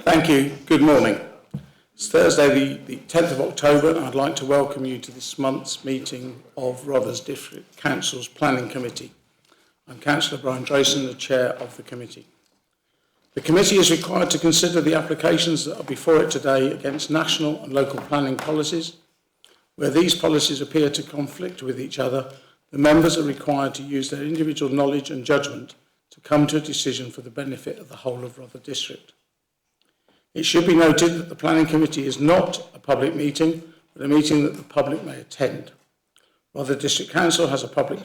Thank you. Good morning. It's Thursday, the 10th of October, and I'd like to welcome you to this month's meeting of Rothes District Council's Planning Committee. I'm Councillor Brian Drayson, the Chair of the committee. The committee is required to consider the applications that are before it today against national and local planning policies. Where these policies appear to conflict with each other, the members are required to use their individual knowledge and judgment to come to a decision for the benefit of the whole of Rothes District. It should be noted that the Planning Committee is not a public meeting, but a meeting that the public may attend. Rothes District Council has a public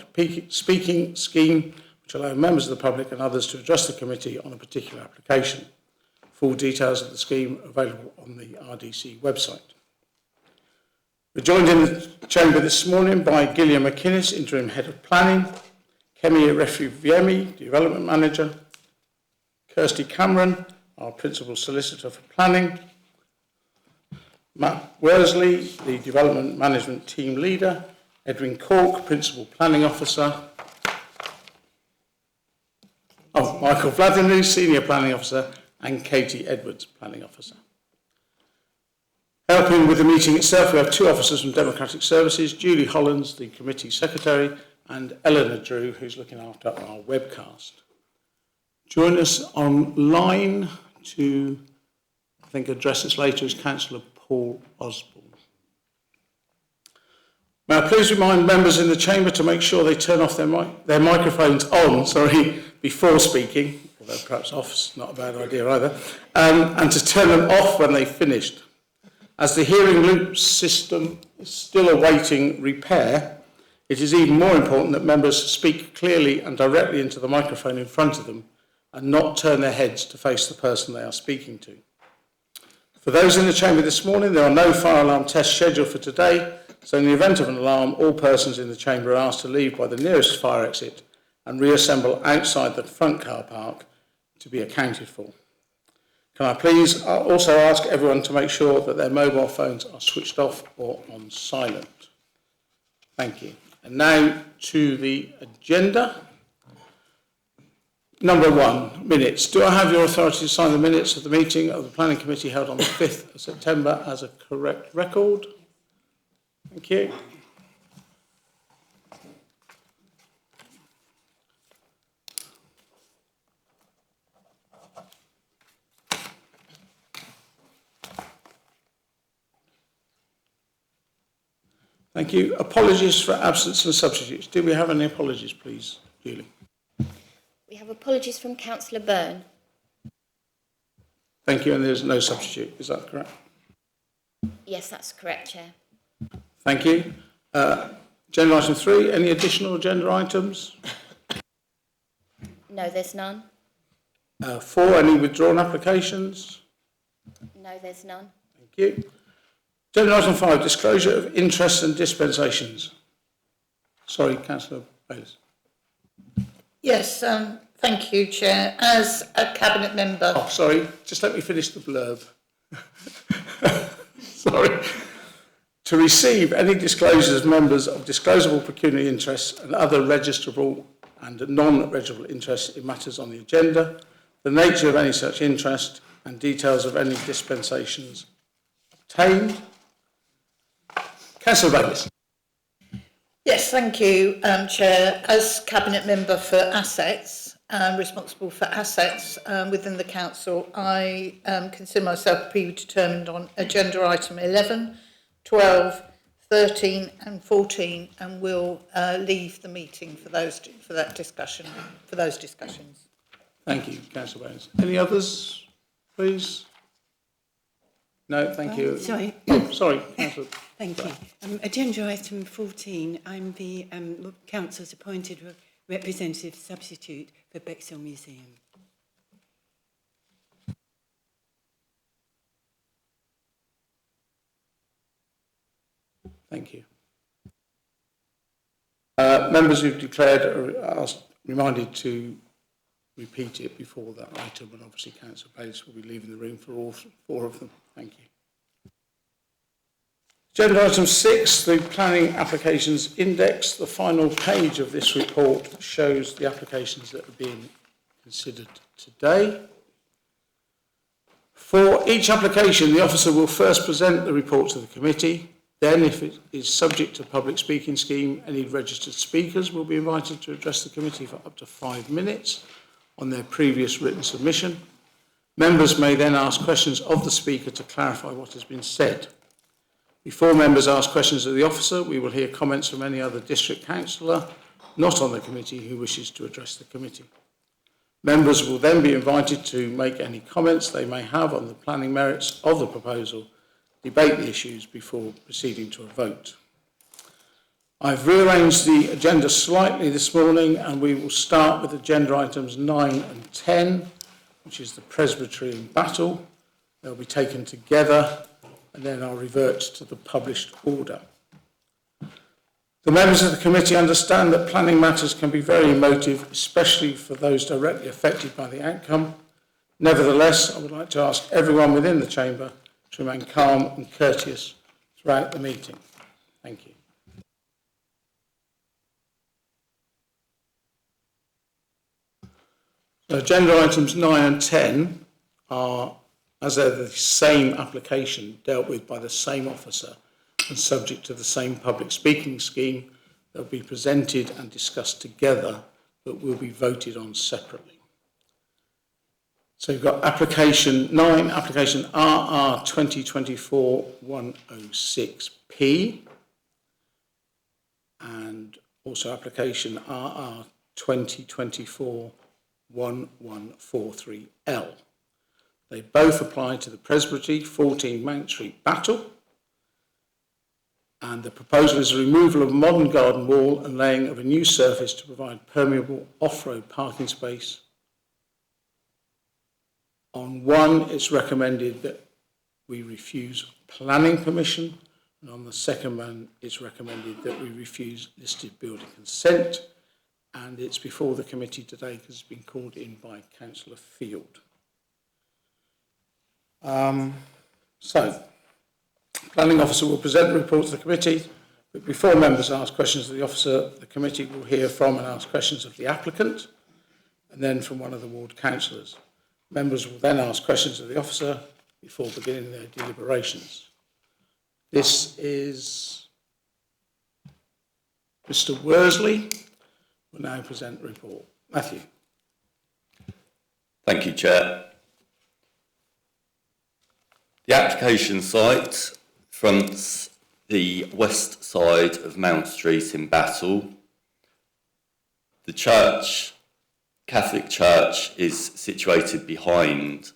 speaking scheme which allows members of the public and others to address the committee on a particular application. Full details of the scheme are available on the RDC website. We're joined in the chamber this morning by Gillian McInnes, Interim Head of Planning, Kemi Refuviemi, Development Manager, Kirsty Cameron, our Principal Solicitor for Planning, Matt Worsley, the Development Management Team Leader, Edwin Cork, Principal Planning Officer, Michael Vladimir, Senior Planning Officer, and Katie Edwards, Planning Officer. Helping with the meeting itself, we have two officers from Democratic Services, Julie Hollands, the Committee Secretary, and Eleanor Drew, who's looking after our webcast. Join us online to, I think, address us later is Councillor Paul Osborne. May I please remind members in the chamber to make sure they turn off their microphones on, before speaking, although perhaps off is not a bad idea either, and to turn them off when they've finished. As the hearing loop system is still awaiting repair, it is even more important that members speak clearly and directly into the microphone in front of them and not turn their heads to face the person they are speaking to. For those in the chamber this morning, there are no fire alarm tests scheduled for today, so in the event of an alarm, all persons in the chamber are asked to leave by the nearest fire exit and reassemble outside the front car park to be accounted for. Can I please also ask everyone to make sure that their mobile phones are switched off or on silent? Thank you. And now to the agenda. Number 1, minutes. Do I have your authority to sign the minutes of the meeting of the Planning Committee held on the 5th of September as a correct record? Thank you. Thank you. Apologies for absence and substitutes. Do we have any apologies, please, Julie? We have apologies from Councillor Byrne. Thank you, and there's no substitute. Is that correct? Yes, that's correct, Chair. Thank you. Agenda item 3, any additional agenda items? No, there's none. 4, any withdrawn applications? No, there's none. Thank you. Agenda item 5, disclosure of interests and dispensations. Sorry, Councillor Bayliss. Yes, thank you, Chair. As a Cabinet Member... Oh, sorry, just let me finish the blurb. Sorry. To receive any disclosures as members of disclosable pecuniary interests and other registrable and non-registrable interests in matters on the agenda, the nature of any such interest and details of any dispensations obtained. Councillor Bayliss. Yes, thank you, Chair. As Cabinet Member for Assets, responsible for assets within the Council, I consider myself predetermined on agenda item 11, 12, 13 and 14 and will leave the meeting for those discussions. Thank you, Councillor Bayliss. Any others, please? No, thank you. Sorry. Oh, sorry, Councillor. Thank you. Agenda item 14, I'm the Council's appointed representative substitute for Bexhill Museum. Thank you. Members who've declared are reminded to repeat it before that item, and obviously Councillor Bayliss will be leaving the room for all 4 of them. Thank you. Agenda item 6, the Planning Applications Index. The final page of this report shows the applications that are being considered today. For each application, the officer will first present the report to the committee. Then, if it is subject to public speaking scheme, any registered speakers will be invited to address the committee for up to 5 minutes on their previous written submission. Members may then ask questions of the speaker to clarify what has been said. Before members ask questions of the officer, we will hear comments from any other district councillor not on the committee who wishes to address the committee. Members will then be invited to make any comments they may have on the planning merits of the proposal, debate the issues before proceeding to a vote. I've rearranged the agenda slightly this morning, and we will start with agenda items 9 and 10, which is the Presbytery and Battle. They'll be taken together, and then I'll revert to the published order. The members of the committee understand that planning matters can be very emotive, especially for those directly affected by the outcome. Nevertheless, I would like to ask everyone within the chamber to remain calm and courteous throughout the meeting. Thank you. So agenda items 9 and 10 are, as they're the same application, dealt with by the same officer and subject to the same public speaking scheme. They'll be presented and discussed together, but will be voted on separately. So you've got application 9, application RR 2024-106P, and also application RR 2024-1143L. They both apply to the Presbytery 14 Mount Street Battle, and the proposal is the removal of a modern garden wall and laying of a new surface to provide permeable off-road parking space. On one, it's recommended that we refuse planning permission, and on the second one, it's recommended that we refuse listed building consent, and it's before the committee today because it's been called in by Councillor Field. Planning officer will present the report to the committee, but before members ask questions of the officer, the committee will hear from and ask questions of the applicant, and then from one of the ward councillors. Members will then ask questions of the officer before beginning their deliberations. This is Mr. Worsley will now present the report. Matthew. Thank you, Chair. The application site fronts the west side of Mount Street in Battle. The church, Catholic Church, is situated behind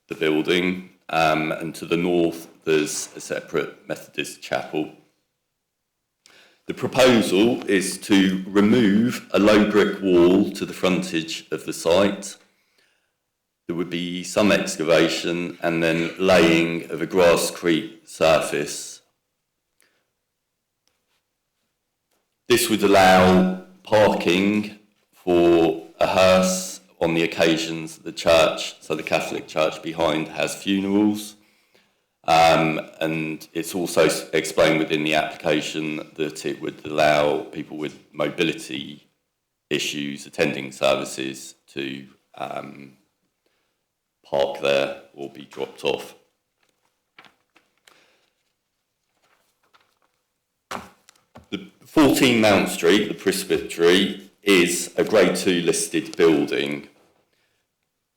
the building, and to the north there's a separate Methodist chapel. The proposal is to remove a low brick wall to the frontage of the site. There would be some excavation and then laying of a grasscrete surface. This would allow parking for a hearse on the occasions the church, so the Catholic Church behind, has funerals. And it's also explained within the application that it would allow people with mobility issues attending services to park there or be dropped off. The 14 Mount Street, the Presbytery, is a Grade 2 listed building.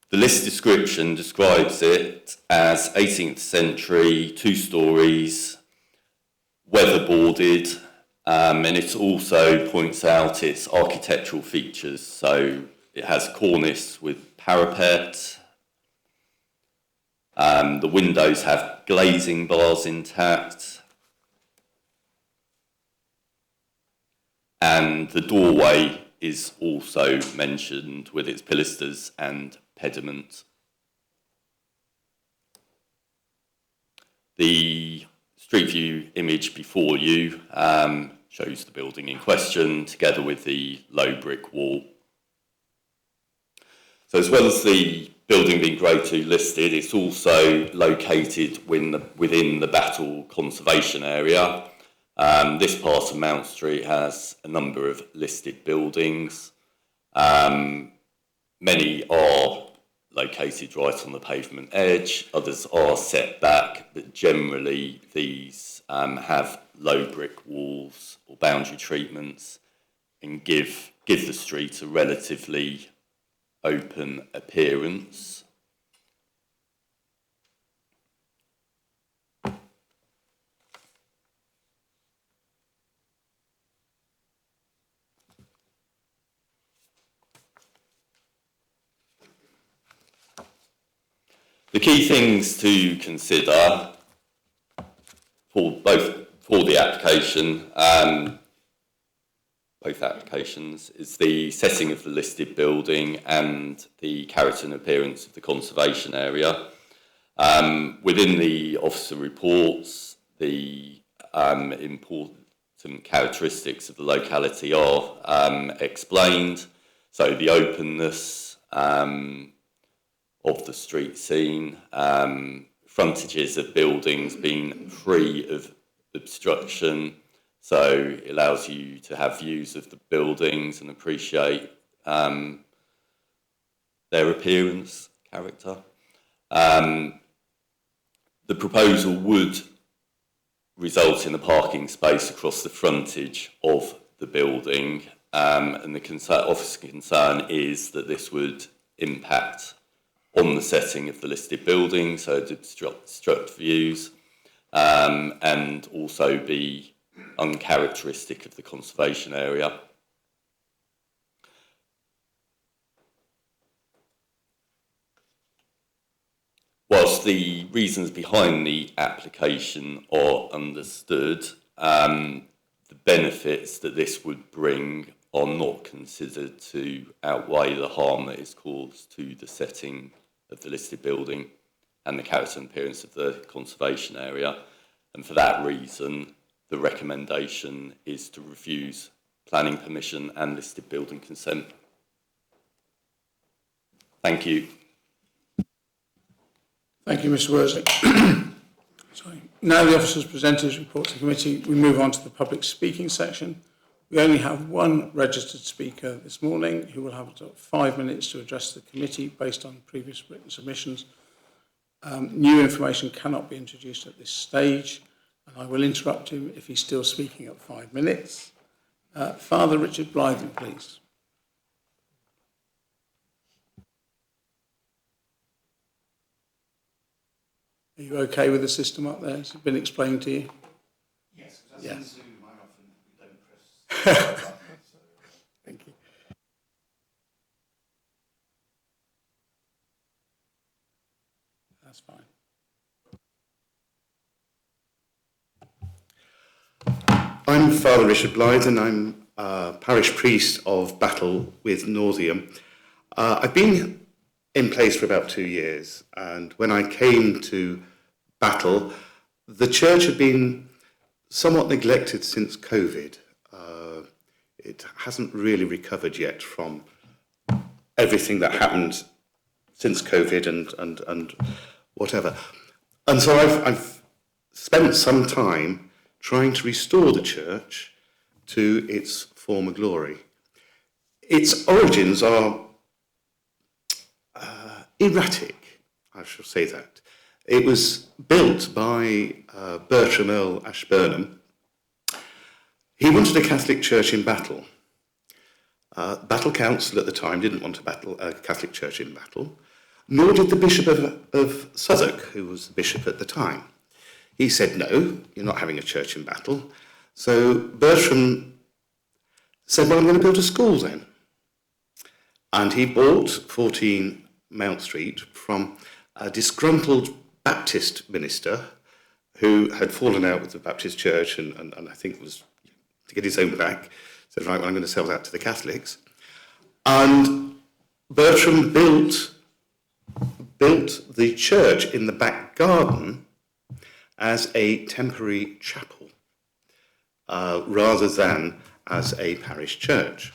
The list description describes it as 18th century, 2 stories, weatherboarded, and it also points out its architectural features. So it has cornice with parapet. The windows have glazing bars intact. And the doorway is also mentioned with its pilasters and pediment. The street view image before you shows the building in question together with the low brick wall. So as well as the building being Grade 2 listed, it's also located within the Battle Conservation Area. This part of Mount Street has a number of listed buildings. Many are located right on the pavement edge. Others are set back, but generally these have low brick walls or boundary treatments and give the street a relatively open appearance. The key things to consider for the application, both applications, is the setting of the listed building and the character and appearance of the conservation area. Within the officer reports, the important characteristics of the locality are explained. So the openness of the street scene, frontages of buildings being free of obstruction, so it allows you to have views of the buildings and appreciate their appearance, character. The proposal would result in a parking space across the frontage of the building, and the officer's concern is that this would impact on the setting of the listed building, so it obstruct views, and also be uncharacteristic of the conservation area. Whilst the reasons behind the application are understood, the benefits that this would bring are not considered to outweigh the harm that is caused to the setting of the listed building and the character and appearance of the conservation area. And for that reason, the recommendation is to refuse planning permission and listed building consent. Thank you. Thank you, Mr. Worsley. Sorry. Now the officers presented his report to the committee, we move on to the public speaking section. We only have one registered speaker this morning who will have 5 minutes to address the committee based on previous written submissions. New information cannot be introduced at this stage, and I will interrupt him if he's still speaking at 5 minutes. Father Richard Blythen, please. Are you okay with the system up there? Has it been explained to you? Yes, because as in Zoom, I often don't press button, so. Thank you. That's fine. I'm Father Richard Blythen. I'm parish priest of Battle with Northiam. I've been in place for about 2 years, and when I came to Battle, the church had been somewhat neglected since COVID. It hasn't really recovered yet from everything that happened since COVID and whatever. And so I've spent some time trying to restore the church to its former glory. Its origins are erratic, I shall say that. It was built by Bertram Earl Ashburnham. He wanted a Catholic church in Battle. Battle Council at the time didn't want a Catholic church in Battle, nor did the Bishop of Southwark, who was the bishop at the time. He said, no, you're not having a church in Battle. So Bertram said, well, I'm going to build a school then. And he bought 14 Mount Street from a disgruntled Baptist minister who had fallen out with the Baptist church and I think was, to get his own back, said, right, well, I'm going to sell that to the Catholics. And Bertram built the church in the back garden as a temporary chapel rather than as a parish church.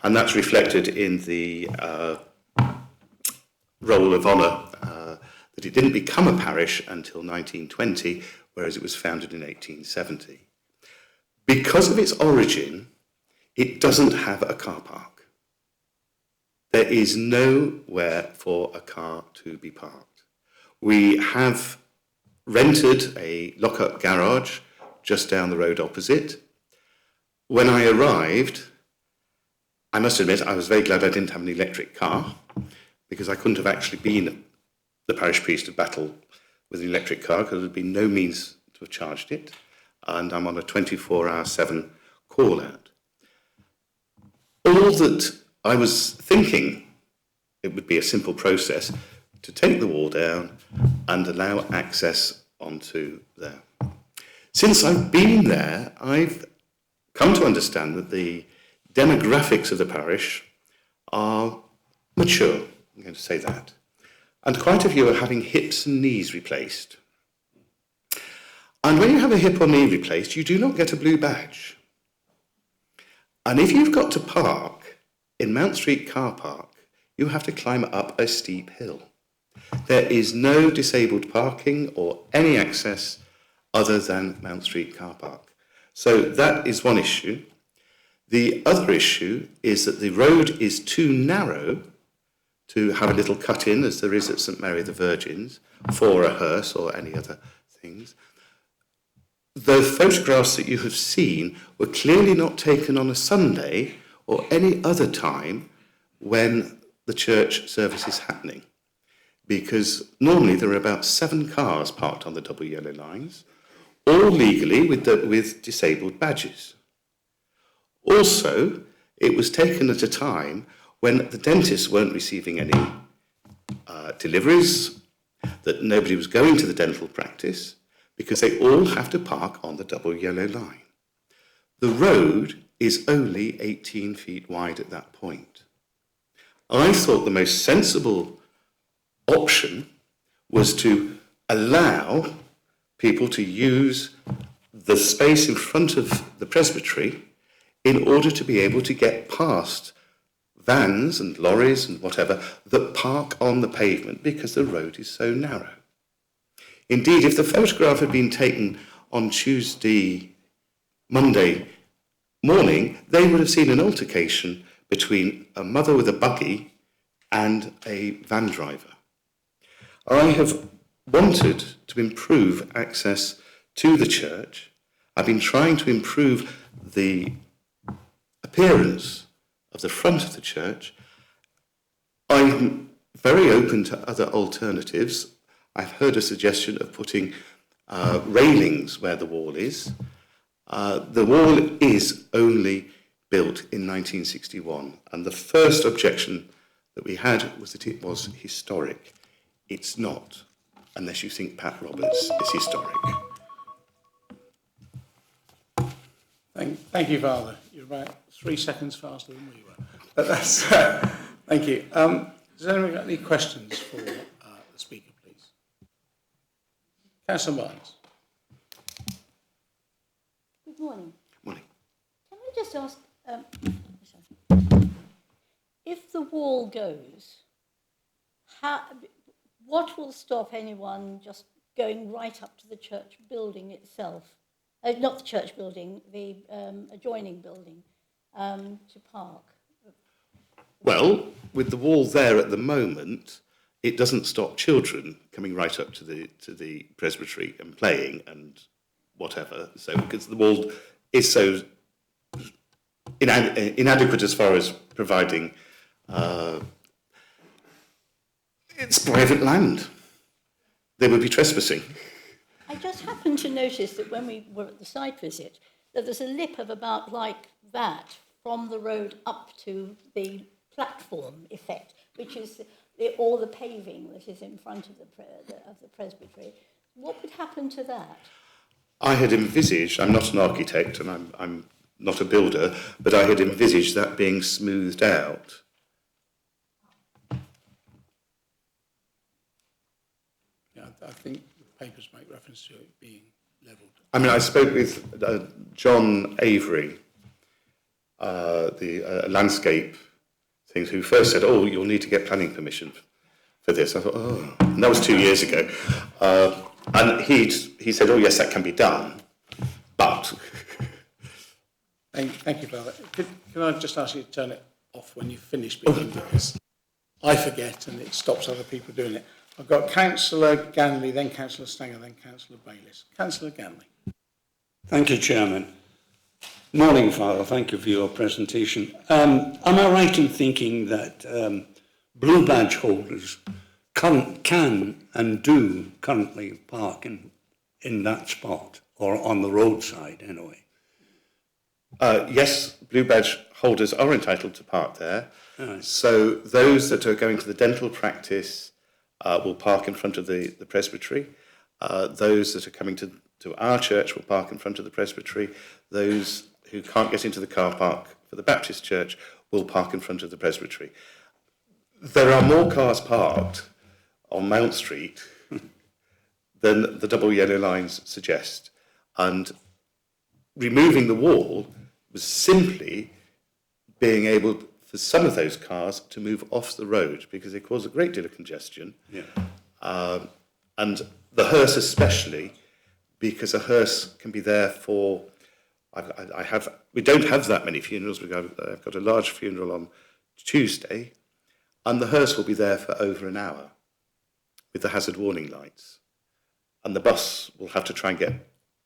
And that's reflected in the roll of honour that it didn't become a parish until 1920, whereas it was founded in 1870. Because of its origin, it doesn't have a car park. There is nowhere for a car to be parked. We have rented a lock-up garage just down the road opposite. When I arrived, I must admit I was very glad I didn't have an electric car, because I couldn't have actually been the parish priest of Battle with an electric car, because there would be no means to have charged it, and I'm on a 24/7 call-out. All that I was thinking, it would be a simple process to take the wall down and allow access onto there. Since I've been there, I've come to understand that the demographics of the parish are mature, I'm going to say that, and quite a few are having hips and knees replaced. And when you have a hip or knee replaced, you do not get a blue badge. And if you've got to park in Mount Street car park, you have to climb up a steep hill. There is no disabled parking or any access other than Mount Street car park. So that is one issue. The other issue is that the road is too narrow to have a little cut in, as there is at St Mary the Virgin's, for a hearse or any other things. The photographs that you have seen were clearly not taken on a Sunday or any other time when the church service is happening, because normally there are about 7 cars parked on the double yellow lines, all legally with disabled badges. Also, it was taken at a time when the dentists weren't receiving any deliveries, that nobody was going to the dental practice, because they all have to park on the double yellow line. The road is only 18 feet wide at that point. I thought the most sensible option was to allow people to use the space in front of the presbytery in order to be able to get past vans and lorries and whatever that park on the pavement, because the road is so narrow. Indeed, if the photograph had been taken on Monday morning, they would have seen an altercation between a mother with a buggy and a van driver. I have wanted to improve access to the church. I've been trying to improve the appearance of the front of the church. I'm very open to other alternatives. I've heard a suggestion of putting railings where the wall is. The wall is only built in 1961, and the first objection that we had was that it was historic. It's not, unless you think Pat Roberts is historic. Thank you, Father. You're about 3 seconds faster than we were. But that's, thank you. Has anyone got any questions for the speaker, please? Councillor Barnes. Good morning. Morning. Can I just ask, if the wall goes, what will stop anyone just going right up to the church building itself? Not the church building, the adjoining building, to park? Well, with the wall there at the moment, it doesn't stop children coming right up to the presbytery and playing and whatever. So, because the wall is so inadequate as far as providing, it's private land. They would be trespassing. I just happened to notice that when we were at the site visit, that there's a lip of about like that from the road up to the platform effect, which is all the paving that is in front of the presbytery. What would happen to that? I had envisaged, I'm not an architect and I'm not a builder, but I had envisaged that being smoothed out. Yeah, I think the papers make reference to it being levelled. I mean, I spoke with John Avery, the landscape things, who first said, "Oh, you'll need to get planning permission for this." I thought, "Oh," and that was 2 years ago. And he said, "Oh, yes, that can be done, but." Thank you, Father. Can I just ask you to turn it off when you finish speaking to this? I forget and it stops other people doing it. I've got Councillor Ganley, then Councillor Stanger, then Councillor Bayliss. Councillor Ganley. Thank you, Chairman. Morning, Father. Thank you for your presentation. Am I right in thinking that blue badge holders can and do currently park in that spot, or on the roadside anyway? Yes, blue badge holders are entitled to park there. Right. So those that are going to the dental practice will park in front of the presbytery. Those that are coming to our church will park in front of the presbytery. Those who can't get into the car park for the Baptist church will park in front of the presbytery. There are more cars parked on Mount Street than the double yellow lines suggest. And removing the wall was simply being able for some of those cars to move off the road because they cause a great deal of congestion. Yeah. And the hearse especially, because a hearse can be there for, we don't have that many funerals. I've got a large funeral on Tuesday, and the hearse will be there for over an hour with the hazard warning lights. And the bus will have to try and get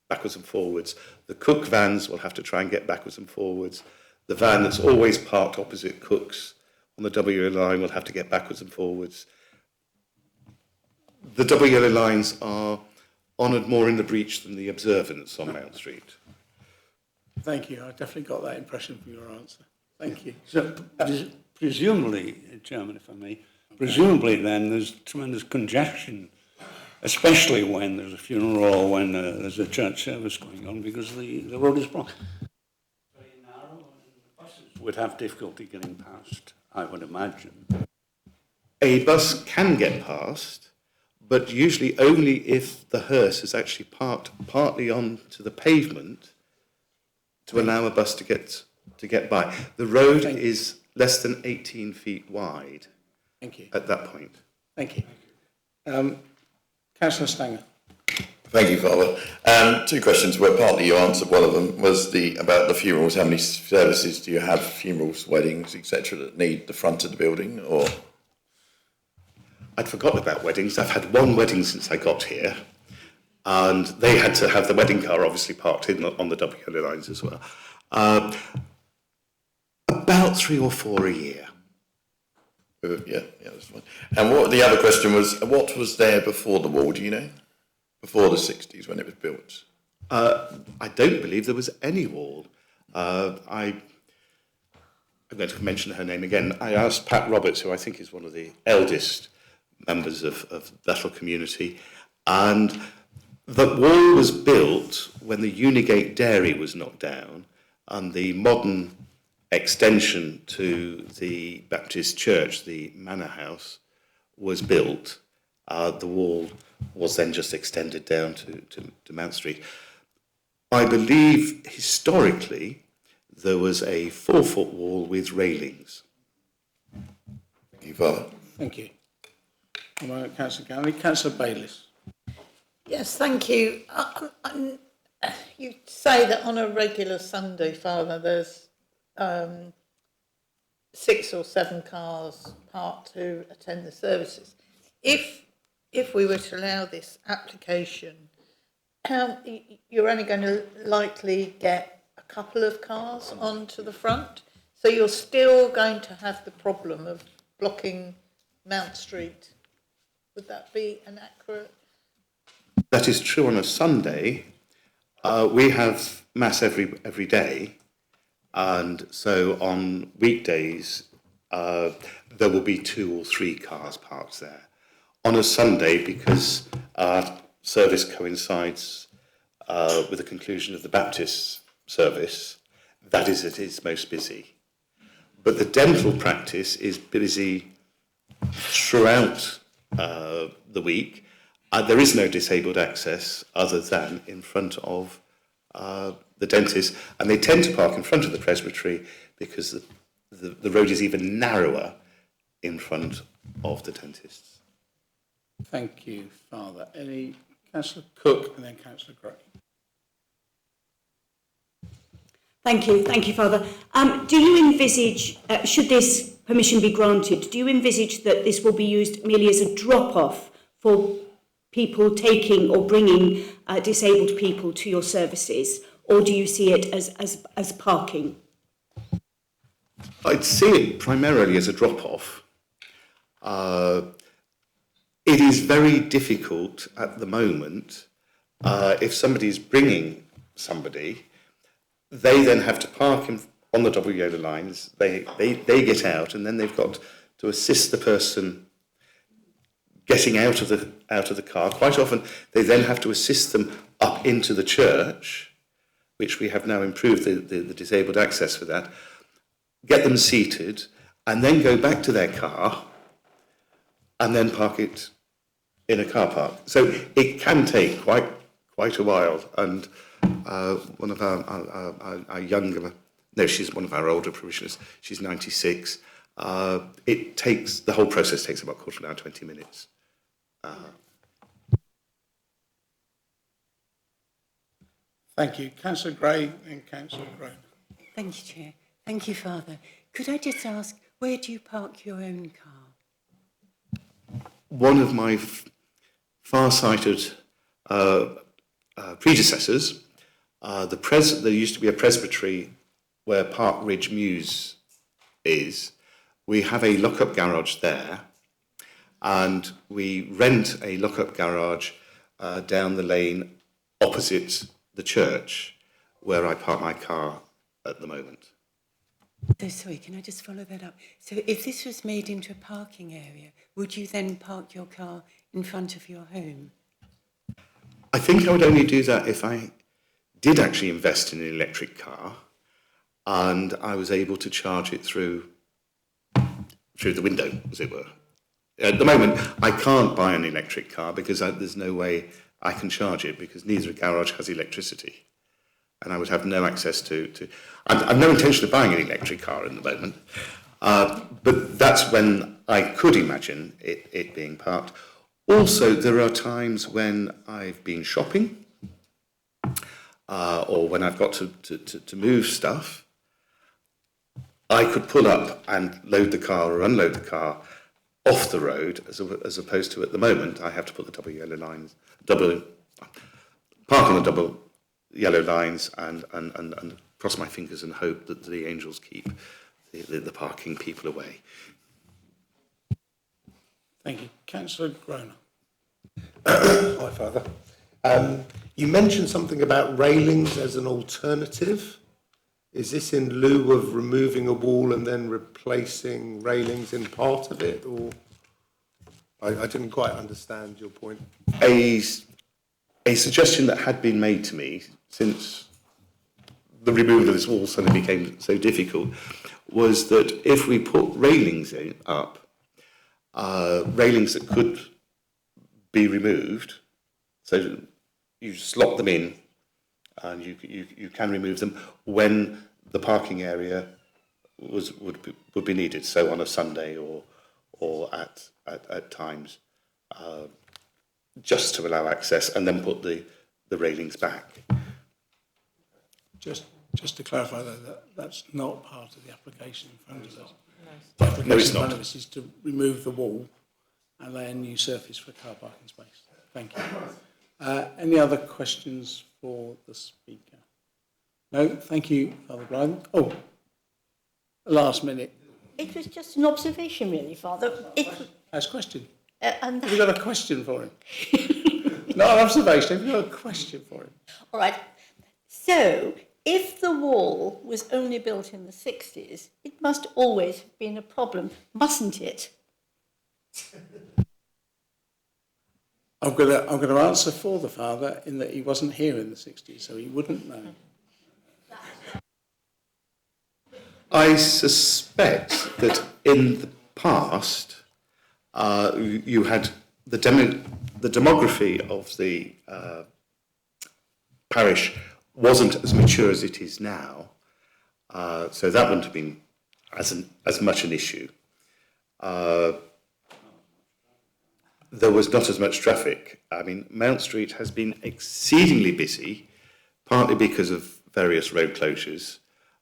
backwards and forwards. The cook vans will have to try and get backwards and forwards. The van that's always parked opposite Cook's on the double yellow line will have to get backwards and forwards. The double yellow lines are honoured more in the breach than the observance on Mount Street. Thank you. I definitely got that impression from your answer. Thank you. So, presumably, Chairman, if I may, presumably then there's tremendous congestion, especially when there's a funeral or when there's a church service going on, because the road is blocked. Very narrow, and the buses would have difficulty getting past, I would imagine. A bus can get past, but usually only if the hearse is actually parked partly onto the pavement to allow a bus to get by. The road is less than 18 feet wide. Thank you. At that point. Thank you. Councillor Stanger. Thank you, Father. Two questions. Well, partly you answered one of them, was about the funerals. How many services do you have, funerals, weddings, etc., that need the front of the building? Or I'd forgotten about weddings. I've had one wedding since I got here, and they had to have the wedding car obviously parked on the double yellow lines as well. About 3 or 4 a year. Yeah, that's fine. And the other question was, what was there before the wall, do you know? Before the 60s when it was built? I don't believe there was any wall. I'm going to mention her name again. I asked Pat Roberts, who I think is one of the eldest members of the Battle community, and the wall was built when the Unigate Dairy was knocked down, and the modern extension to the Baptist church, the Manor House, was built. The wall was then just extended down to Mount Street. I believe historically there was a 4-foot wall with railings. Thank you, Father. Thank you. Councillor Ganley. Councillor Bayliss. Yes, thank you. You say that on a regular Sunday, Father, there's 6 or 7 cars parked to attend the services. If we were to allow this application, you're only going to likely get a couple of cars onto the front, so you're still going to have the problem of blocking Mount Street. Would that be an accurate? That is true on a Sunday. We have Mass every day, and so on weekdays there will be 2 or 3 cars parked there. On a Sunday, because our service coincides with the conclusion of the Baptist service, that is at its most busy. But the dental practice is busy throughout the week. There is no disabled access other than in front of the dentist, and they tend to park in front of the presbytery because the road is even narrower in front of the dentists. Thank you, Father. Councillor Cook and then Councillor Gray. Thank you, Father. Do you envisage, should this permission be granted, do you envisage that this will be used merely as a drop-off for people taking or bringing disabled people to your services, or do you see it as parking? I'd see it primarily as a drop-off. It is very difficult at the moment, if somebody's bringing somebody, they then have to park on the double yellow lines, they get out, and then they've got to assist the person getting out of the car. Quite often, they then have to assist them up into the church, which we have now improved the disabled access for that, get them seated, and then go back to their car, and then park it in a car park. So it can take quite a while, and one of our younger, no, she's one of our older parishioners, she's 96. The whole process takes about a quarter of an hour, 20 minutes. Thank you. Councillor Gray and Councillor Groner. Thank you, Chair. Thank you, Father. Could I just ask, where do you park your own car? One of my far-sighted predecessors, there used to be a presbytery where Park Ridge Mews is. We have a lock-up garage there, and we rent a lock-up garage down the lane opposite the church, where I park my car at the moment. So sorry, can I just follow that up? So if this was made into a parking area, would you then park your car in front of your home? I think I would only do that if I did actually invest in an electric car and I was able to charge it through the window, as it were. At the moment, I can't buy an electric car because there's no way I can charge it, because neither garage has electricity. And I would have no access to I've no intention of buying an electric car at the moment. But that's when I could imagine it being parked. Also, there are times when I've been shopping or when I've got to move stuff. I could pull up and load the car or unload the car off the road, as opposed to at the moment I have to put the park on the double yellow lines and cross my fingers and hope that the angels keep the parking people away. Thank you. Councillor Groner. Hi, Father. You mentioned something about railings as an alternative. Is this in lieu of removing a wall and then replacing railings in part of it, or I didn't quite understand your point. A suggestion that had been made to me since the removal of this wall suddenly became so difficult was that if we put railings up, railings that could be removed, so you slot them in and you can remove them when the parking area would be needed, so on a Sunday or at times, just to allow access, and then put the railings back. Just to clarify, though, that's not part of the application in front of us. The application No, it's in front not. of us is to remove the wall and lay a new surface for a car parking space. Thank you. Any other questions for the speaker? No, thank you, Father Blythe. Oh, last minute. It was just an observation, really, Father. That's a question. And Have you got a question for him? Not an observation. Have you got a question for him? all right. So, if the wall was only built in the 60s, it must always have been a problem, mustn't it? I'm going to answer for the father in that he wasn't here in the 60s, so he wouldn't know. I suspect that in the past, you had the demography of the parish wasn't as mature as it is now, so that wouldn't have been as much an issue. There was not as much traffic. I mean, Mount Street has been exceedingly busy, partly because of various road closures,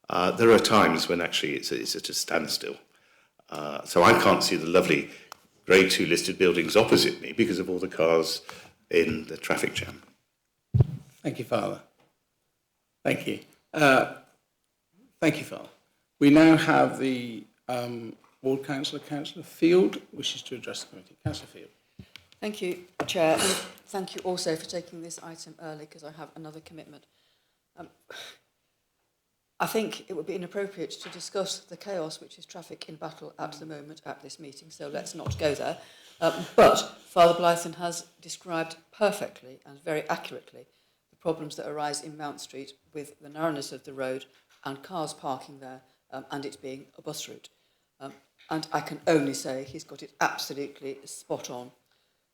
There are times when actually it's at a standstill. So I can't see the lovely Grade 2 listed buildings opposite me because of all the cars in the traffic jam. Thank you, Father. Thank you. Thank you, Father. We now have the Ward Councillor, Councillor Field, wishes to address the committee. Councillor Field. Thank you, Chair, and thank you also for taking this item early because I have another commitment. I think it would be inappropriate to discuss the chaos which is traffic in Battle at the moment at this meeting, so let's not go there. But Father Blythen has described perfectly and very accurately the problems that arise in Mount Street with the narrowness of the road and cars parking there and it being a bus route. And I can only say he's got it absolutely spot on.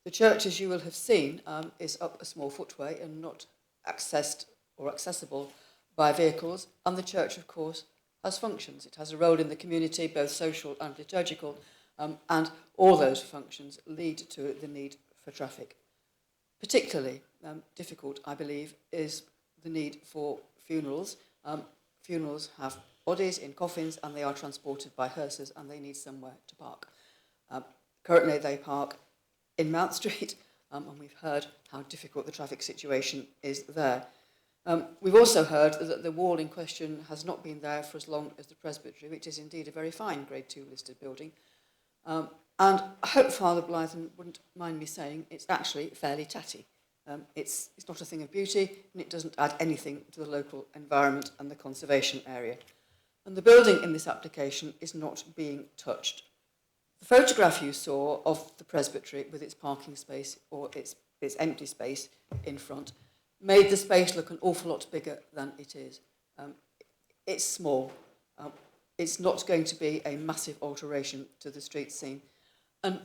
The church, as you will have seen, is up a small footway and not accessed or accessible by vehicles, and the church, of course, has functions. It has a role in the community, both social and liturgical, and all those functions lead to the need for traffic. Particularly difficult, I believe, is the need for funerals. Funerals have bodies in coffins and they are transported by hearses and they need somewhere to park. Currently they park in Mount Street and we've heard how difficult the traffic situation is there. We've also heard that the wall in question has not been there for as long as the presbytery, which is indeed a very fine Grade 2 listed building. And I hope Father Blythen wouldn't mind me saying it's actually fairly tatty. It's not a thing of beauty and it doesn't add anything to the local environment and the conservation area. And the building in this application is not being touched. The photograph you saw of the presbytery with its parking space or its empty space in front made the space look an awful lot bigger than it is. It's small. It's not going to be a massive alteration to the street scene. And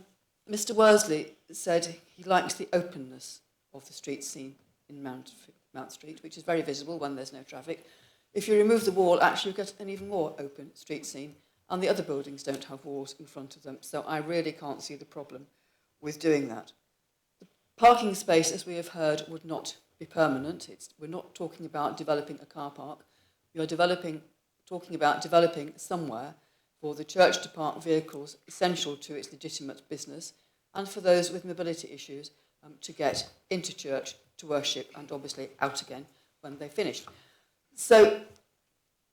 Mr. Worsley said he likes the openness of the street scene in Mount Street, which is very visible when there's no traffic. If you remove the wall, actually you get an even more open street scene, and the other buildings don't have walls in front of them, so I really can't see the problem with doing that. The parking space, as we have heard, would not be permanent. We're not talking about developing a car park. We are talking about developing somewhere for the church to park vehicles essential to its legitimate business and for those with mobility issues to get into church to worship and obviously out again when they finish. So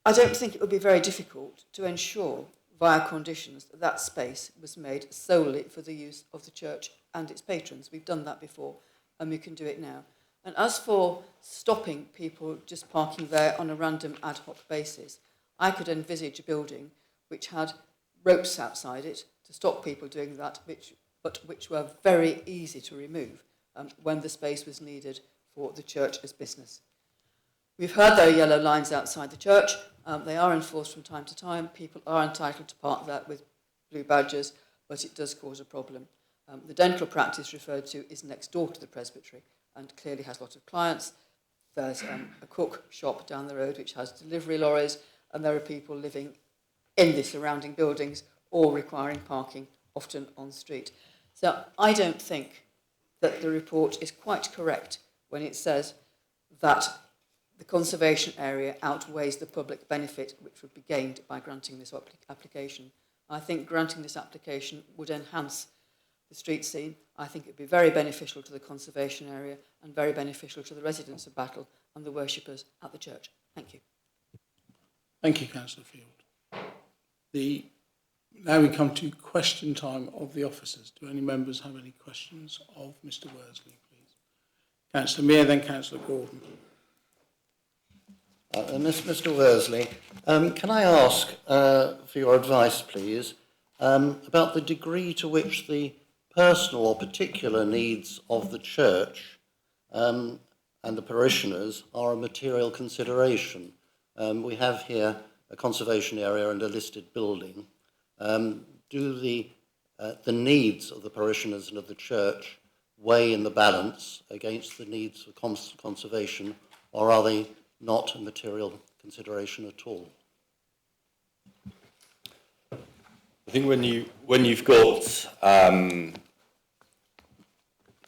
I don't think it would be very difficult to ensure via conditions that that space was made solely for the use of the church and its patrons. We've done that before and we can do it now. And as for stopping people just parking there on a random ad hoc basis, I could envisage a building which had ropes outside it to stop people doing that, which were very easy to remove when the space was needed for the church as business. We've heard there are yellow lines outside the church. They are enforced from time to time. People are entitled to park there with blue badges, but it does cause a problem. The dental practice referred to is next door to the presbytery and clearly has a lot of clients. There's a cook shop down the road which has delivery lorries, and there are people living in the surrounding buildings or requiring parking, often on street. So I don't think that the report is quite correct when it says that the conservation area outweighs the public benefit which would be gained by granting this application. I think granting this application would enhance the street scene. I think it would be very beneficial to the conservation area and very beneficial to the residents of Battle and the worshippers at the church. Thank you. Thank you, Councillor Field. Now we come to question time of the officers. Do any members have any questions of Mr. Worsley, please? Councillor Mear, then Councillor Gordon. Mr. Worsley, can I ask for your advice, please, about the degree to which the personal or particular needs of the church and the parishioners are a material consideration? We have here a conservation area and a listed building. Do the needs of the parishioners and of the church weigh in the balance against the needs of conservation, or are they not a material consideration at all? I think when you've got a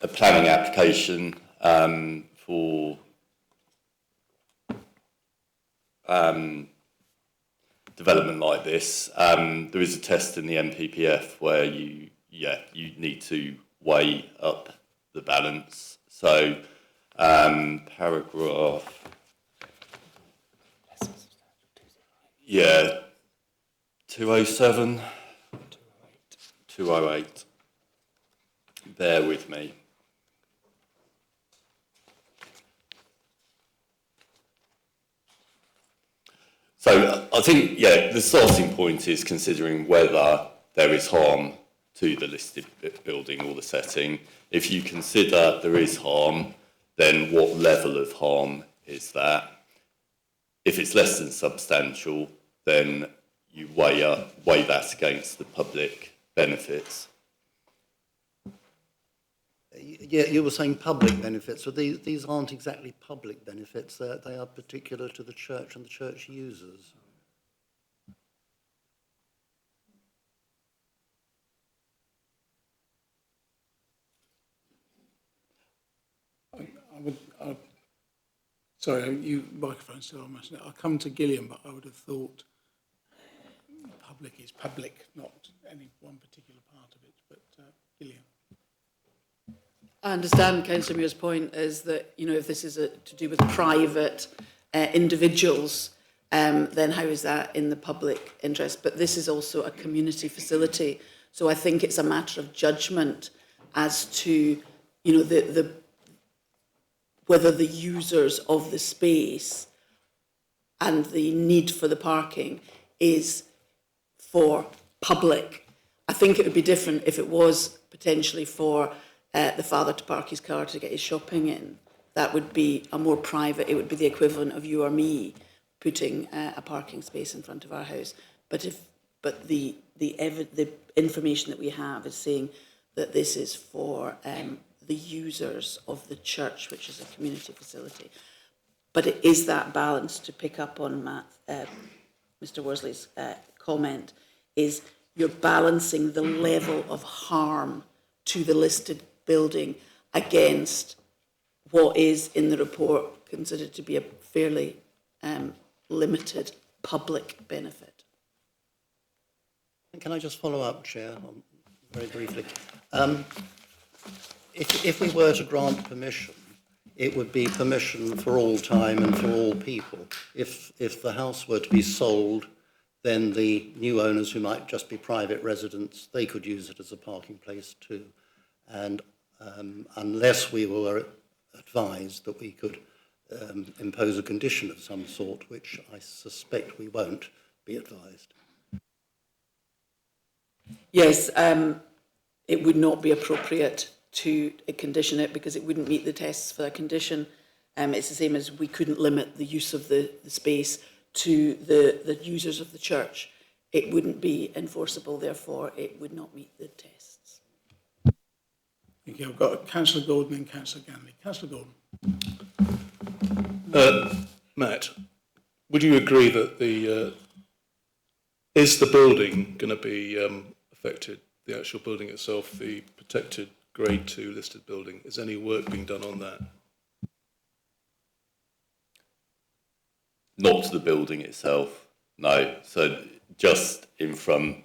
planning application for development like this, there is a test in the MPPF where you need to weigh up the balance. So paragraph 207, 208. Bear with me. So I think, the starting point is considering whether there is harm to the listed building or the setting. If you consider there is harm, then what level of harm is that? If it's less than substantial, then you weigh that against the public benefits. Yeah, you were saying public benefits, so these aren't exactly public benefits, they are particular to the church and the church users. Sorry, you microphone's still on. I'll come to Gillian, but I would have thought public is public, not any one particular part of it. But Gillian. I understand Councillor Muir's point is that, if this is to do with private individuals, then how is that in the public interest? But this is also a community facility. So I think it's a matter of judgment as to, whether the users of the space and the need for the parking is for public. I think it would be different if it was potentially for the father to park his car to get his shopping in. That would be a more private, it would be the equivalent of you or me putting a parking space in front of our house. But the information that we have is saying that this is for the users of the church, which is a community facility. But it is that balance, to pick up on Mr. Worsley's comment, is you're balancing the level of harm to the listed building against what is in the report considered to be a fairly limited public benefit. Can I just follow up, Chair, very briefly? If we were to grant permission, it would be permission for all time and for all people. If the house were to be sold, then the new owners, who might just be private residents, they could use it as a parking place too. And unless we were advised that we could impose a condition of some sort, which I suspect we won't be advised. Yes, it would not be appropriate to condition it because it wouldn't meet the tests for a condition. It's the same as we couldn't limit the use of the space to the users of the church. It wouldn't be enforceable, therefore it would not meet the tests. Thank you. I've got Councillor Gordon and Councillor Ganley. Councillor Gordon. Matt, would you agree that is the building going to be affected, the actual building itself, the protected Grade 2 listed building? Is any work being done on that? Not the building itself, no. So just in front,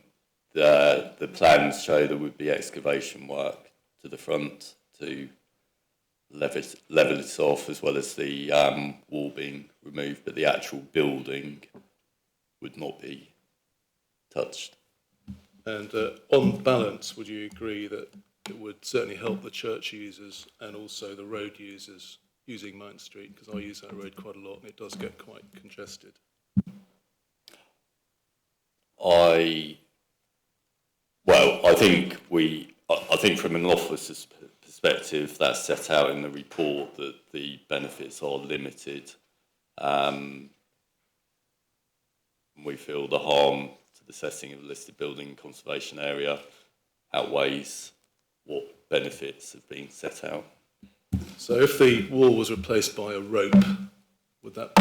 the plans show there would be excavation work to the front to level it off, as well as the wall being removed, but the actual building would not be touched. And on balance, would you agree that it would certainly help the church users and also the road users using Mount Street? Because I use that road quite a lot and it does get quite congested. I think from an officer's perspective, that's set out in the report that the benefits are limited. We feel the harm to the setting of a listed building conservation area outweighs what benefits have been set out. So if the wall was replaced by a rope, would that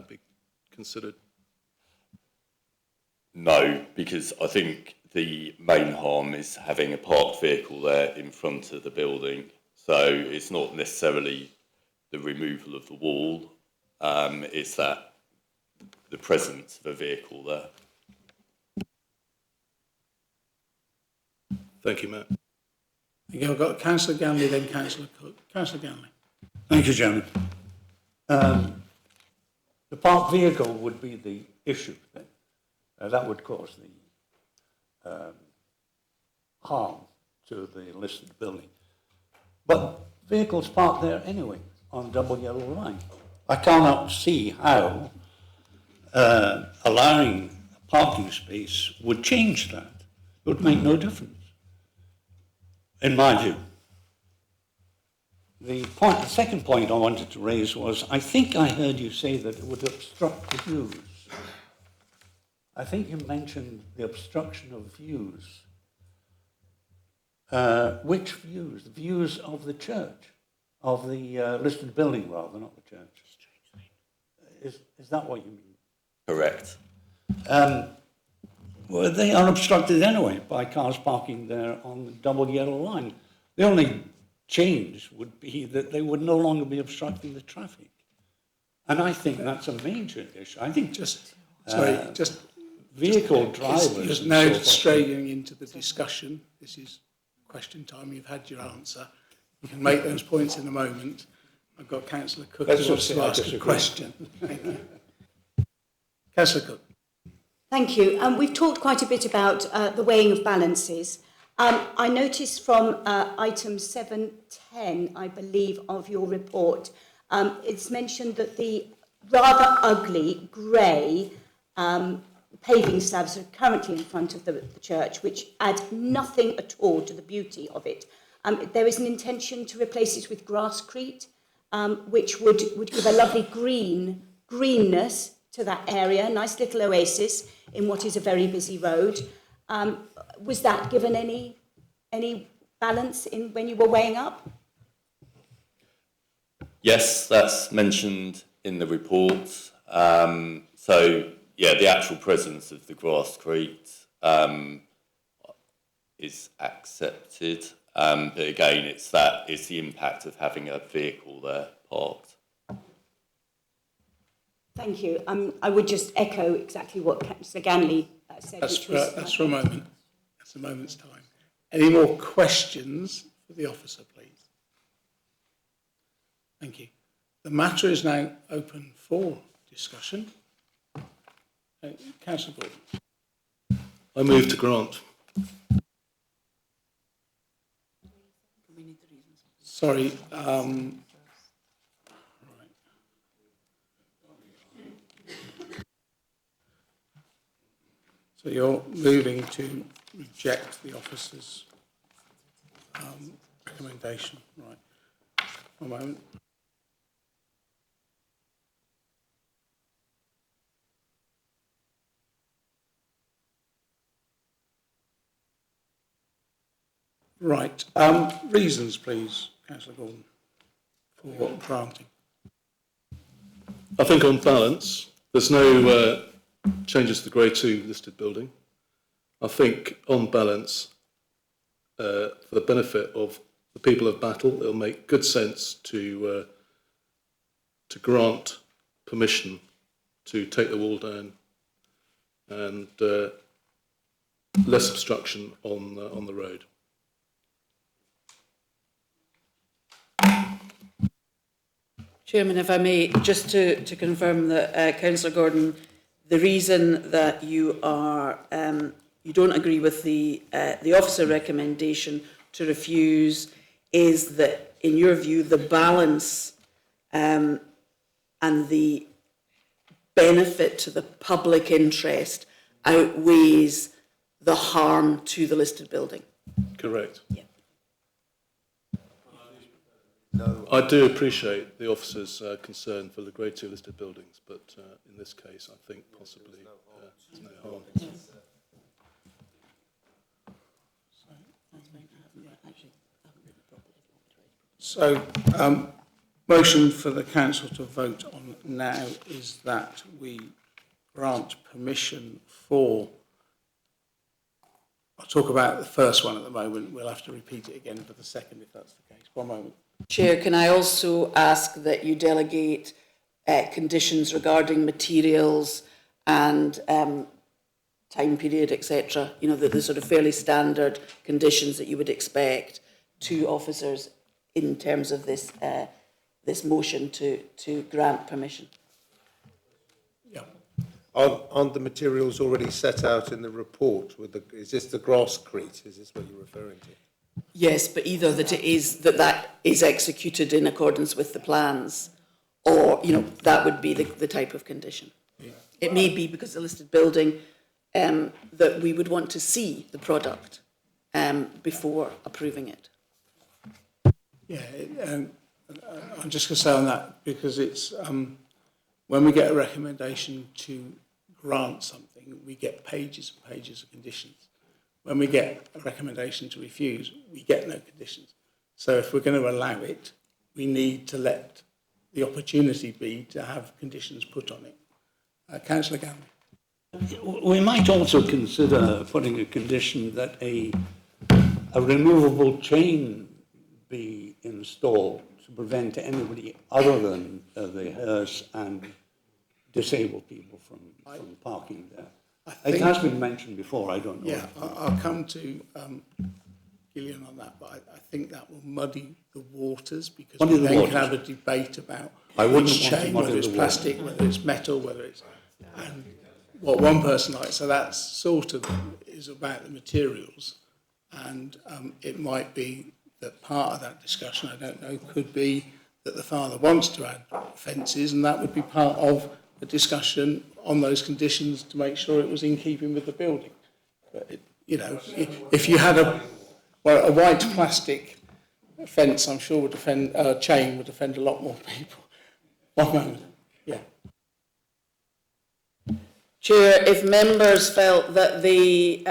be considered? No, because I think the main harm is having a parked vehicle there in front of the building. So it's not necessarily the removal of the wall, it's that the presence of a vehicle there. Thank you, Matt. Again, I've got Councillor Ganley, then Councillor Cook. Councillor Ganley. Thank you, Chairman. The parked vehicle would be the issue then. That would cause the harm to the listed building. But vehicles parked there anyway on double yellow line. I cannot see how allowing a parking space would change that. It would make no difference, in my view. The second point I wanted to raise was, I think I heard you say that it would obstruct the views. I think you mentioned the obstruction of views. Which views? The views of the church, of the listed building rather, not the church. Is that what you mean? Correct. Well, they are obstructed anyway by cars parking there on the double yellow line. The only change would be that they would no longer be obstructing the traffic. And I think that's a major issue. I think vehicle drivers... Just now straying into the discussion. This is question time. You've had your answer. You can make those points in a moment. I've got Councillor Cook who wants to ask a question. Thank you. Councillor Cook. Thank you. We've talked quite a bit about the weighing of balances. I noticed from item 710, I believe, of your report, it's mentioned that the rather ugly grey paving slabs are currently in front of the church, which add nothing at all to the beauty of it. There is an intention to replace it with grasscrete, which would give a lovely greenness to that area, a nice little oasis in what is a very busy road. Was that given any balance in when you were weighing up? Yes, that's mentioned in the report. So, yeah, the actual presence of the grasscrete is accepted. But again, it's the impact of having a vehicle there parked. Thank you. I would just echo exactly what Councillor Ganley said. That's for a moment. That's a moment's time. Any more questions for the officer, please? Thank you. The matter is now open for discussion. Councillor Gordon. I move to grant. Sorry. So you're moving to reject the officer's recommendation, right? One moment. Right. Reasons, please, Councillor Gordon, for granting. I think on balance, there's no changes to the Grade 2 listed building. I think on balance, for the benefit of the people of Battle, it'll make good sense to grant permission to take the wall down and less obstruction on the road. Chairman, if I may, just to confirm that, Councillor Gordon, the reason that you are you don't agree with the officer recommendation to refuse is that, in your view, the balance and the benefit to the public interest outweighs the harm to the listed building. Correct. Yeah. No. I do appreciate the officer's concern for the Grade 2 listed buildings, but in this case, I think possibly there's no harm. So, motion for the council to vote on now is that we grant permission for... I'll talk about the first one at the moment. We'll have to repeat it again for the second, if that's the case. One moment. Chair, can I also ask that you delegate conditions regarding materials and time period, etc. You know, the sort of fairly standard conditions that you would expect to officers in terms of this this motion to grant permission. Aren't the materials already set out in the report? Is this the grasscrete? Is this what you're referring to? Yes, but either that that is executed in accordance with the plans, or that would be the type of condition. Yeah. It may be because it's a listed building that we would want to see the product before approving it. Yeah, I'm just going to say on that because it's when we get a recommendation to grant something, we get pages and pages of conditions. When we get a recommendation to refuse, we get no conditions. So if we're going to allow it, we need to let the opportunity be to have conditions put on it. Councillor Gamble. We might also consider putting a condition that a removable chain be installed to prevent anybody other than the hearse and disabled people from parking there. It has been mentioned before, I don't know. Yeah, I'll come to Gillian on that, but I think that will muddy the waters because we then can have a debate about which chain, whether it's plastic, whether it's metal, whether it's... And what one person likes, so that sort of is about the materials, and it might be that part of that discussion, I don't know, could be that the father wants to add fences, and that would be part of the discussion on those conditions to make sure it was in keeping with the building. But if you had a white plastic fence, I'm sure chain would offend a lot more people. One moment. Yeah. Chair, if members felt that they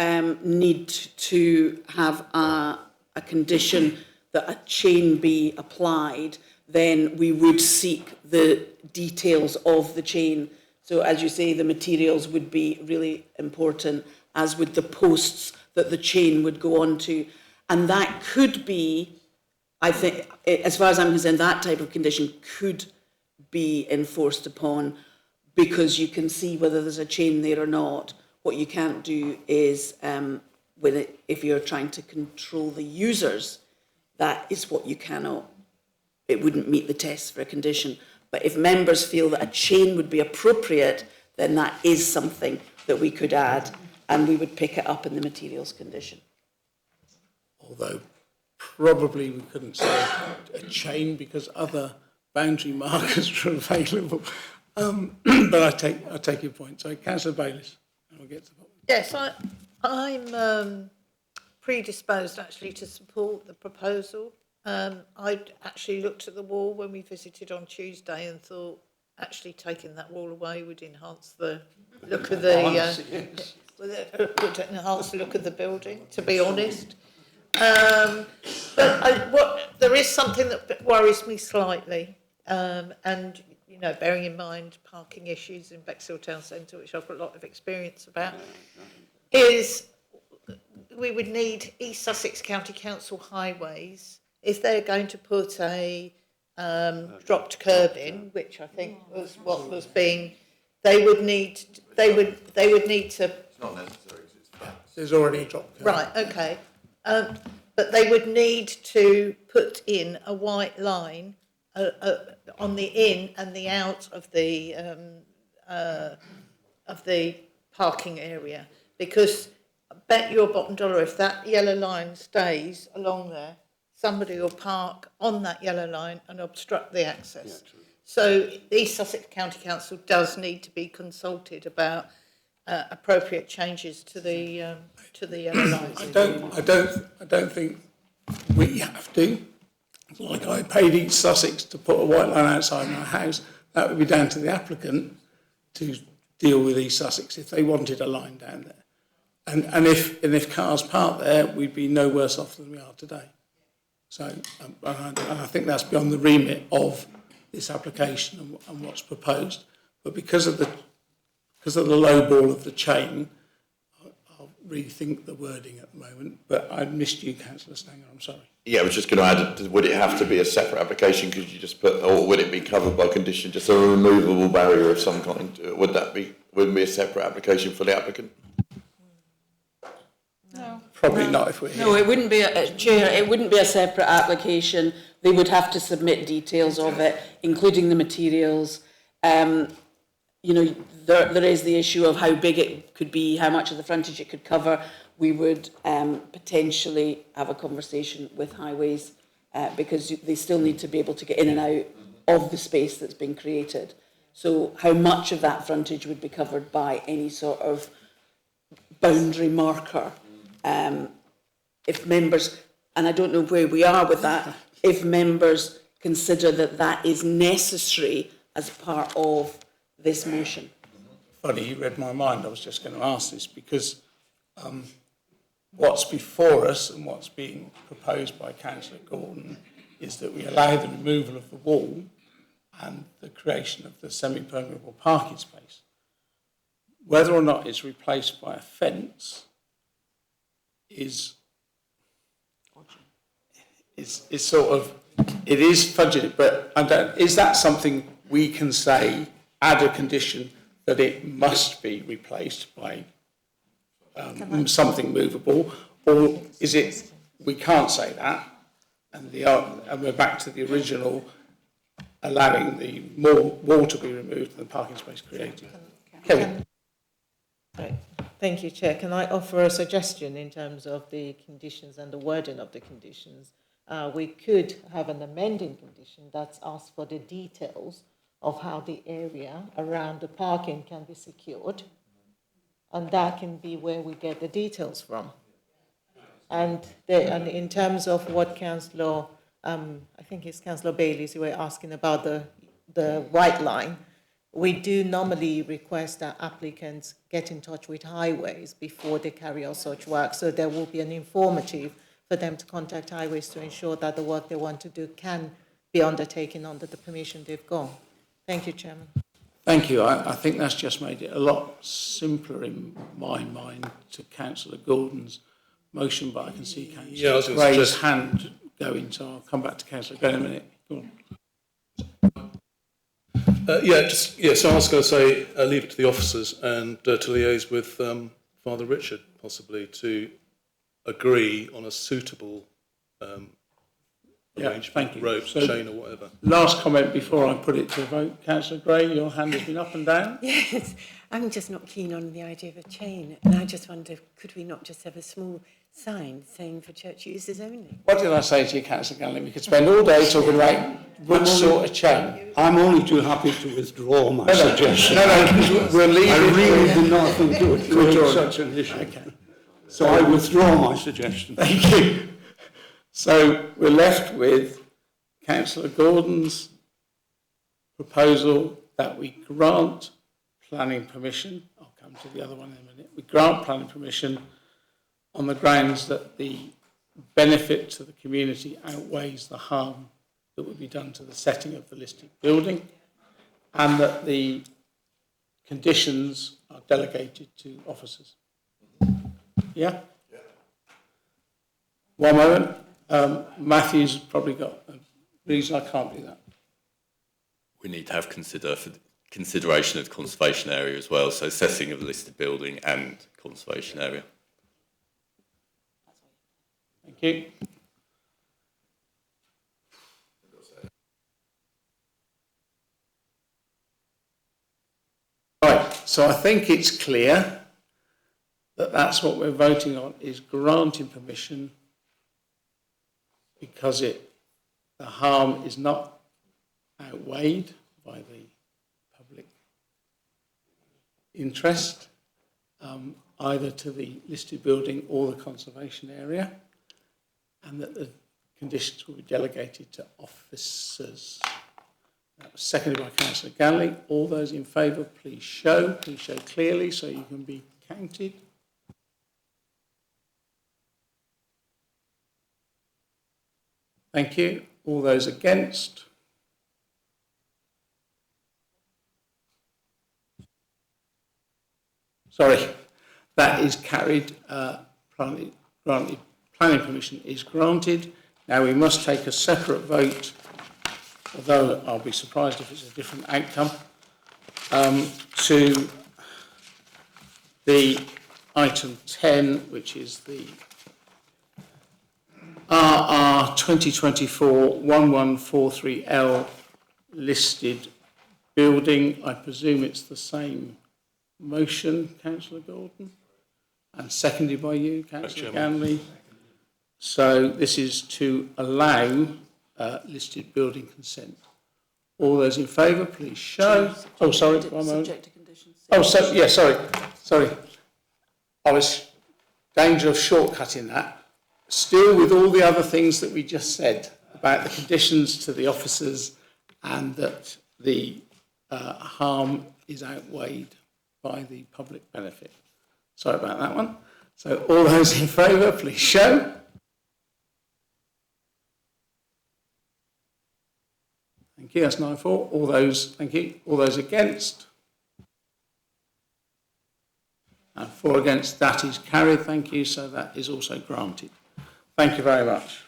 need to have a condition that a chain be applied, then we would seek the details of the chain. So as you say, the materials would be really important, as would the posts that the chain would go onto. And that could be, I think, as far as I'm concerned, that type of condition could be enforced upon because you can see whether there's a chain there or not. What you can't do is, if you're trying to control the users, that is what you cannot. It wouldn't meet the test for a condition. But if members feel that a chain would be appropriate, then that is something that we could add, and we would pick it up in the materials condition. Although probably we couldn't say a chain because other boundary markers are available. But I take your point. So, Councillor Bayliss, and we'll get to that. Yes, I'm predisposed actually to support the proposal. I actually looked at the wall when we visited on Tuesday and thought actually taking that wall away would enhance the look of the would enhance the look of the building, to be honest. But there is something that worries me slightly, and bearing in mind parking issues in Bexhill Town Centre, which I've got a lot of experience about, is we would need East Sussex County Council highways if they're going to put a dropped curb in, which I think was what was being. They would need to. It's not necessary because it's flat. There's already a drop curb. Right. Okay. But they would need to put in a white line on the in and the out of the parking area, because I bet your bottom dollar if that yellow line stays along there, somebody will park on that yellow line and obstruct the access. Yeah, so the East Sussex County Council does need to be consulted about appropriate changes to the yellow lines. I don't think we have to. Like I paid East Sussex to put a white line outside my house. That would be down to the applicant to deal with East Sussex if they wanted a line down there. And if cars park there, we'd be no worse off than we are today. So and I think that's beyond the remit of this application and what's proposed. But because of the low ball of the chain, rethink the wording at the moment, but I missed you, Councillor Stanger, I'm sorry. Yeah, I was just going to add, would it have to be a separate application? Could you just put, or would it be covered by condition, just a removable barrier of some kind? Would it be a separate application for the applicant? Probably not if we're here. No, it wouldn't be Chair, it wouldn't be a separate application. They would have to submit details of it, including the materials. You know, there is the issue of how big it could be, how much of the frontage it could cover. We would potentially have a conversation with Highways because they still need to be able to get in and out of the space that's been created. So how much of that frontage would be covered by any sort of boundary marker? If members, and I don't know where we are with that, if members consider that that is necessary as part of this motion. Funny, you read my mind. I was just going to ask this because what's before us and what's being proposed by Councillor Gordon is that we allow the removal of the wall and the creation of the semi-permeable parking space. Whether or not it's replaced by a fence is sort of, it is fudged, but is that something we can say, add a condition that it must be replaced by something movable, or is it we can't say that, and we're back to the original, allowing the wall to be removed and the parking space created? Kevin. Right. Thank you, Chair. Can I offer a suggestion in terms of the conditions and the wording of the conditions? We could have an amending condition that's asked for the details of how the area around the parking can be secured, and that can be where we get the details from. And in terms of what Councillor, I think it's Councillor Bayliss, you were asking about the white line. We do normally request that applicants get in touch with Highways before they carry out such work, so there will be an informative for them to contact Highways to ensure that the work they want to do can be undertaken under the permission they've got. Thank you, Chairman. Thank you. I think that's just made it a lot simpler in my mind to Councillor Gordon's motion, but I can see Councillor Gray's hand going, so I'll come back to Councillor Gray in a minute. Go on. So I was going to say, leave it to the officers and to liaise with Father Richard, possibly, to agree on a suitable arrangement, rope, chain or whatever. Last comment before I put it to a vote. Councillor Gray, your hand has been up and down. Yes, I'm just not keen on the idea of a chain, and I just wonder, could we not just have a small sign saying for church users only? What did I say to you, Councillor Ganley? We could spend all day talking about which sort of chain. I'm only too happy to withdraw my suggestion. No, we'll leave it. I really do not think it would create such an issue. Okay. So I withdraw my suggestion. Thank you. So we're left with Councillor Gordon's proposal that we grant planning permission. I'll come to the other one in a minute. We grant planning permission on the grounds that the benefit to the community outweighs the harm that would be done to the setting of the listed building, and that the conditions are delegated to officers. Yeah? One moment. Matthew's probably got a reason I can't do that. We need to have consideration of the conservation area as well, so setting of the listed building and conservation area. Thank you. Right, so I think it's clear that that's what we're voting on, is granting permission because the harm is not outweighed by the public interest, either to the listed building or the conservation area, and that the conditions will be delegated to officers. That was seconded by Councillor Ganley. All those in favour, please show clearly so you can be counted. Thank you. All those against? Sorry, That is carried. Planning permission is granted. Now we must take a separate vote, although I'll be surprised if it's a different outcome, to the item 10, which is the RR 2024-1143L listed building. I presume it's the same motion, Councillor Gordon, and seconded by you, Councillor Ganley. So this is to allow listed building consent. All those in favour, please show. Oh, sorry, one moment. Subject to conditions. Oh, so, yeah, sorry. I was danger of shortcutting that. Still with all the other things that we just said about the conditions to the officers and that the harm is outweighed by the public benefit. Sorry about that one. So all those in favour, please show. Thank you, that's 9-4. All those, thank you. All those against? And 4 against, that is carried, thank you. So that is also granted. Thank you very much.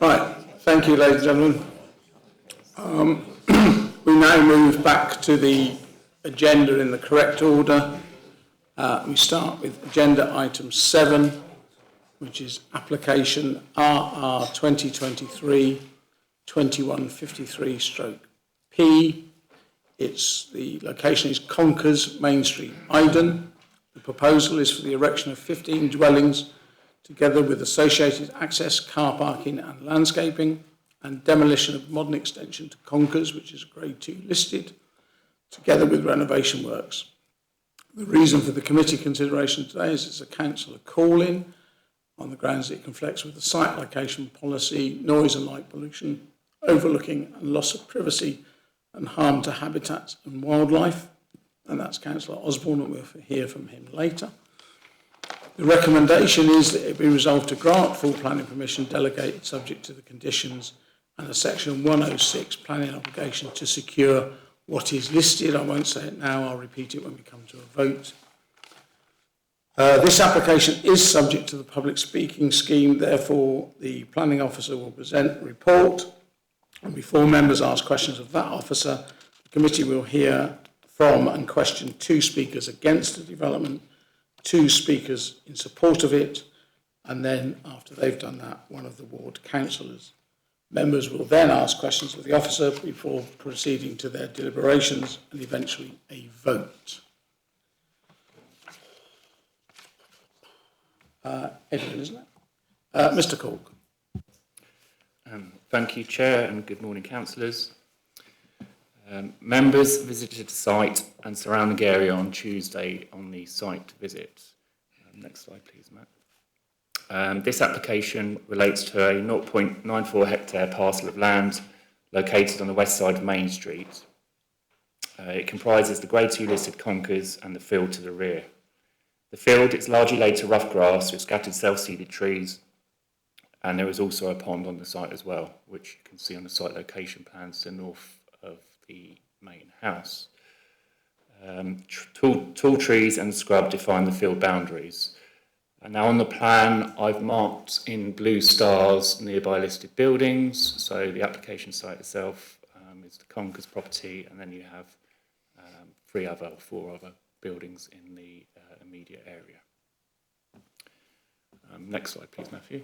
Right, thank you, ladies and gentlemen. We now move back to the agenda in the correct order. We start with agenda item 7, which is application RR 2023-2153/P. It's the location is Conkers, Main Street, Iden. The proposal is for the erection of 15 dwellings together with associated access, car parking and landscaping, and demolition of modern extension to Conkers, which is Grade 2 listed, together with renovation works. The reason for the committee consideration today is it's a councillor call-in on the grounds that it conflicts with the site location policy, noise and light pollution, overlooking and loss of privacy and harm to habitats and wildlife. And that's Councillor Osborne, and we'll hear from him later. The recommendation is that it be resolved to grant full planning permission delegated subject to the conditions and a section 106 planning obligation to secure what is listed. I won't say it now, I'll repeat it when we come to a vote. This application is subject to the public speaking scheme, therefore the planning officer will present a report, and before members ask questions of that officer, the committee will hear from and question 2 speakers against the development, 2 speakers in support of it, and then after they've done that, one of the ward councillors. Members will then ask questions of the officer before proceeding to their deliberations and eventually a vote. Edwin, isn't it? Mr. Cork. Thank you, Chair, and good morning, councillors. Members visited the site and surrounding area on Tuesday on the site visit. Next slide, please, Matt. This application relates to a 0.94 hectare parcel of land located on the west side of Main Street. It comprises the Grade 2 listed Conkers and the field to the rear. The field is largely laid to rough grass with scattered self-seeded trees, and there is also a pond on the site as well, which you can see on the site location plans to the north of the main house. Tall trees and scrub define the field boundaries. And now on the plan, I've marked in blue stars nearby listed buildings. So the application site itself is the Conkers property, and then you have 4 other buildings in the immediate area. Next slide, please, Matthew.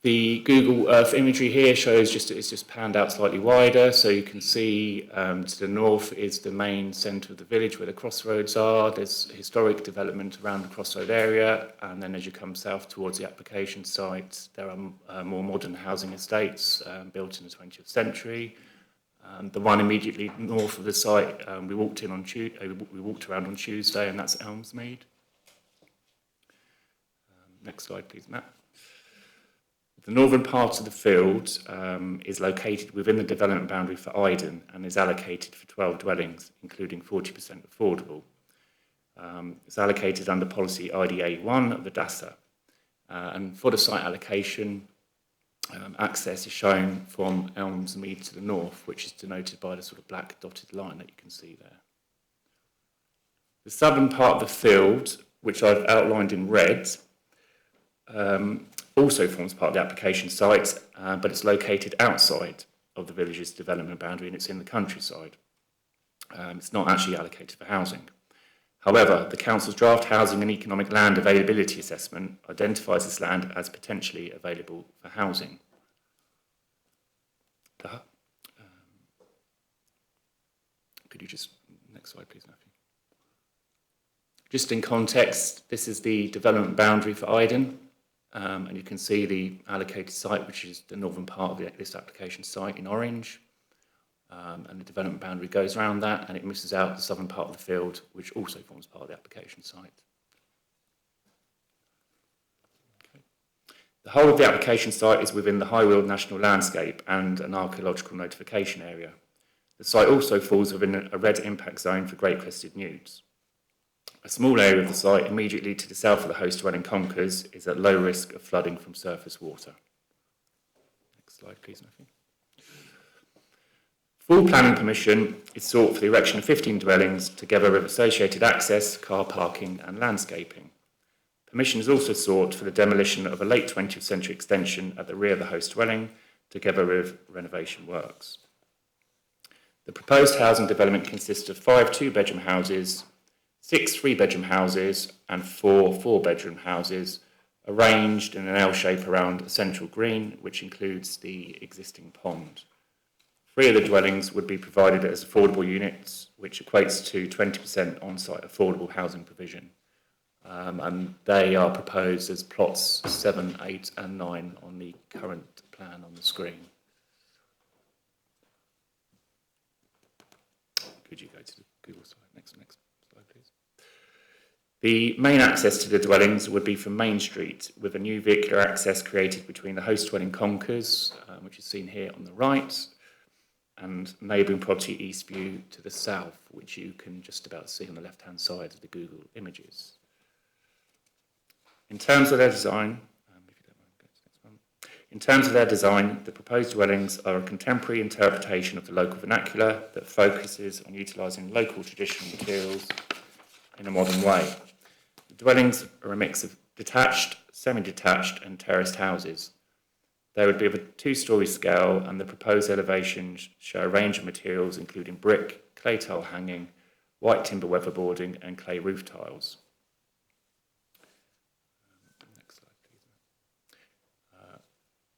The Google Earth imagery here shows it's just panned out slightly wider, so you can see to the north is the main centre of the village where the crossroads are. There's historic development around the crossroad area, and then as you come south towards the application site, there are more modern housing estates built in the 20th century. The one immediately north of the site, we walked around on Tuesday, and that's Elmsmead. Next slide, please, Matt. The northern part of the field is located within the development boundary for Iden and is allocated for 12 dwellings, including 40% affordable. It's allocated under policy IDA 1 of the DASA. And for the site allocation, access is shown from Elmsmead to the north, which is denoted by the sort of black dotted line that you can see there. The southern part of the field, which I've outlined in red, also forms part of the application site, but it's located outside of the village's development boundary and it's in the countryside. It's not actually allocated for housing. However, the Council's draft housing and economic land availability assessment identifies this land as potentially available for housing. Could you just, next slide please, Matthew. Just in context, this is the development boundary for Iden. And you can see the allocated site, which is the northern part of this application site in orange. And the development boundary goes around that, and it misses out the southern part of the field, which also forms part of the application site. Okay. The whole of the application site is within the High Weald National Landscape and an archaeological notification area. The site also falls within a red impact zone for great crested newts. A small area of the site immediately to the south of the host dwelling conkers is at low risk of flooding from surface water. Next slide, please, Matthew. Full planning permission is sought for the erection of 15 dwellings, together with associated access, car parking and landscaping. Permission is also sought for the demolition of a late 20th century extension at the rear of the host dwelling, together with renovation works. The proposed housing development consists of 5 two-bedroom houses, 6 three-bedroom houses and 4 four-bedroom houses arranged in an L shape around a central green, which includes the existing pond. 3 of the dwellings would be provided as affordable units, which equates to 20% on-site affordable housing provision. And they are proposed as plots 7, 8 and 9 on the current plan on the screen. Could you go to the Google slide? Next slide, please. The main access to the dwellings would be from Main Street, with a new vehicular access created between the host dwelling conkers, which is seen here on the right, and neighbouring property Eastview to the south, which you can just about see on the left-hand side of the Google images. In terms of their design, the proposed dwellings are a contemporary interpretation of the local vernacular that focuses on utilising local traditional materials in a modern way. The dwellings are a mix of detached, semi-detached and terraced houses. They would be of a 2-storey scale, and the proposed elevations show a range of materials including brick, clay tile hanging, white timber weatherboarding and clay roof tiles. Next slide, please.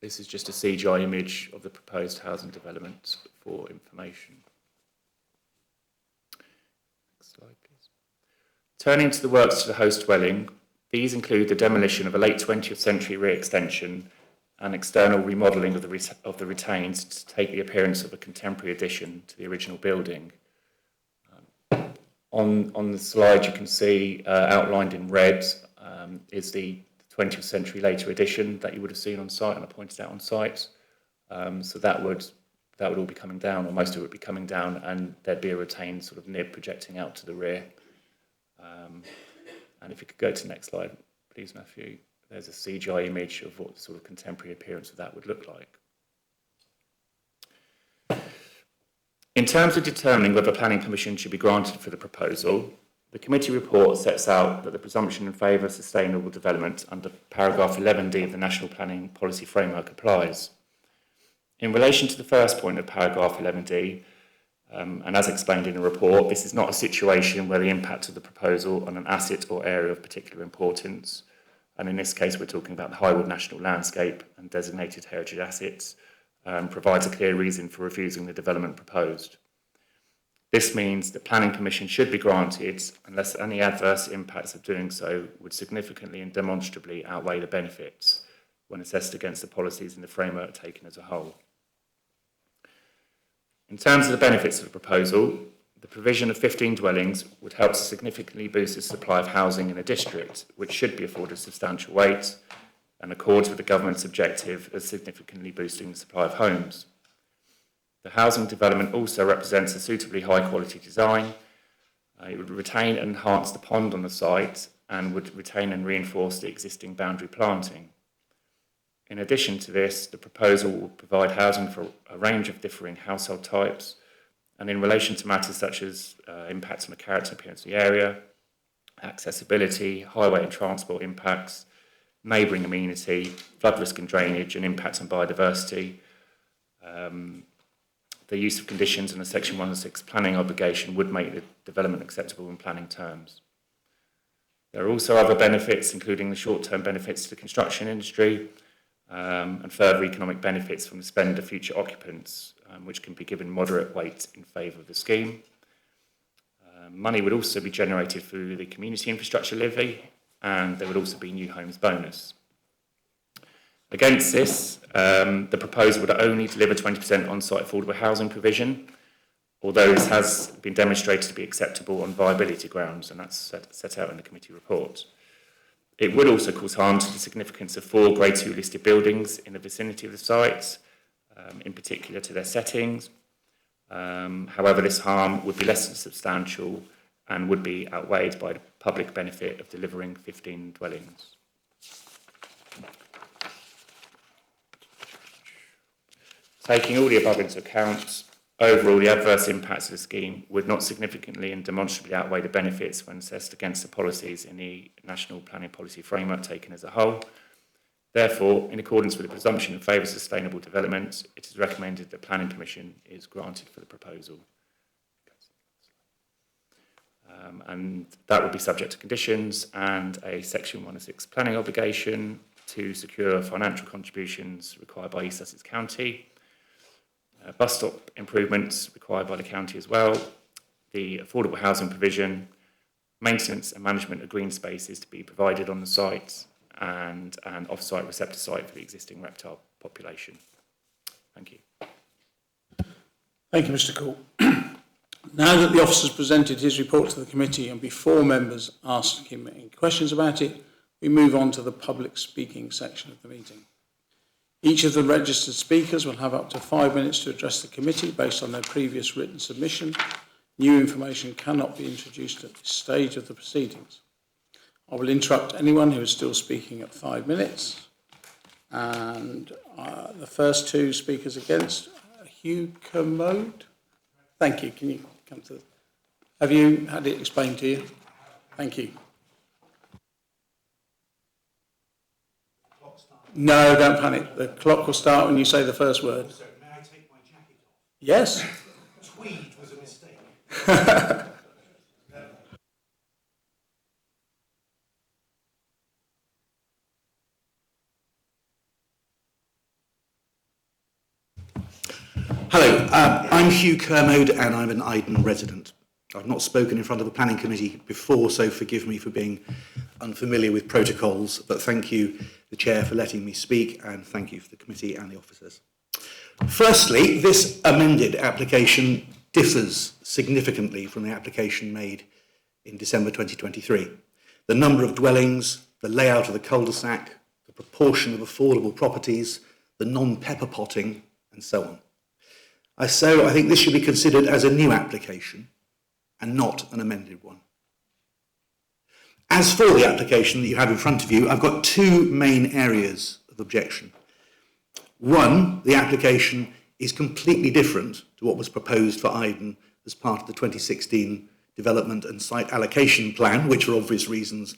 This is just a CGI image of the proposed housing development for information. Next slide, please. Turning to the works to the host dwelling, these include the demolition of a late 20th century rear extension and external remodelling of the retains to take the appearance of a contemporary addition to the original building. On the slide you can see outlined in red is the 20th century later addition that you would have seen on site, and I pointed out on site. So that would all be coming down, or most of it would be coming down, and there'd be a retained sort of nib projecting out to the rear. And if you could go to the next slide, please, Matthew. There's a CGI image of what the sort of contemporary appearance of that would look like. In terms of determining whether planning permission should be granted for the proposal, the committee report sets out that the presumption in favour of sustainable development under paragraph 11D of the National Planning Policy Framework applies. In relation to the first point of paragraph 11D, And as explained in the report, this is not a situation where the impact of the proposal on an asset or area of particular importance, and in this case we're talking about the Highwood National Landscape and designated heritage assets, provides a clear reason for refusing the development proposed. This means the planning permission should be granted unless any adverse impacts of doing so would significantly and demonstrably outweigh the benefits when assessed against the policies in the framework taken as a whole. In terms of the benefits of the proposal, the provision of 15 dwellings would help to significantly boost the supply of housing in a district, which should be afforded substantial weight and accords with the government's objective of significantly boosting the supply of homes. The housing development also represents a suitably high quality design. It would retain and enhance the pond on the site and would retain and reinforce the existing boundary planting. In addition to this, the proposal will provide housing for a range of differing household types, and in relation to matters such as impacts on the character and appearance of the area, accessibility, highway and transport impacts, neighbouring amenity, flood risk and drainage, and impacts on biodiversity, the use of conditions and a Section 106 planning obligation would make the development acceptable in planning terms. There are also other benefits, including the short-term benefits to the construction industry, and further economic benefits from the spend of future occupants, which can be given moderate weight in favour of the scheme. Money would also be generated through the community infrastructure levy, and there would also be new homes bonus. Against this, the proposal would only deliver 20% on-site affordable housing provision, although this has been demonstrated to be acceptable on viability grounds, and that's set out in the committee report. It would also cause harm to the significance of 4 Grade 2 listed buildings in the vicinity of the site, in particular to their settings. However, this harm would be less than substantial and would be outweighed by the public benefit of delivering 15 dwellings. Taking all the above into account, overall the adverse impacts of the scheme would not significantly and demonstrably outweigh the benefits when assessed against the policies in the National Planning Policy Framework taken as a whole. Therefore, in accordance with the presumption of favour of sustainable development, it is recommended that planning permission is granted for the proposal. And that would be subject to conditions and a Section 106 planning obligation to secure financial contributions required by East Sussex County, bus stop improvements required by the county as well, the affordable housing provision, maintenance and management of green spaces to be provided on the site, and an off-site receptor site for the existing reptile population. Thank you. Thank you, Mr. Court. Now that the officer has presented his report to the committee and before members ask him any questions about it, we move on to the public speaking section of the meeting. Each of the registered speakers will have up to 5 minutes to address the committee based on their previous written submission. New information cannot be introduced at this stage of the proceedings. I will interrupt anyone who is still speaking at 5 minutes. And the first 2 speakers against, Hugh Kermode. Thank you. Can you come to? Have you had it explained to you? Thank you. No, don't panic. The clock will start when you say the first word. So, may I take my jacket off? Yes. Tweed was a mistake. Hello, I'm Hugh Kermode and I'm an Iden resident. I've not spoken in front of the planning committee before, so forgive me for being unfamiliar with protocols, but thank you, the chair, for letting me speak, and thank you for the committee and the officers. Firstly, this amended application differs significantly from the application made in December 2023. The number of dwellings, the layout of the cul-de-sac, the proportion of affordable properties, the non-pepper potting, and so on. So I think this should be considered as a new application and not an amended one. As for the application that you have in front of you, I've got 2 main areas of objection. One, the application is completely different to what was proposed for Iden as part of the 2016 Development and Site Allocation Plan, which for obvious reasons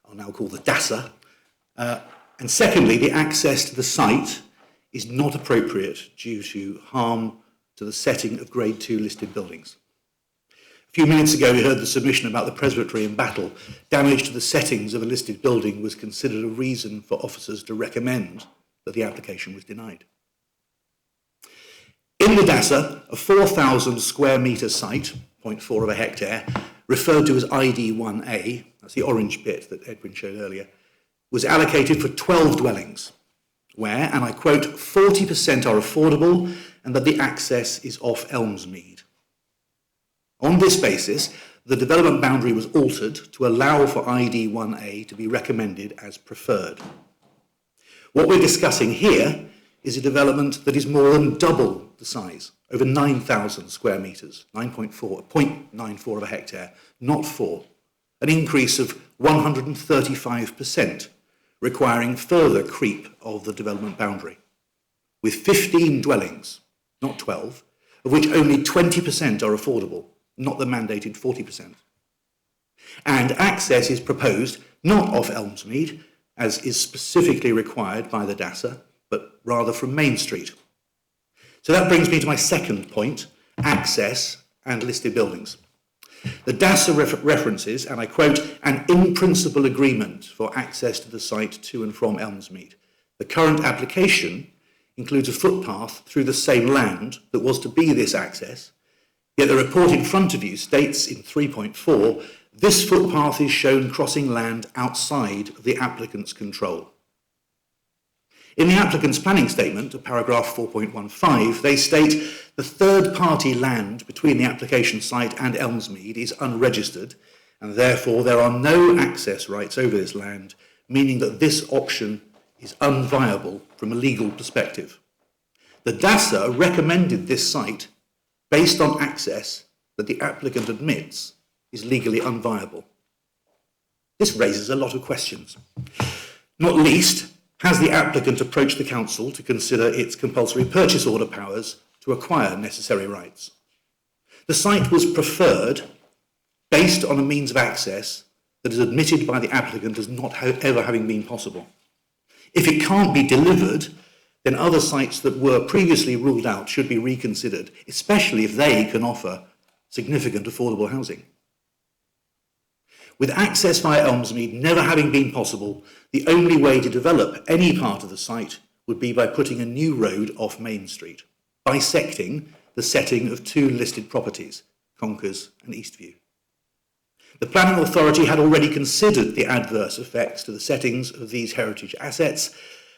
are now called the DASA. And secondly, the access to the site is not appropriate due to harm to the setting of Grade 2 listed buildings. A few minutes ago, we heard the submission about the presbytery in Battle. Damage to the settings of a listed building was considered a reason for officers to recommend that the application was denied. In the DASA, a 4,000 square metre site, 0.4 of a hectare, referred to as ID1A, that's the orange bit that Edwin showed earlier, was allocated for 12 dwellings, where, and I quote, 40% are affordable and that the access is off Elmsmead. On this basis, the development boundary was altered to allow for ID1A to be recommended as preferred. What we're discussing here is a development that is more than double the size, over 9,000 square metres, 0.94 of a hectare, not 4, an increase of 135%, requiring further creep of the development boundary, with 15 dwellings, not 12, of which only 20% are affordable, not the mandated 40%. And access is proposed not off Elmsmead, as is specifically required by the DASA, but rather from Main Street. So that brings me to my second point, access and listed buildings. The DASA references, and I quote, an in-principle agreement for access to the site to and from Elmsmead. The current application includes a footpath through the same land that was to be this access, yet the report in front of you states in 3.4, this footpath is shown crossing land outside of the applicant's control. In the applicant's planning statement, paragraph 4.15, they state the third-party land between the application site and Elmsmead is unregistered, and therefore there are no access rights over this land, meaning that this option is unviable from a legal perspective. The DASA recommended this site based on access that the applicant admits is legally unviable. This raises a lot of questions. Not least, has the applicant approached the council to consider its compulsory purchase order powers to acquire necessary rights? The site was preferred based on a means of access that is admitted by the applicant as not ever having been possible. If it can't be delivered, then other sites that were previously ruled out should be reconsidered, especially if they can offer significant affordable housing. With access via Elmsmead never having been possible, the only way to develop any part of the site would be by putting a new road off Main Street, bisecting the setting of two listed properties, Conkers and Eastview. The planning authority had already considered the adverse effects to the settings of these heritage assets.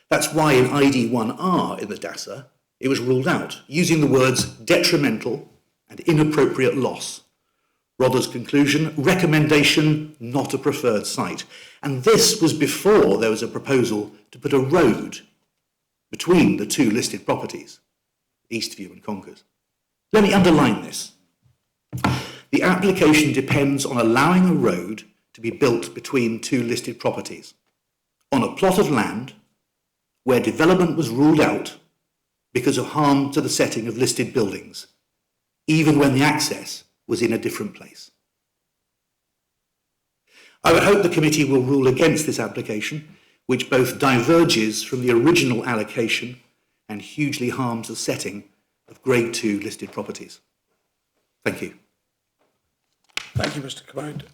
That's why in ID1R in the DASA, it was ruled out, using the words detrimental and inappropriate loss. Rodder's conclusion, recommendation, not a preferred site. And this was before there was a proposal to put a road between the two listed properties, Eastview and Conkers. Let me underline this. The application depends on allowing a road to be built between two listed properties on a plot of land where development was ruled out because of harm to the setting of listed buildings, even when the access was in a different place. I would hope the committee will rule against this application, which both diverges from the original allocation and hugely harms the setting of Grade 2 listed properties. Thank you. Thank you, Mr. Commode.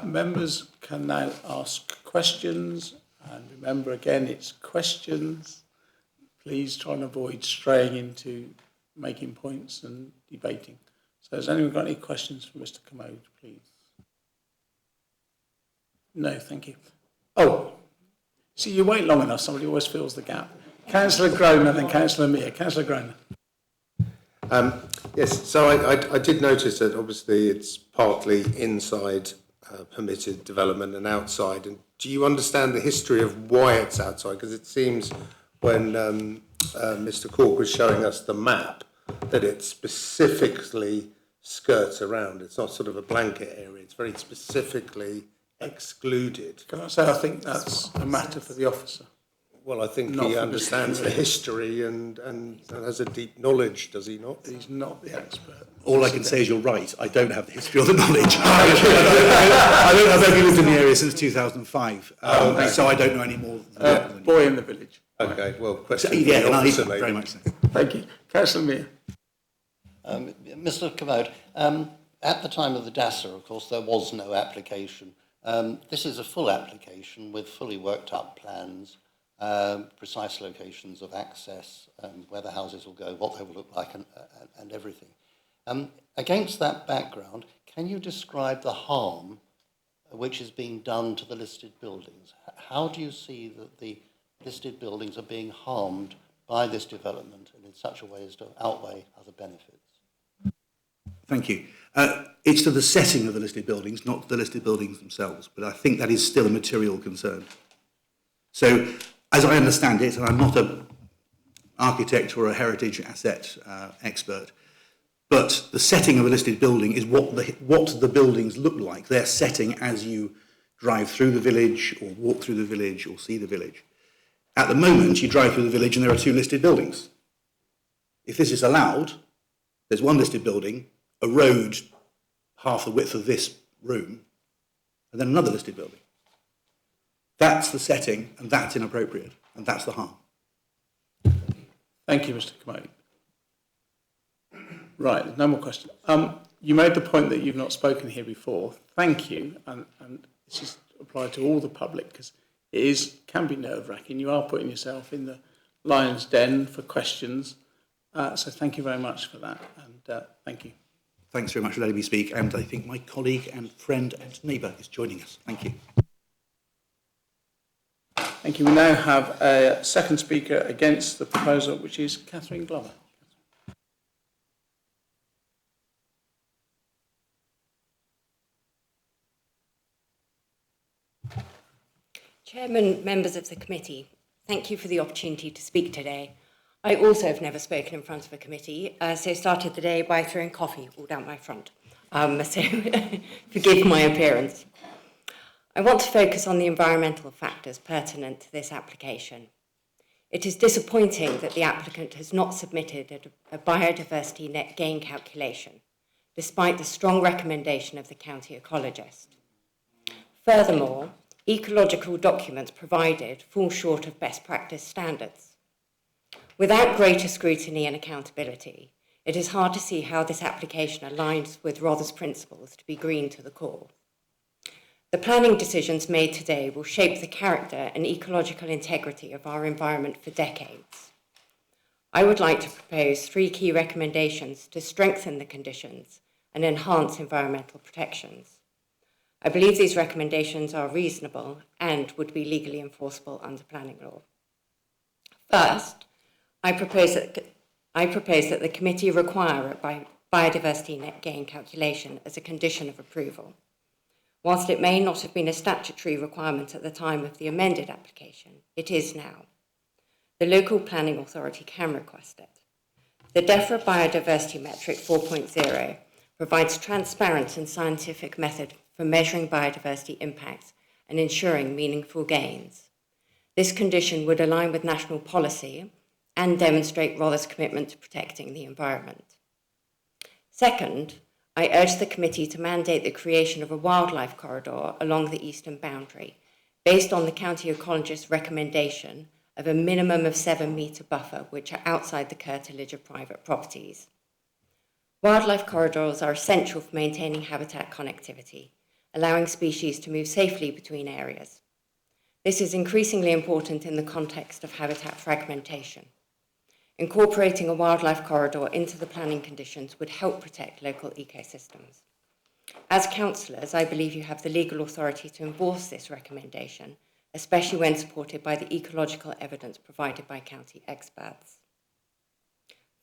Members can now ask questions, and remember again, it's questions. Please try and avoid straying into making points and debating. So has anyone got any questions for Mr. Commode, please? No, thank you. Oh, see, you wait long enough, somebody always fills the gap. Councillor Groner, then Councillor Mear. Councillor Groner. Yes, so I did notice that obviously it's partly inside permitted development and outside. And do you understand the history of why it's outside? Because it seems when Mr. Cork was showing us the map that it specifically skirts around. It's not sort of a blanket area. It's very specifically excluded. Can I say I think that's a matter for the officer? Well, I think Not he for understands Mr. the history and has a deep knowledge, does he not? He's not the expert. All I can say is you're right. I don't have the history or the knowledge. I've only lived in the area since 2005, so I don't know any more than that. Boy in the village. Okay, well, question Yeah, for the and officer, I maybe. very much so. Thank you. Councillor Mear. Mr. Commode, at the time of the DASA, of course, there was no application. This is a full application with fully worked up plans, precise locations of access, where the houses will go, what they will look like, and everything. Against that background, can you describe the harm which is being done to the listed buildings? How do you see that the listed buildings are being harmed by this development and in such a way as to outweigh other benefits? Thank you. It's to the setting of the listed buildings, not to the listed buildings themselves, but I think that is still a material concern. So, as I understand it, and I'm not an architect or a heritage asset expert, but the setting of a listed building is what the buildings look like, their setting as you drive through the village or walk through the village or see the village. At the moment, you drive through the village and there are two listed buildings. If this is allowed, there's one listed building, a road half the width of this room, and then another listed building. That's the setting, and that's inappropriate, and that's the harm. Thank you, Mr. Commode. Right, no more questions. You made the point that you've not spoken here before. Thank you, and this is applied to all the public because it can be nerve-wracking. You are putting yourself in the lion's den for questions. So thank you very much for that, and thank you. Thanks very much for letting me speak, and I think my colleague and friend and neighbour is joining us. Thank you. Thank you. We now have a second speaker against the proposal, which is Catherine Glover. Chairman, members of the committee, thank you for the opportunity to speak today. I also have never spoken in front of a committee, so started the day by throwing coffee all down my front. So forgive my appearance. I want to focus on the environmental factors pertinent to this application. It is disappointing that the applicant has not submitted a biodiversity net gain calculation, despite the strong recommendation of the county ecologist. Furthermore, ecological documents provided fall short of best practice standards. Without greater scrutiny and accountability, it is hard to see how this application aligns with Rother's principles to be green to the core. The planning decisions made today will shape the character and ecological integrity of our environment for decades. I would like to propose 3 key recommendations to strengthen the conditions and enhance environmental protections. I believe these recommendations are reasonable and would be legally enforceable under planning law. First, I propose that the committee require a biodiversity net gain calculation as a condition of approval. Whilst it may not have been a statutory requirement at the time of the amended application, it is now. The local planning authority can request it. The DEFRA Biodiversity Metric 4.0 provides transparent and scientific method for measuring biodiversity impacts and ensuring meaningful gains. This condition would align with national policy and demonstrate Rother's commitment to protecting the environment. Second, I urge the committee to mandate the creation of a wildlife corridor along the eastern boundary, based on the county ecologist's recommendation of a minimum of 7-metre buffer, which are outside the curtilage of private properties. Wildlife corridors are essential for maintaining habitat connectivity, allowing species to move safely between areas. This is increasingly important in the context of habitat fragmentation. Incorporating a wildlife corridor into the planning conditions would help protect local ecosystems. As councillors, I believe you have the legal authority to enforce this recommendation, especially when supported by the ecological evidence provided by county experts.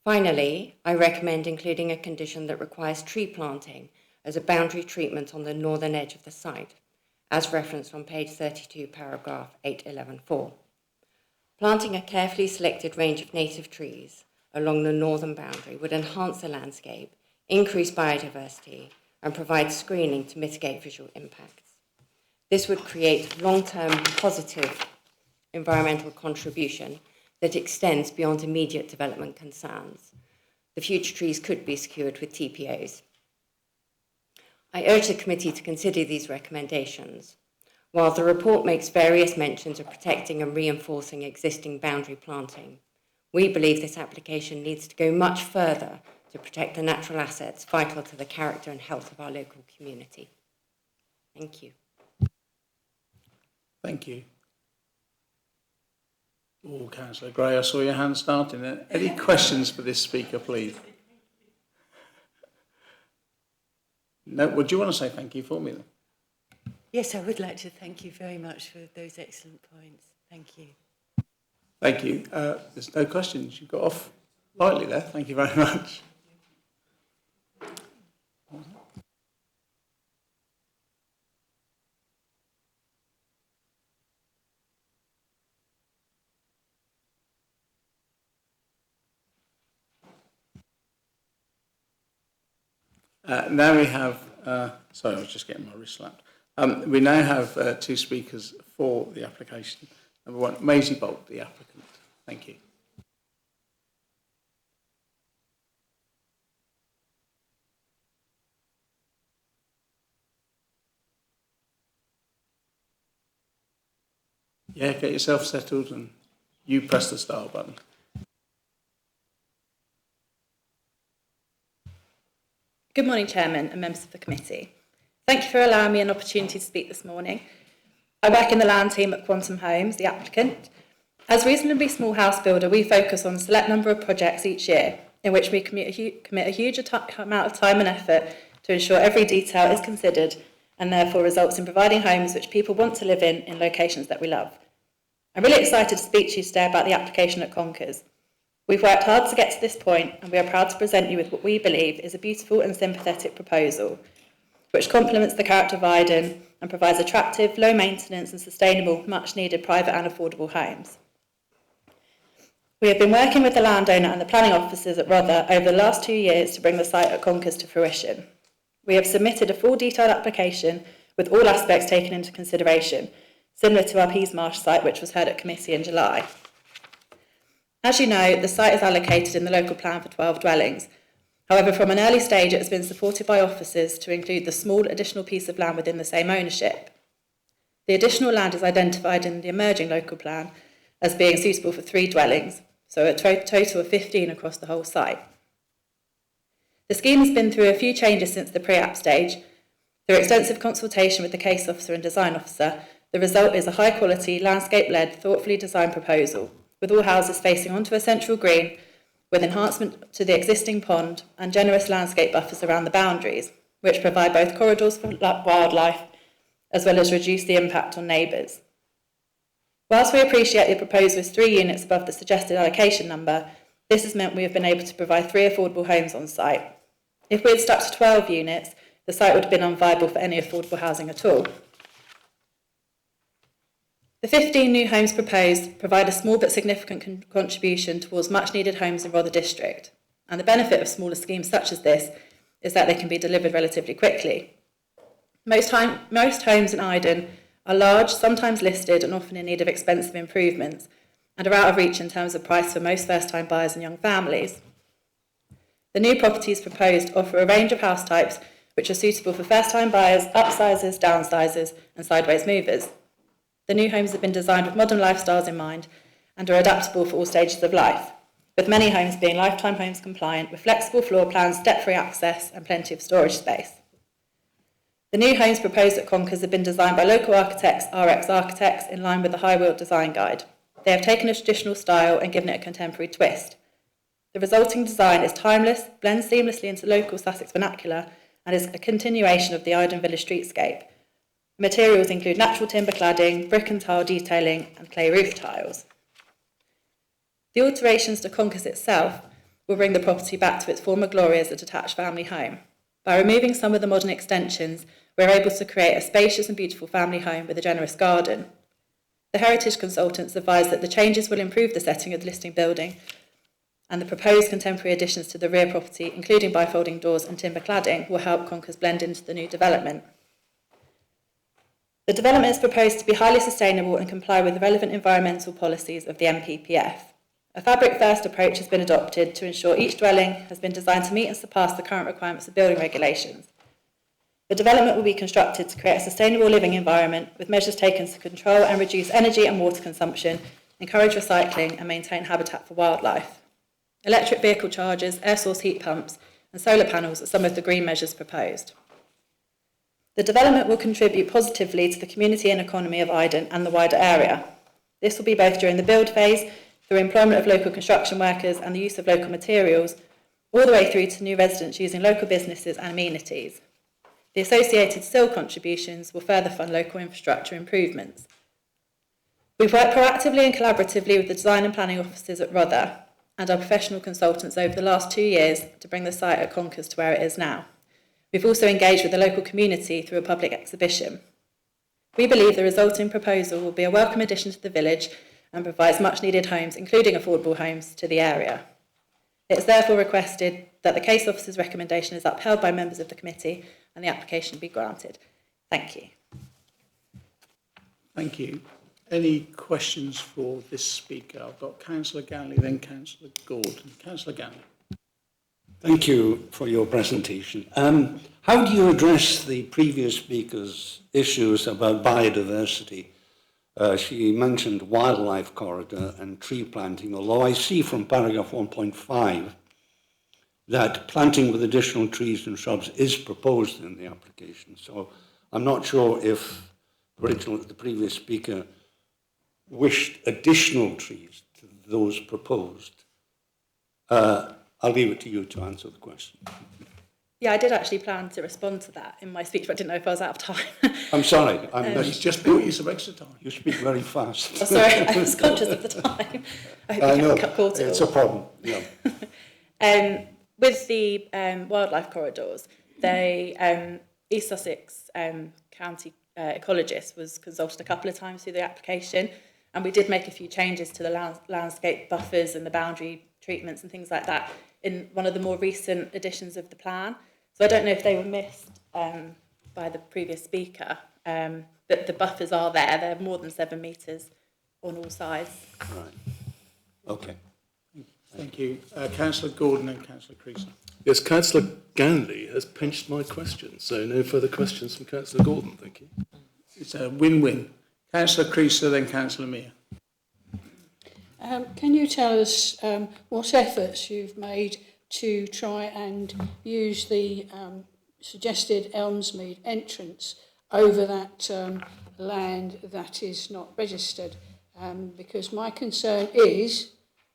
Finally, I recommend including a condition that requires tree planting as a boundary treatment on the northern edge of the site, as referenced on page 32, paragraph 811.4. Planting a carefully selected range of native trees along the northern boundary would enhance the landscape, increase biodiversity, and provide screening to mitigate visual impacts. This would create long-term positive environmental contribution that extends beyond immediate development concerns. The future trees could be secured with TPOs. I urge the committee to consider these recommendations. While the report makes various mentions of protecting and reinforcing existing boundary planting, we believe this application needs to go much further to protect the natural assets vital to the character and health of our local community. Thank you. Thank you. Oh, Councillor Gray, I saw your hand starting there. Any questions for this speaker, please? No, would you want to say thank you for me then? Yes, I would like to thank you very much for those excellent points. Thank you. Thank you. There's no questions. You got off lightly there. Thank you very much. Now we have, sorry, I was just getting my wrist slapped. We now have two speakers for the application. Number one, Maisie Bolt, the applicant. Thank you. Yeah, get yourself settled and you press the start button. Good morning, Chairman and members of the committee. Thank you for allowing me an opportunity to speak this morning. I work in the land team at Quantum Homes, the applicant. As a reasonably small house builder, we focus on a select number of projects each year in which we commit a huge amount of time and effort to ensure every detail is considered and therefore results in providing homes which people want to live in locations that we love. I'm really excited to speak to you today about the application at Conkers. We've worked hard to get to this point and we are proud to present you with what we believe is a beautiful and sympathetic proposal which complements the character of Iden and provides attractive, low maintenance and sustainable, much needed private and affordable homes. We have been working with the landowner and the planning officers at Rother over the last 2 years to bring the site at Conkers to fruition. We have submitted a full detailed application with all aspects taken into consideration, similar to our Peasmarsh site which was heard at committee in July. As you know, the site is allocated in the local plan for 12 dwellings. However, from an early stage, it has been supported by officers to include the small additional piece of land within the same ownership. The additional land is identified in the emerging local plan as being suitable for 3 dwellings, so a total of 15 across the whole site. The scheme has been through a few changes since the pre-app stage. Through extensive consultation with the case officer and design officer, the result is a high-quality, landscape-led, thoughtfully designed proposal, with all houses facing onto a central green, with enhancement to the existing pond and generous landscape buffers around the boundaries, which provide both corridors for wildlife as well as reduce the impact on neighbours. Whilst we appreciate the proposal is 3 units above the suggested allocation number, this has meant we have been able to provide 3 affordable homes on site. If we had stuck to 12 units, the site would have been unviable for any affordable housing at all. The 15 new homes proposed provide a small but significant contribution towards much needed homes in Rother District, and the benefit of smaller schemes such as this is that they can be delivered relatively quickly. Most homes in Iden are large, sometimes listed and often in need of expensive improvements, and are out of reach in terms of price for most first-time buyers and young families. The new properties proposed offer a range of house types which are suitable for first-time buyers, upsizers, downsizers and sideways movers. The new homes have been designed with modern lifestyles in mind and are adaptable for all stages of life, with many homes being Lifetime Homes compliant with flexible floor plans, step-free access and plenty of storage space. The new homes proposed at Conkers have been designed by local architects, RX Architects, in line with the High Weald Design Guide. They have taken a traditional style and given it a contemporary twist. The resulting design is timeless, blends seamlessly into local Sussex vernacular and is a continuation of the Iden Village streetscape. Materials include natural timber cladding, brick and tile detailing and clay roof tiles. The alterations to Conkers itself will bring the property back to its former glory as a detached family home. By removing some of the modern extensions, we're able to create a spacious and beautiful family home with a generous garden. The heritage consultants advise that the changes will improve the setting of the listing building and the proposed contemporary additions to the rear property, including bifolding doors and timber cladding, will help Conkers blend into the new development. The development is proposed to be highly sustainable and comply with the relevant environmental policies of the NPPF. A fabric-first approach has been adopted to ensure each dwelling has been designed to meet and surpass the current requirements of building regulations. The development will be constructed to create a sustainable living environment with measures taken to control and reduce energy and water consumption, encourage recycling and maintain habitat for wildlife. Electric vehicle chargers, air source heat pumps and solar panels are some of the green measures proposed. The development will contribute positively to the community and economy of Iden and the wider area. This will be both during the build phase, through employment of local construction workers and the use of local materials, all the way through to new residents using local businesses and amenities. The associated SIL contributions will further fund local infrastructure improvements. We've worked proactively and collaboratively with the design and planning offices at Rother and our professional consultants over the last 2 years to bring the site at Conkers to where it is now. We've also engaged with the local community through a public exhibition. We believe the resulting proposal will be a welcome addition to the village and provides much needed homes, including affordable homes, to the area. It is therefore requested that the case officer's recommendation is upheld by members of the committee and the application be granted. Thank you. Thank you. Any questions for this speaker? I've got Councillor Ganley, then Councillor Gordon. Councillor Ganley. Thank you for your presentation. How do you address the previous speaker's issues about biodiversity? She mentioned wildlife corridor and tree planting, although I see from paragraph 1.5 that planting with additional trees and shrubs is proposed in the application. So I'm not sure if the previous speaker wished additional trees to those proposed. I'll leave it to you to answer the question. Yeah, I did actually plan to respond to that in my speech, but I didn't know if I was out of time. I'm sorry. He's just bought you some extra time. You speak very fast. Oh, sorry, I was conscious of the time. I hope you haven't caught it it's all. a problem. Yeah. With the wildlife corridors, East Sussex County ecologist was consulted a couple of times through the application, and we did make a few changes to the landscape buffers and the boundary treatments and things like that in one of the more recent editions of the plan. So I don't know if they were missed by the previous speaker, but the buffers are there. They're more than 7 metres on all sides. Right. Okay. Thank you. Councillor Gordon and Councillor Creason. Yes, Councillor Ganley has pinched my question, so no further questions from Councillor Gordon, thank you. It's a win-win. Councillor Creason, then Councillor Mear. Can you tell us what efforts you've made to try and use the suggested Elmsmead entrance over that land that is not registered? Because my concern is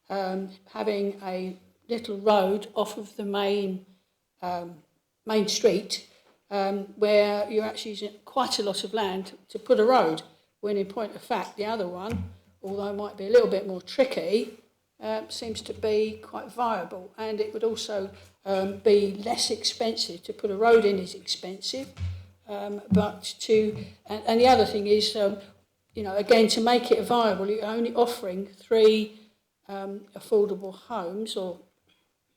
having a little road off of the main street where you're actually using quite a lot of land to put a road, when in point of fact the other one, although it might be a little bit more tricky, seems to be quite viable, and it would also be less expensive. To put a road in is expensive, and the other thing is, again, to make it viable, you're only offering 3 affordable homes or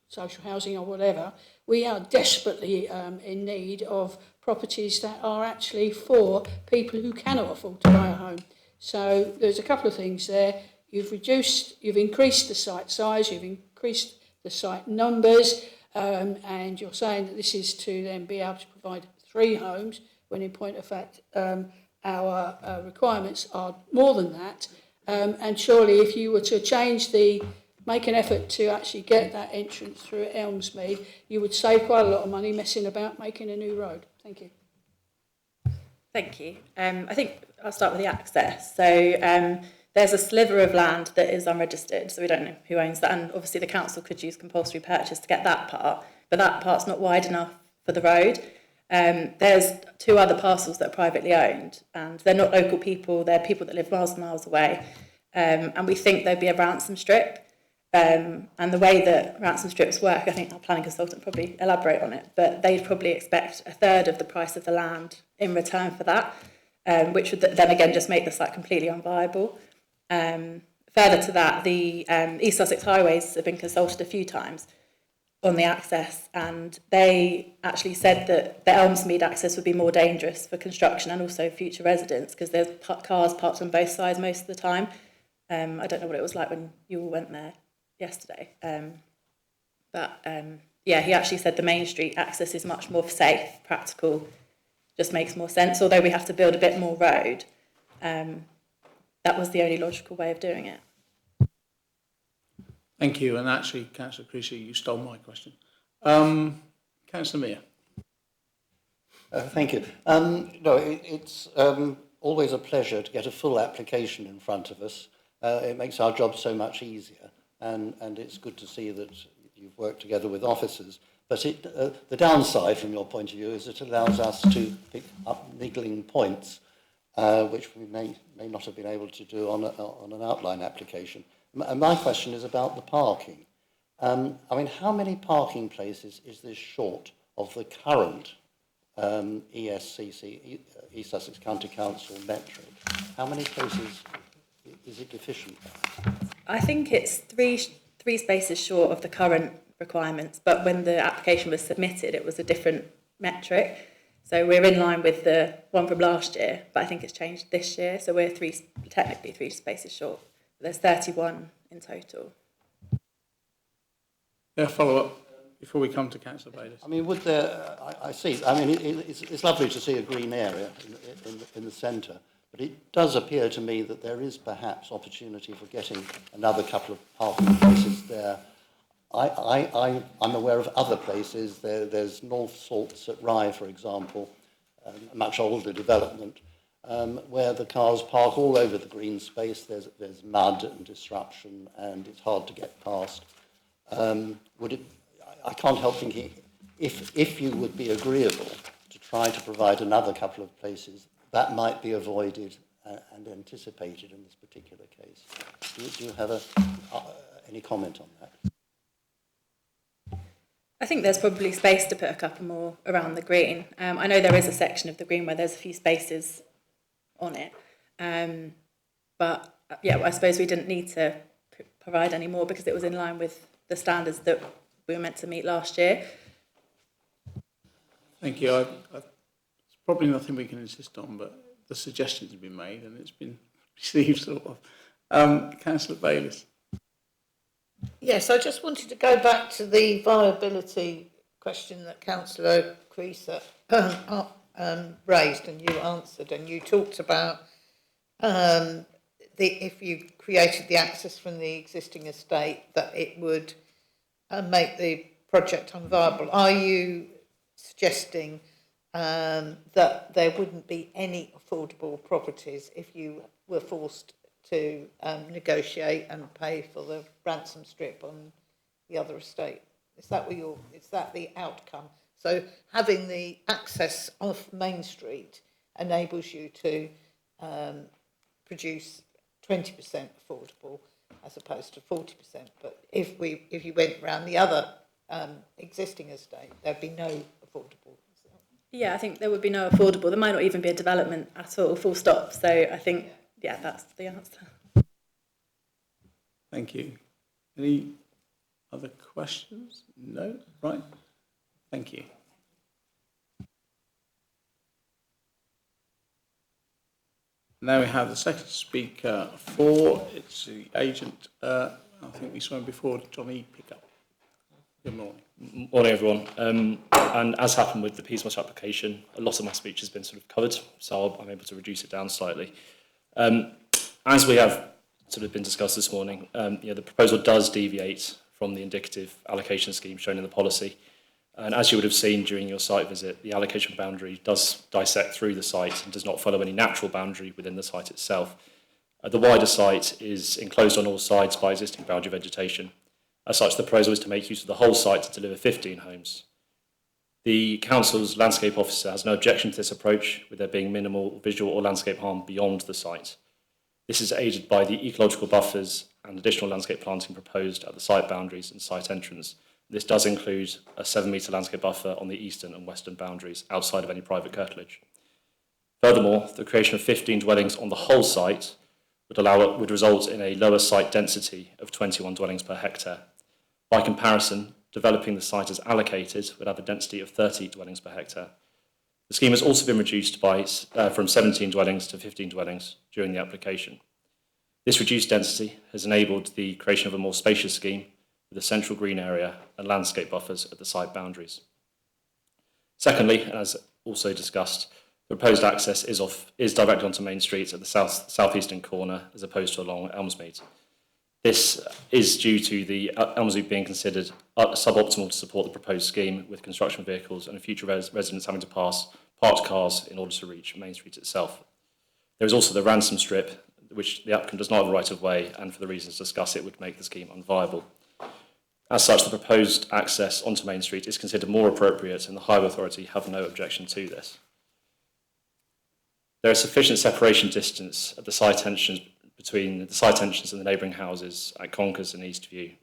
social housing or whatever. We are desperately in need of properties that are actually for people who cannot afford to buy a home. So there's a couple of things there. You've increased the site size, you've increased the site numbers, and you're saying that this is to then be able to provide 3 homes, when in point of fact our requirements are more than that. And surely if you were to make an effort to actually get that entrance through Elmsmead, you would save quite a lot of money messing about making a new road. Thank you. Thank you. I think I'll start with the access. So there's a sliver of land that is unregistered, so we don't know who owns that, and obviously the council could use compulsory purchase to get that part, but that part's not wide enough for the road. There's 2 other parcels that are privately owned, and they're not local people, they're people that live miles and miles away, and we think there'd be a ransom strip. And the way that ransom strips work, I think our planning consultant probably elaborate on it, but they'd probably expect 1/3 of the price of the land in return for that, which would then again just make the site completely unviable. Further to that, the East Sussex Highways have been consulted a few times on the access, and they actually said that the Elmsmead access would be more dangerous for construction and also future residents, because there's cars parked on both sides most of the time. I don't know what it was like when you all went there yesterday. Yeah, he actually said the main street access is much more safe, practical, just makes more sense. Although we have to build a bit more road, that was the only logical way of doing it. Thank you. And actually, Councillor Creasy, you stole my question. Councillor Mear. Thank you. It's always a pleasure to get a full application in front of us. It makes our job so much easier, and it's good to see that you've worked together with officers. But the downside, from your point of view, is it allows us to pick up niggling points, which we may not have been able to do on an outline application. And my question is about the parking. How many parking places is this short of the current ESCC, East Sussex County Council metric? How many places is it deficient? I think it's three spaces short of the current requirements, but when the application was submitted, it was a different metric. So we're in line with the one from last year, but I think it's changed this year. So we're technically three spaces short. There's 31 in total. Yeah, follow up before we come to Councillor Bayliss. Would there? I see. It's lovely to see a green area in the centre, but it does appear to me that there is perhaps opportunity for getting another couple of parking places there. I'm aware of other places. There's North Salts at Rye, for example, a much older development, where the cars park all over the green space. There's mud and disruption, and it's hard to get past. I can't help thinking, if you would be agreeable to try to provide another couple of places, that might be avoided and anticipated in this particular case. Do you have any comment on that? I think there's probably space to put a couple more around the green. I know there is a section of the green where there's a few spaces on it. But yeah, I suppose we didn't need to provide any more because it was in line with the standards that we were meant to meet last year. Thank you. It's probably nothing we can insist on, but the suggestions have been made and it's been received sort of. Councillor Bayliss. Yes, I just wanted to go back to the viability question that Councillor Creasy raised and you answered, and you talked about if you created the access from the existing estate that it would make the project unviable. Are you suggesting that there wouldn't be any affordable properties if you were forced to negotiate and pay for the ransom strip on the other estate? Is that the outcome? So having the access off Main Street enables you to produce 20% affordable as opposed to 40%. But if you went round the other existing estate, there'd be no affordable. Yeah, I think there would be no affordable. There might not even be a development at all, full stop. So I think, yeah, that's the answer. Thank you. Any other questions? No? Right. Thank you. Now we have the second speaker it's the agent, I think we saw him before, Johnny Pickup. Good morning. Morning, everyone. And as happened with the Peasmarsh application, a lot of my speech has been sort of covered, so I'm able to reduce it down slightly. As we have sort of been discussed this morning, the proposal does deviate from the indicative allocation scheme shown in the policy. And as you would have seen during your site visit, the allocation boundary does dissect through the site and does not follow any natural boundary within the site itself. The wider site is enclosed on all sides by existing boundary vegetation. As such, the proposal is to make use of the whole site to deliver 15 homes. The Council's landscape officer has no objection to this approach, with there being minimal visual or landscape harm beyond the site. This is aided by the ecological buffers and additional landscape planting proposed at the site boundaries and site entrance. This does include a 7-metre landscape buffer on the eastern and western boundaries outside of any private curtilage. Furthermore, the creation of 15 dwellings on the whole site would result in a lower site density of 21 dwellings per hectare. By comparison, developing the site as allocated would have a density of 30 dwellings per hectare. The scheme has also been reduced from 17 dwellings to 15 dwellings during the application. This reduced density has enabled the creation of a more spacious scheme with a central green area and landscape buffers at the site boundaries. Secondly, as also discussed, the proposed access is directly onto Main Street at the southeastern corner as opposed to along Elmsmead. This is due to the Elmsloop being considered suboptimal to support the proposed scheme, with construction vehicles and future residents having to pass parked cars in order to reach Main Street itself. There is also the Ransom Strip, which the applicant does not have a right of way, and for the reasons discussed, it would make the scheme unviable. As such, the proposed access onto Main Street is considered more appropriate, and the Highway Authority have no objection to this. There is sufficient separation distance at the site entrance between the site entrance and the neighbouring houses at Conkers and Eastview.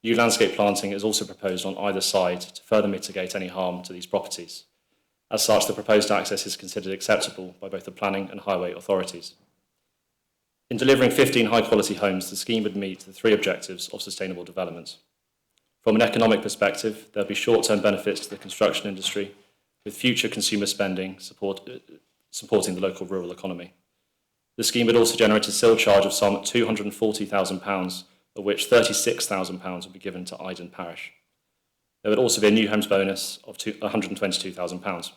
New landscape planting is also proposed on either side to further mitigate any harm to these properties. As such, the proposed access is considered acceptable by both the planning and highway authorities. In delivering 15 high-quality homes, the scheme would meet the 3 objectives of sustainable development. From an economic perspective, there will be short-term benefits to the construction industry, with future consumer spending supporting the local rural economy. The scheme would also generate a CIL charge of some £240,000, of which £36,000 would be given to Iden Parish. There would also be a new homes bonus of £122,000.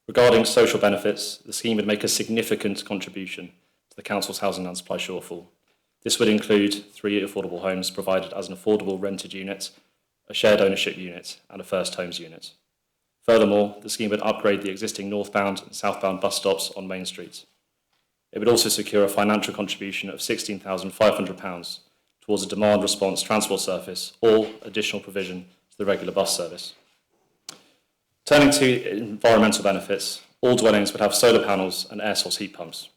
Regarding social benefits, the scheme would make a significant contribution to the Council's housing and supply shortfall. This would include 3 affordable homes provided as an affordable rented unit, a shared ownership unit, and a first homes unit. Furthermore, the scheme would upgrade the existing northbound and southbound bus stops on Main Street. It would also secure a financial contribution of £16,500 towards a demand response transport service or additional provision to the regular bus service. Turning to environmental benefits, all dwellings would have solar panels and air source heat pumps.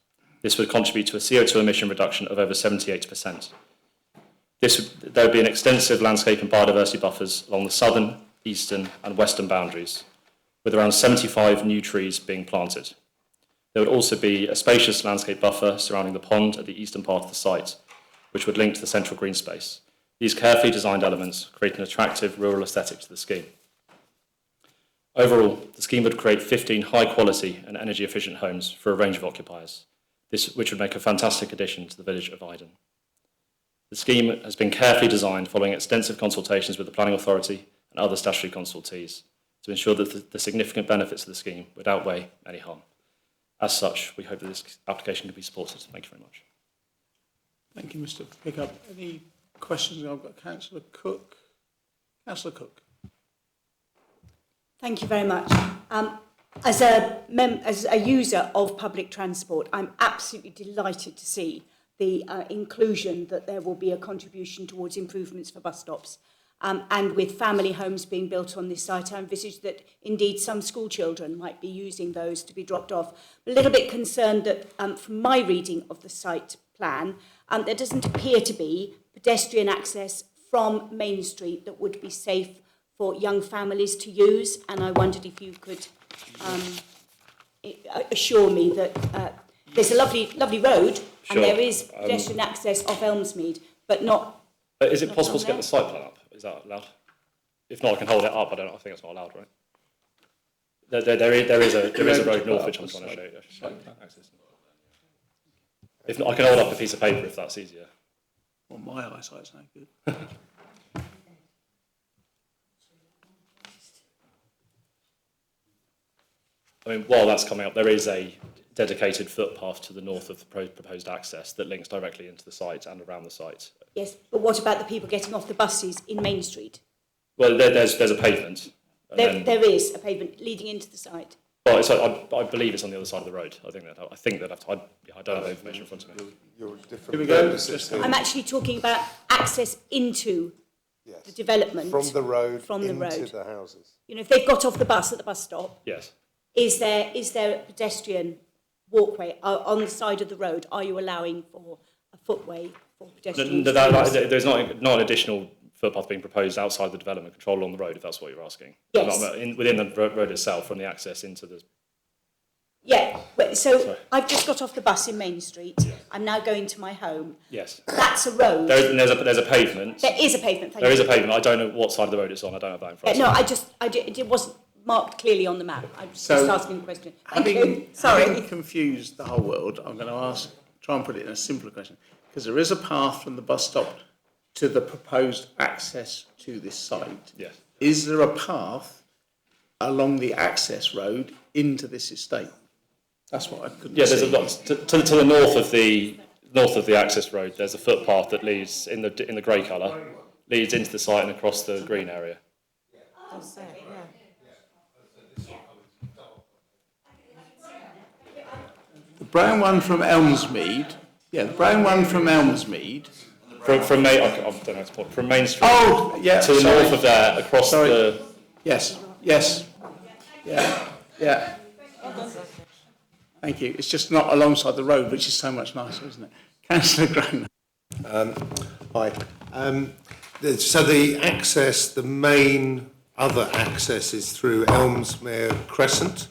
This would contribute to a CO2 emission reduction of over 78%. There would be an extensive landscape and biodiversity buffers along the southern, eastern and western boundaries, with around 75 new trees being planted. There would also be a spacious landscape buffer surrounding the pond at the eastern part of the site, which would link to the central green space. These carefully designed elements create an attractive rural aesthetic to the scheme. Overall, the scheme would create 15 high-quality and energy-efficient homes for a range of occupiers, which would make a fantastic addition to the village of Iden. The scheme has been carefully designed following extensive consultations with the Planning Authority and other statutory consultees to ensure that the significant benefits of the scheme would outweigh any harm. As such, we hope that this application can be supported. Thank you very much. Thank you, Mr. Pickup. Any questions? I've got Councillor Cook. Councillor Cook. Thank you very much. As a user of public transport, I'm absolutely delighted to see the inclusion that there will be a contribution towards improvements for bus stops. And with family homes being built on this site, I envisage that indeed some school children might be using those to be dropped off. I'm a little bit concerned that from my reading of the site plan, there doesn't appear to be pedestrian access from Main Street that would be safe for young families to use. And I wondered if you could assure me that there's a lovely road, Sure. and there is pedestrian access off Elmsmead, but not... Is it possible to get the site plan up? Is that allowed? If not, I can hold it up. I think it's not allowed, right? There is a road north which I'm trying to show you. If not, I can hold up a piece of paper if that's easier. Well, my eyesight's no good. I mean, while that's coming up, there is a dedicated footpath to the north of the proposed access that links directly into the site and around the site. Yes, but what about the people getting off the buses in Main Street? Well, there's a pavement. There is a pavement leading into the site. Well, I believe it's on the other side of the road. I think I don't have the information in front of me. You're different. Here we go. I'm actually talking about access into the development. From the road into the houses. You know, if they've got off the bus at the bus stop, yes. Is there a pedestrian walkway on the side of the road? Are you allowing for a footway for pedestrians? There's not an additional footpath being proposed outside the development control along the road, if that's what you're asking. Yes. Within the road itself, from the access into the... Yeah, so I've just got off the bus in Main Street. Yeah. I'm now going to my home. Yes. That's a road. There's a pavement. There is a pavement, There is a pavement. I don't know what side of the road it's on. I don't have that in front of me. It wasn't marked clearly on the map. I was just asking a question. Having confused the whole world, I'm going to try and put it in a simpler question, because there is a path from the bus stop to the proposed access to this site. Yes. Is there a path along the access road into this estate? That's what I couldn't see. There's to the north of the north of the access road, there's a footpath that leads in the grey colour, leads into the site and across the green area. That's it, yeah. The brown one from Elmsmead. Yeah, the brown one from Elmsmead. From Main, I don't know, from Main Street. Oh, yeah. To the sorry. north of there, across Sorry. the. Yes. Yeah. Thank you. It's just not alongside the road, which is so much nicer, isn't it? Councillor Graham. Hi. So the access, the main other access is through Ellesmere Crescent,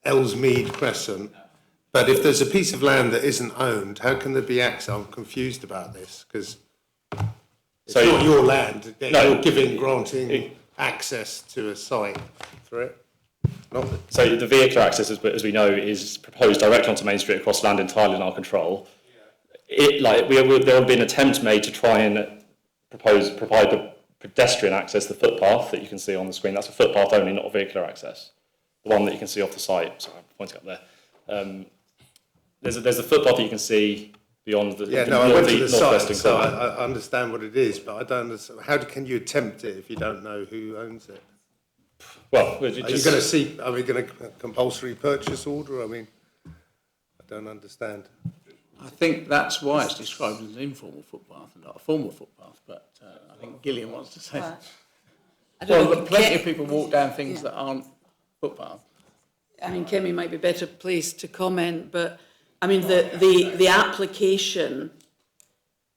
Ellesmead Crescent. But if there's a piece of land that isn't owned, how can there be access? I'm confused about this because it's not your land. You're granting access to a site through it. So the vehicular access, as we know, is proposed directly onto Main Street across land entirely in our control. There will be an attempt made to try and provide the pedestrian access, the footpath that you can see on the screen. That's a footpath only, not a vehicular access. The one that you can see off the site. Sorry, I'm pointing up there. There's a footpath that you can see beyond the I went to the site, northwestern so corner. I understand what it is, but I don't understand. How can you attempt it if you don't know who owns it? Well, are you going to see? Are we going to compulsory purchase order? I mean, I don't understand. I think that's why it's described as an informal footpath and not a formal footpath. But I think Gillian wants to say. Well, plenty of people walk down things that aren't footpaths. I mean, Kemi might be better placed to comment, but I mean, the application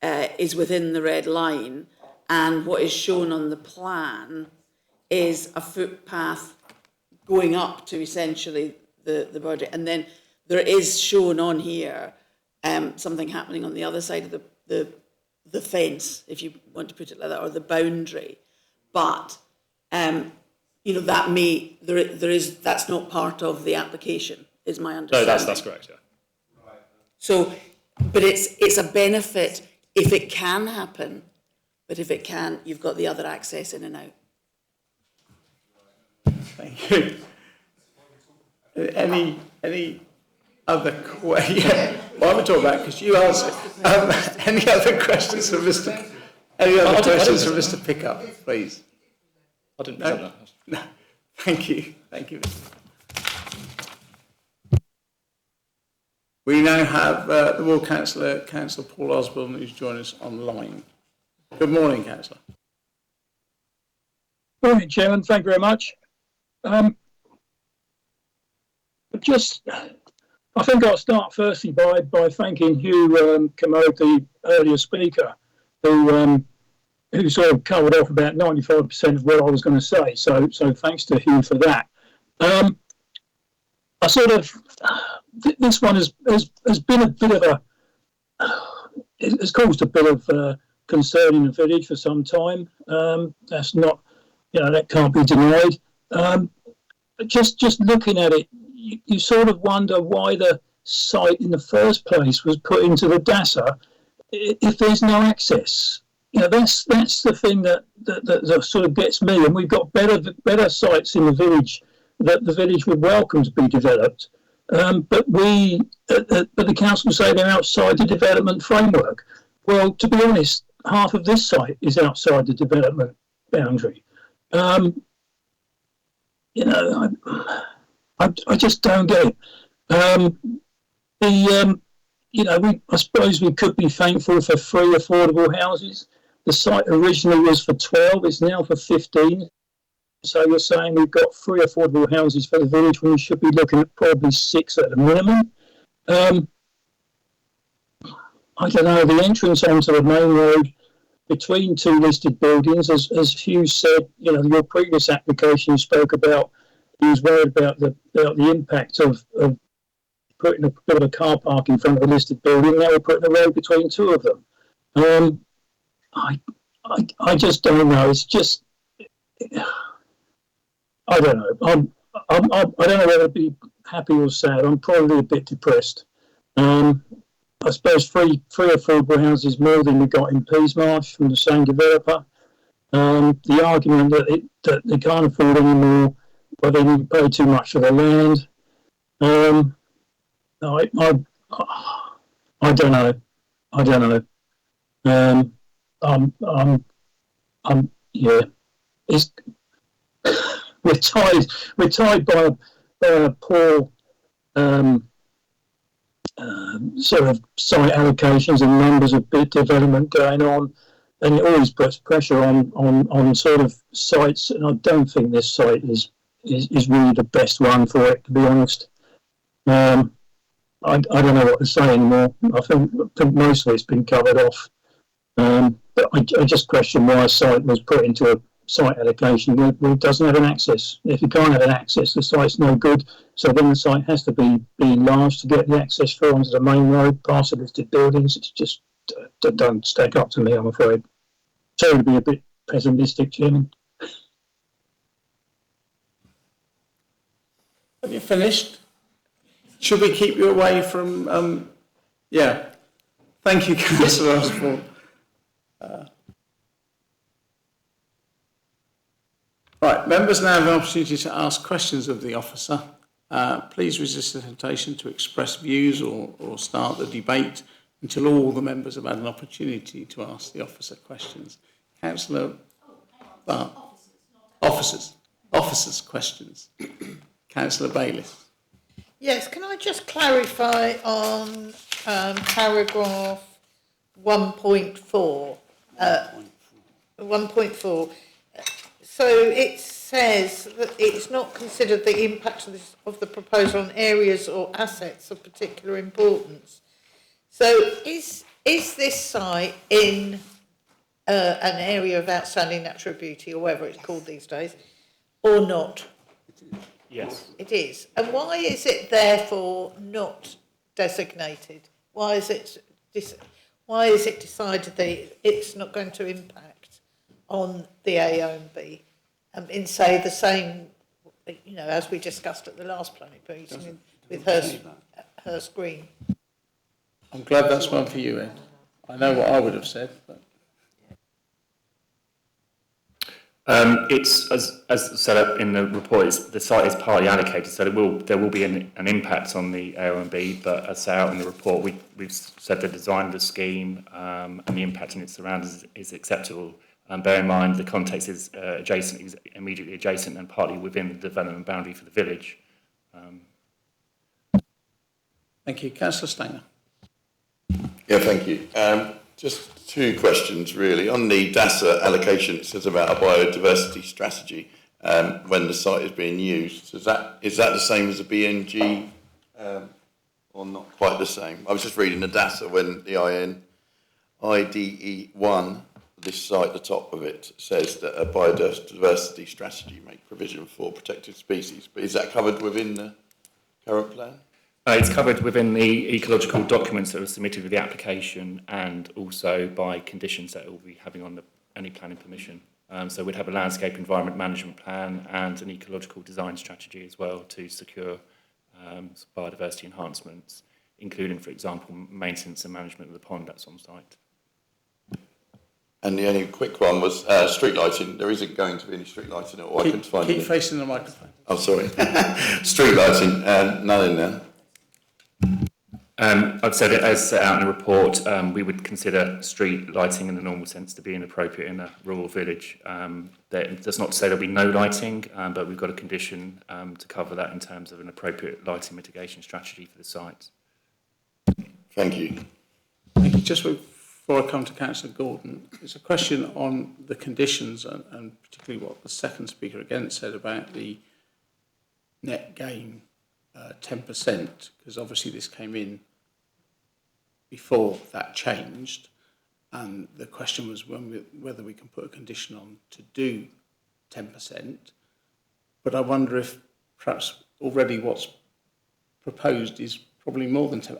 is within the red line, and what is shown on the plan is a footpath going up to essentially the border. And then there is shown on here something happening on the other side of the fence, if you want to put it like that, or the boundary. But that may that's not part of the application, is my understanding. No, that's correct. Yeah. So, but it's a benefit if it can happen, but if it can't, you've got the other access in and out. Thank you. Any other questions? Yeah. Well, I'm talking about because you answered. Any other questions for Mr. Any other questions for Mr. Pickup, please? I didn't present that. No. Thank you. We now have the Ward Councillor, Councillor Paul Osborne, who's joined us online. Good morning, Councillor. Morning, Chairman. Thank you very much. I think I'll start firstly by thanking Hugh Commode, the earlier speaker, who sort of covered off about 95% of what I was going to say. So thanks to Hugh for that. This one has been a bit of it's caused a bit of concern in the village for some time. That's not, that can't be denied. Just looking at it, you sort of wonder why the site in the first place was put into the DASA if there's no access. That's the thing that sort of gets me. And we've got better sites in the village that the village would welcome to be developed. But the council say they're outside the development framework. Well, to be honest, half of this site is outside the development boundary. I just don't get it. I suppose we could be thankful for 3 affordable houses. The site originally was for 12, it's now for 15. So you're saying we've got 3 affordable houses for the village when we should be looking at probably 6 at the minimum. I don't know, the entrance onto the main road between 2 listed buildings, as Hugh said, your previous application spoke about, he was worried about the impact of putting a bit of a car park in front of a listed building. Now we're putting a road between 2 of them. I just don't know. It's just, I don't know. I don't know whether to be happy or sad. I'm probably a bit depressed. I suppose 3 affordable houses more than we got in Peasmarsh from the same developer. The argument that they can't afford any more, but they need to pay too much for the land. I don't know. Yeah. It's we're tied by a poor sort of site allocations and numbers of bid development going on, and it always puts pressure on sort of sites. And I don't think this site is really the best one for it, to be honest. I don't know what to say anymore. I think most of it's been covered off. But I just question why a site was put into a site allocation where it doesn't have an access. If you can't have an access, the site's no good. So then the site has to be enlarged to get the access through onto the main road, past the listed buildings. It's just don't stack up to me, I'm afraid. Sorry to be a bit pessimistic, Chairman. Have you finished? Should we keep you away from... yeah. Thank you, Councillor Osborne. Right, members now have an opportunity to ask questions of the officer. Please resist the temptation to express views or start the debate until all the members have had an opportunity to ask the officer questions. Councillor... Officers' questions. Councillor Bayliss. Yes, can I just clarify on paragraph 1.4? 1.4. So it says that it's not considered the impact of the proposal on areas or assets of particular importance. So is this site in an area of outstanding natural beauty, or whatever it's called these days, or not? Yes. It is. And why is it therefore not designated? Why is it decided that it's not going to impact on the AONB in, say, the same, as we discussed at the last planning meeting with Hurst Green? I'm glad that's one for you, Ed. I know what I would have said, but... It's as set up in the report. The site is partly allocated, so there will be an impact on the AONB. But as set out in the report, we've said the design of the scheme and the impact on its surroundings is acceptable. Bear in mind the context is immediately adjacent, and partly within the development boundary for the village. Thank you, Councillor Stanger. Yeah, thank you. Just two questions, really. On the DASA allocation, it says about a biodiversity strategy when the site is being used. Is that the same as a BNG or not quite the same? I was just reading the DASA when the IDE1, this site, the top of it, says that a biodiversity strategy makes provision for protected species. But is that covered within the current plan? It's covered within the ecological documents that were submitted with the application, and also by conditions that it will be having on any planning permission. So we'd have a landscape environment management plan and an ecological design strategy as well to secure biodiversity enhancements, including, for example, maintenance and management of the pond that's on site. And the only quick one was street lighting. There isn't going to be any street lighting, or I can find it. Keep facing the microphone. Oh, sorry. Street lighting, none in there. I've said it as set out in the report. We would consider street lighting in the normal sense to be inappropriate in a rural village. That's not to say there'll be no lighting, but we've got a condition to cover that in terms of an appropriate lighting mitigation strategy for the site. Thank you. Thank you. Just before I come to Councillor Gordon, there's a question on the conditions and particularly what the second speaker again said about the net gain 10%, because obviously this came in before that changed, and the question was whether we can put a condition on to do 10%. But I wonder if perhaps already what's proposed is probably more than 10,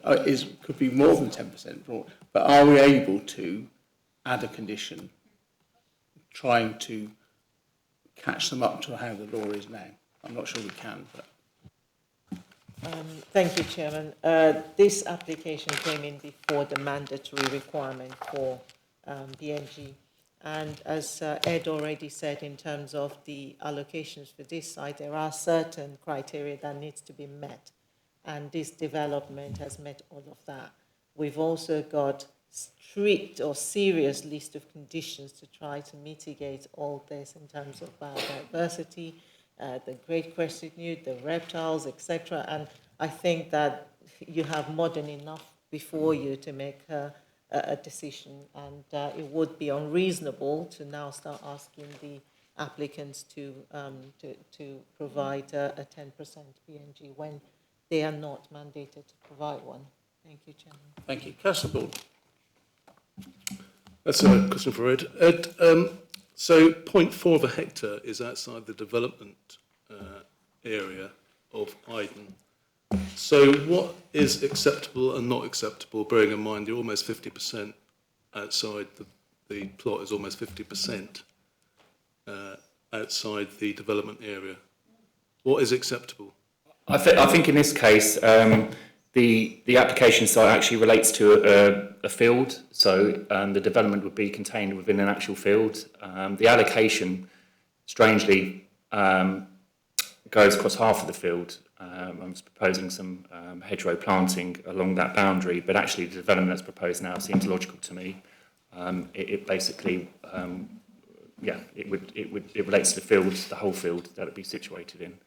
could be more than 10%. But are we able to add a condition, trying to catch them up to how the law is now? I'm not sure we can, but. Thank you, Chairman. This application came in before the mandatory requirement for BNG. And as Ed already said, in terms of the allocations for this site, there are certain criteria that needs to be met. And this development has met all of that. we've also got strict or serious list of conditions to try to mitigate all this in terms of biodiversity, the great crested newt, the reptiles, etc. And I think that you have more than enough before you to make a decision, and it would be unreasonable to now start asking the applicants to provide a 10% PNG when they are not mandated to provide one. Thank you, Chairman. Thank you. Councillor Ball. That's a question for Ed. Ed, so 0.4 of a hectare is outside the development area of Iden. So what is acceptable and not acceptable, bearing in mind you're almost 50% outside, the plot is almost 50% outside the development area? What is acceptable? I think in this case, the application site actually relates to a field, so the development would be contained within an actual field. The allocation, strangely, goes across half of the field. I'm proposing some hedgerow planting along that boundary, but actually the development that's proposed now seems logical to me. It basically, it relates to the field, the whole field that it'd be situated in.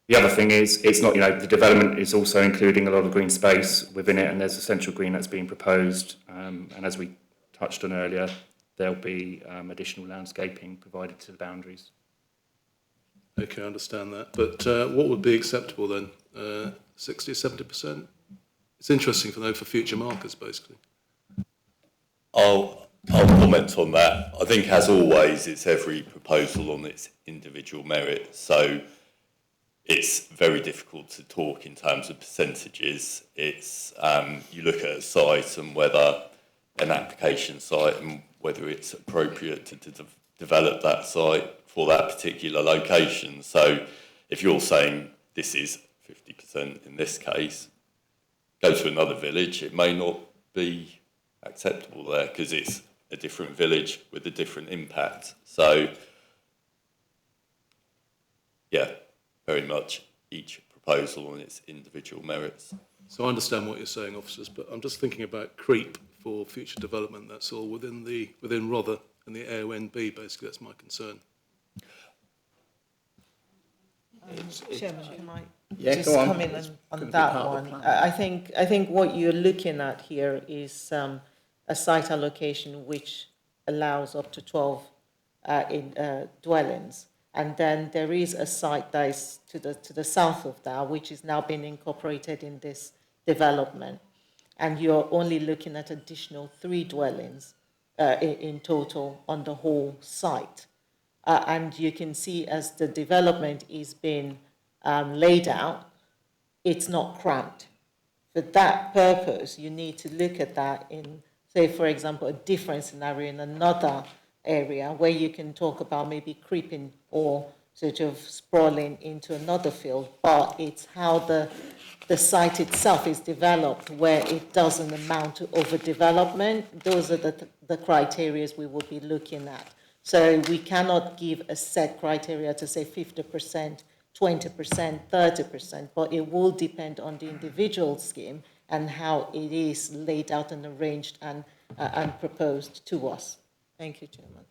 The other thing is, it's not, the development is also including a lot of green space within it, and there's a central green that's being proposed. And as we touched on earlier, there'll be additional landscaping provided to the boundaries. Okay, I understand that. But what would be acceptable then? 60, 70%? It's interesting to know for future markers, basically. I'll comment on that. I think, as always, it's every proposal on its individual merit. So it's very difficult to talk in terms of percentages. It's you look at a site and whether an application site and whether it's appropriate to develop that site for that particular location. So if you're saying this is 50% in this case, go to another village, it may not be acceptable there because it's a different village with a different impact. So yeah, very much each proposal on its individual merits. So I understand what you're saying, officers, but I'm just thinking about creep for future development. That's all within Rother and the AONB, basically. That's my concern. Chairman, can I just come in on that one? I think what you're looking at here is a site allocation which allows up to 12 dwellings. And then there is a site that is to the south of that, which is now being incorporated in this development. And you're only looking at additional 3 dwellings in total on the whole site. And you can see as the development is being laid out, it's not cramped. For that purpose, you need to look at that in, say, for example, a different scenario in another area where you can talk about maybe creeping or sort of sprawling into another field, but it's how the site itself is developed where it doesn't amount to overdevelopment. Those are the criteria we will be looking at. So we cannot give a set criteria to say 50%, 20%, 30%, but it will depend on the individual scheme and how it is laid out and arranged and proposed to us. Thank you, Chairman.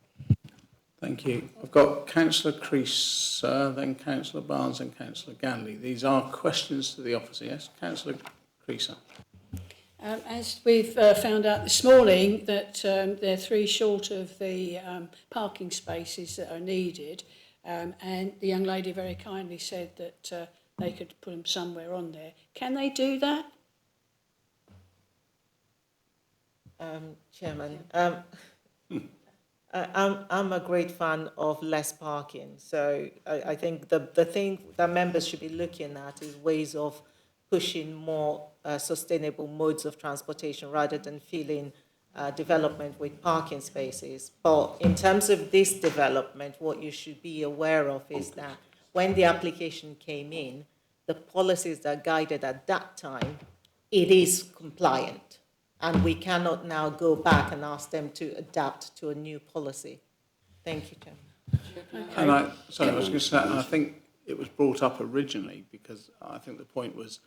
Thank you. I've got Councillor Creaser, then Councillor Barnes and Councillor Ganley. These are questions to the officer, yes? Councillor Creaser. As we've found out this morning that they're 3 short of the parking spaces that are needed, and the young lady very kindly said that they could put them somewhere on there. Can they do that? Chairman, I'm a great fan of less parking. So I think the thing that members should be looking at is ways of pushing more sustainable modes of transportation rather than filling development with parking spaces. But in terms of this development, what you should be aware of is that when the application came in, the policies that guided at that time, it is compliant. And we cannot now go back and ask them to adapt to a new policy. Thank you, Chairman. And I was going to say, I think it was brought up originally because I think the point was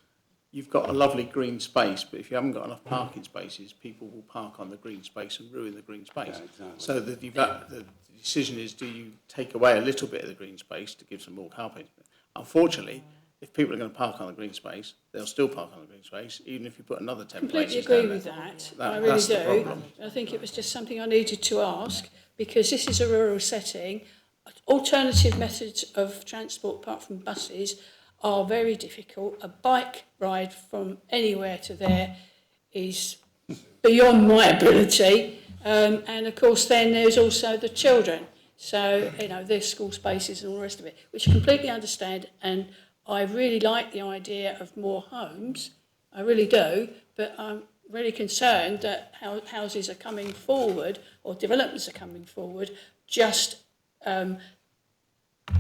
you've got a lovely green space, but if you haven't got enough parking spaces, people will park on the green space and ruin the green space. Yeah, exactly. So the decision is, do you take away a little bit of the green space to give some more car parking? Unfortunately, if people are going to park on the green space, they'll still park on the green space, even if you put another 10 Completely places agree down with there. that. I really That's the do. problem. I think it was just something I needed to ask, because this is a rural setting. Alternative methods of transport apart from buses are very difficult. A bike ride from anywhere to there is beyond my ability. And of course then there's also the children. So, you know, there's school spaces and all the rest of it, which I completely understand. And I really like the idea of more homes. I really do. But I'm really concerned that houses are coming forward, or developments are coming forward, just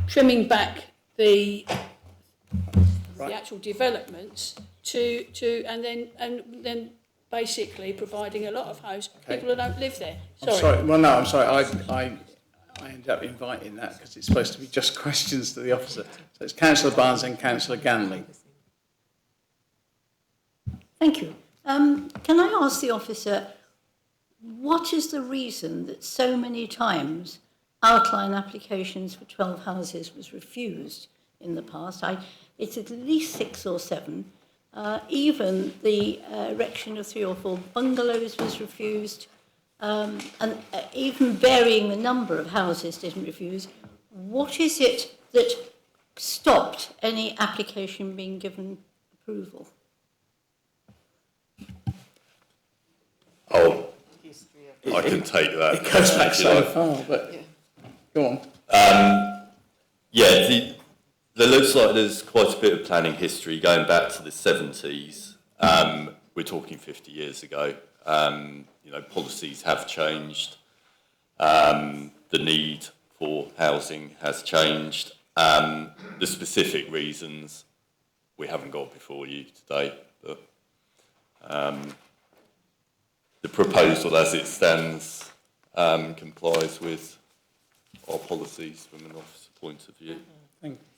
trimming back the actual developments and then basically providing a lot of homes for people who don't live there. Sorry. I'm sorry. I ended up inviting that because it's supposed to be just questions to the officer. So it's Councillor Barnes and Councillor Ganley. Thank you. Can I ask the officer, what is the reason that so many times outline applications for 12 houses was refused in the past? It's at least 6 or 7. Even the erection of 3 or 4 bungalows was refused, and even varying the number of houses didn't refuse. What is it that stopped any application being given approval? Oh, I can take that. It goes back so far, but go on. There looks like there's quite a bit of planning history going back to the 70s. We're talking 50 years ago. Policies have changed. The need for housing has changed. The specific reasons we haven't got before you today, but the proposal as it stands complies with our policies from an officer point of view.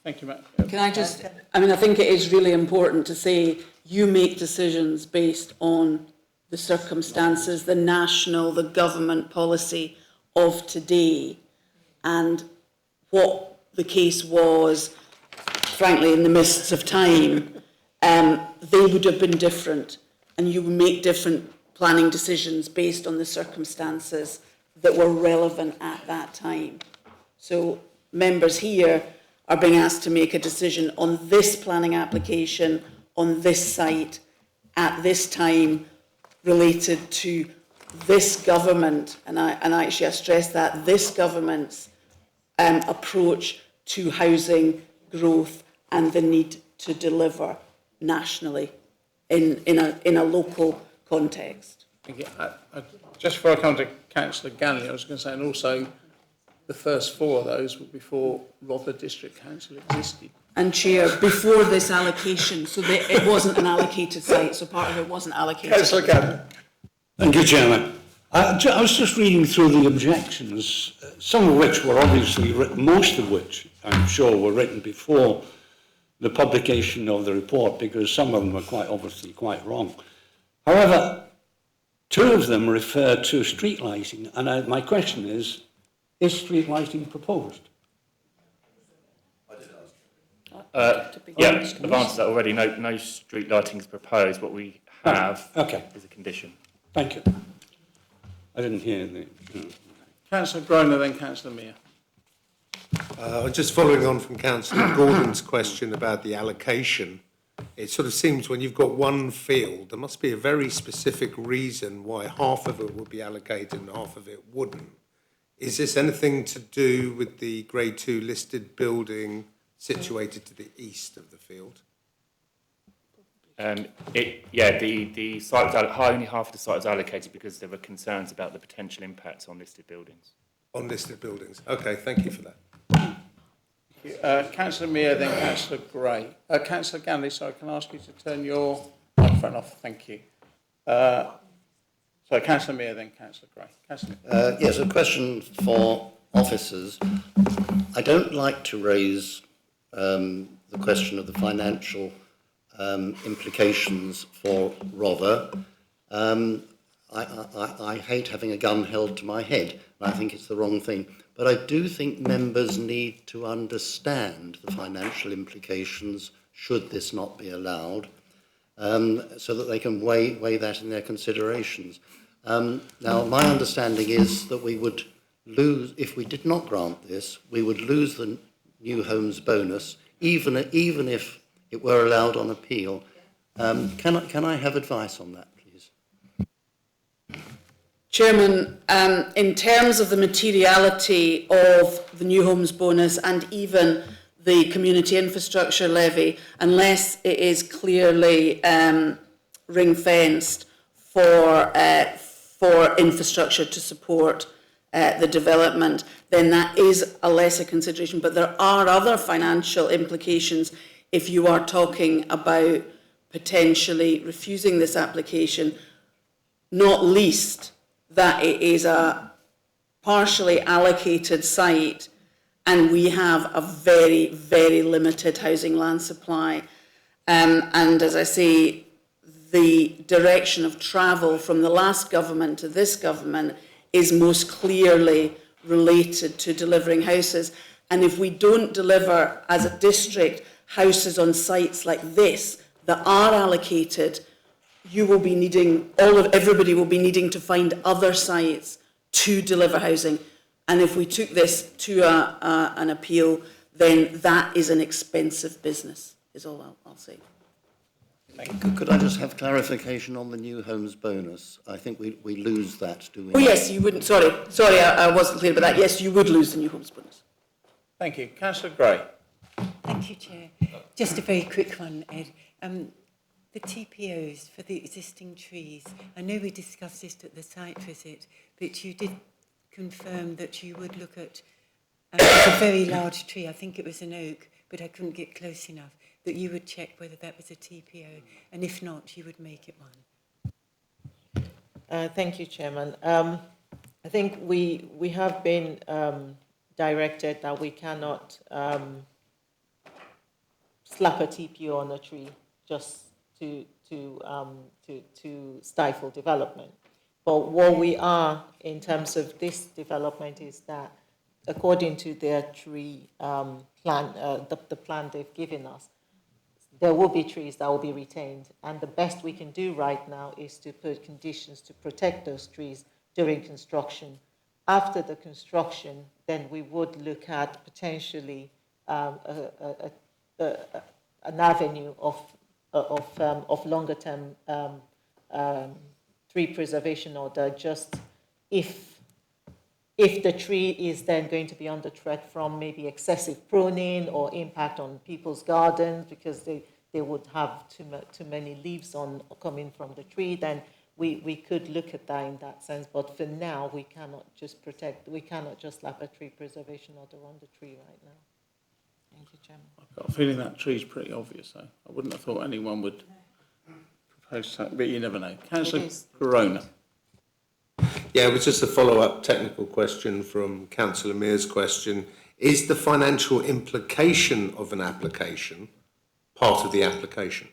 Thank you, Matt. Can I just, I think it is really important to say you make decisions based on the circumstances, the national, the government policy of today, and what the case was, frankly, in the mists of time, they would have been different, and you would make different planning decisions based on the circumstances that were relevant at that time. So members here are being asked to make a decision on this planning application, on this site, at this time, related to this government, and I actually stress that, this government's approach to housing growth and the need to deliver nationally in a local context. Thank you. Just before I come to Councillor Ganley, I was going to say, and also the first 4 of those were before Rother District Council existed. And Chair, before this allocation, so that it wasn't an allocated site, so part of it wasn't allocated. Councillor Ganley. Thank you, Chairman. I was just reading through the objections, some of which were obviously written, most of which I'm sure were written before the publication of the report, because some of them were quite obviously quite wrong. However, 2 of them refer to street lighting, and my question is street lighting proposed? I've answered that already. No street lighting is proposed. What we have is a condition. Thank you. I didn't hear the... Councillor Groner, then Councillor Mear. Just following on from Councillor Gordon's question about the allocation, it sort of seems when you've got one field, there must be a very specific reason why half of it would be allocated and half of it wouldn't. Is this anything to do with the Grade 2 listed building situated to the east of the field? The site was only half of the site was allocated because there were concerns about the potential impacts on listed buildings. On listed buildings. Okay, thank you for that. Councillor Mear, then Councillor Gray. Councillor Ganley, sorry, can I ask you to turn your microphone off? Thank you. Councillor Mear, then Councillor Gray. Yes, a question for officers. I don't like to raise the question of the financial implications for Rother. I hate having a gun held to my head, and I think it's the wrong thing. But I do think members need to understand the financial implications should this not be allowed, so that they can weigh that in their considerations. Now, my understanding is that we would lose, if we did not grant this, we would lose the new homes bonus, even if it were allowed on appeal. Can I have advice on that, please? Chairman, in terms of the materiality of the new homes bonus and even the community infrastructure levy, unless it is clearly ring-fenced for infrastructure to support the development, then that is a lesser consideration. But there are other financial implications if you are talking about potentially refusing this application, not least that it is a partially allocated site and we have a very, very limited housing land supply. And as I say, the direction of travel from the last government to this government is most clearly related to delivering houses. And if we don't deliver as a district houses on sites like this that are allocated, you will be needing, everybody will be needing to find other sites to deliver housing. And if we took this to an appeal, then that is an expensive business, is all I'll say. Could I just have clarification on the new homes bonus? I think we lose that, do we? Oh yes, you wouldn't, sorry, I wasn't clear about that. Yes, you would lose the new homes bonus. Thank you. Councillor Gray. Thank you, Chair. Just a very quick one, Ed. The TPOs for the existing trees, I know we discussed this at the site visit, but you did confirm that you would look at a very large tree, I think it was an oak, but I couldn't get close enough, that you would check whether that was a TPO, and if not, you would make it one. Thank you, Chairman. I think we have been directed that we cannot slap a TPO on a tree just to stifle development. But what we are in terms of this development is that according to their tree plan, the plan they've given us, there will be trees that will be retained. And the best we can do right now is to put conditions to protect those trees during construction. After the construction, then we would look at potentially an avenue of longer term tree preservation order, just if the tree is then going to be under threat from maybe excessive pruning or impact on people's gardens because they would have too many leaves coming from the tree, then we could look at that in that sense. But for now, we cannot just slap a tree preservation order on the tree right now. Thank you, Chairman. I've got a feeling that tree's pretty obvious, though. I wouldn't have thought anyone would propose something, but you never know. Councillor Corona. Yeah, it was just a follow-up technical question from Councillor Mears' question. Is the financial implication of an application part of the application?